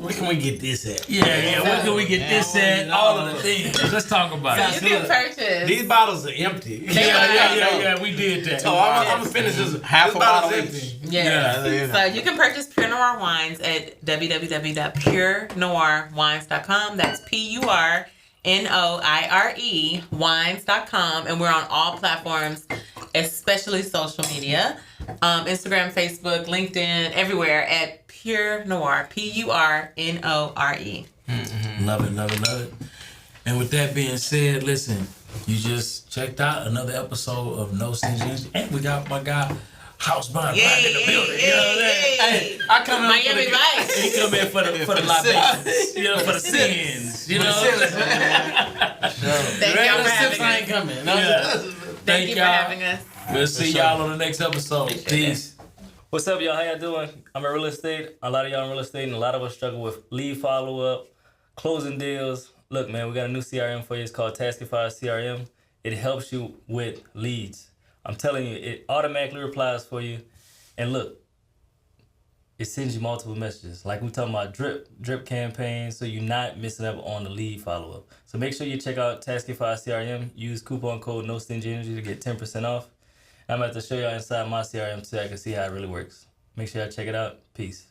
Where can we get this at? Yeah. Where can we get this at? All of the things. Let's talk about it. You can purchase. These bottles are empty. Yeah. We did that. So I'm gonna finish this. Half This a bottle's bottle empty. each. Yeah. Yeah. So you can purchase Pure Noir wines at www.purenoirwines.com. That's PURNOIRE wines.com. And we're on all platforms, especially social media. Instagram, Facebook, LinkedIn, everywhere at Pure Noir. PURNORE. Love it. And with that being said, listen, you just checked out another episode of No Stingy Energy. And we got my guy, House Byron, right in the building. You know what I'm saying? Hey, I come in Miami for Vice. He come in for the libations, you know, for the sins, you know. Thank y'all for having I us. ain't coming. Thank you for having us. We'll see y'all on the next episode. Peace. What's up, y'all? How y'all doing? I'm in real estate. A lot of y'all in real estate, and a lot of us struggle with lead follow-up, closing deals. Look, man, we got a new CRM for you. It's called Taskify CRM. It helps you with leads. I'm telling you, it automatically replies for you. And look, it sends you multiple messages. Like we talking about drip campaigns, so you're not missing out on the lead follow-up. So make sure you check out Taskify CRM. Use coupon code NOSTINGYENERGY to get 10% off. I'm about to show y'all inside my CRM so I can see how it really works. Make sure y'all check it out. Peace.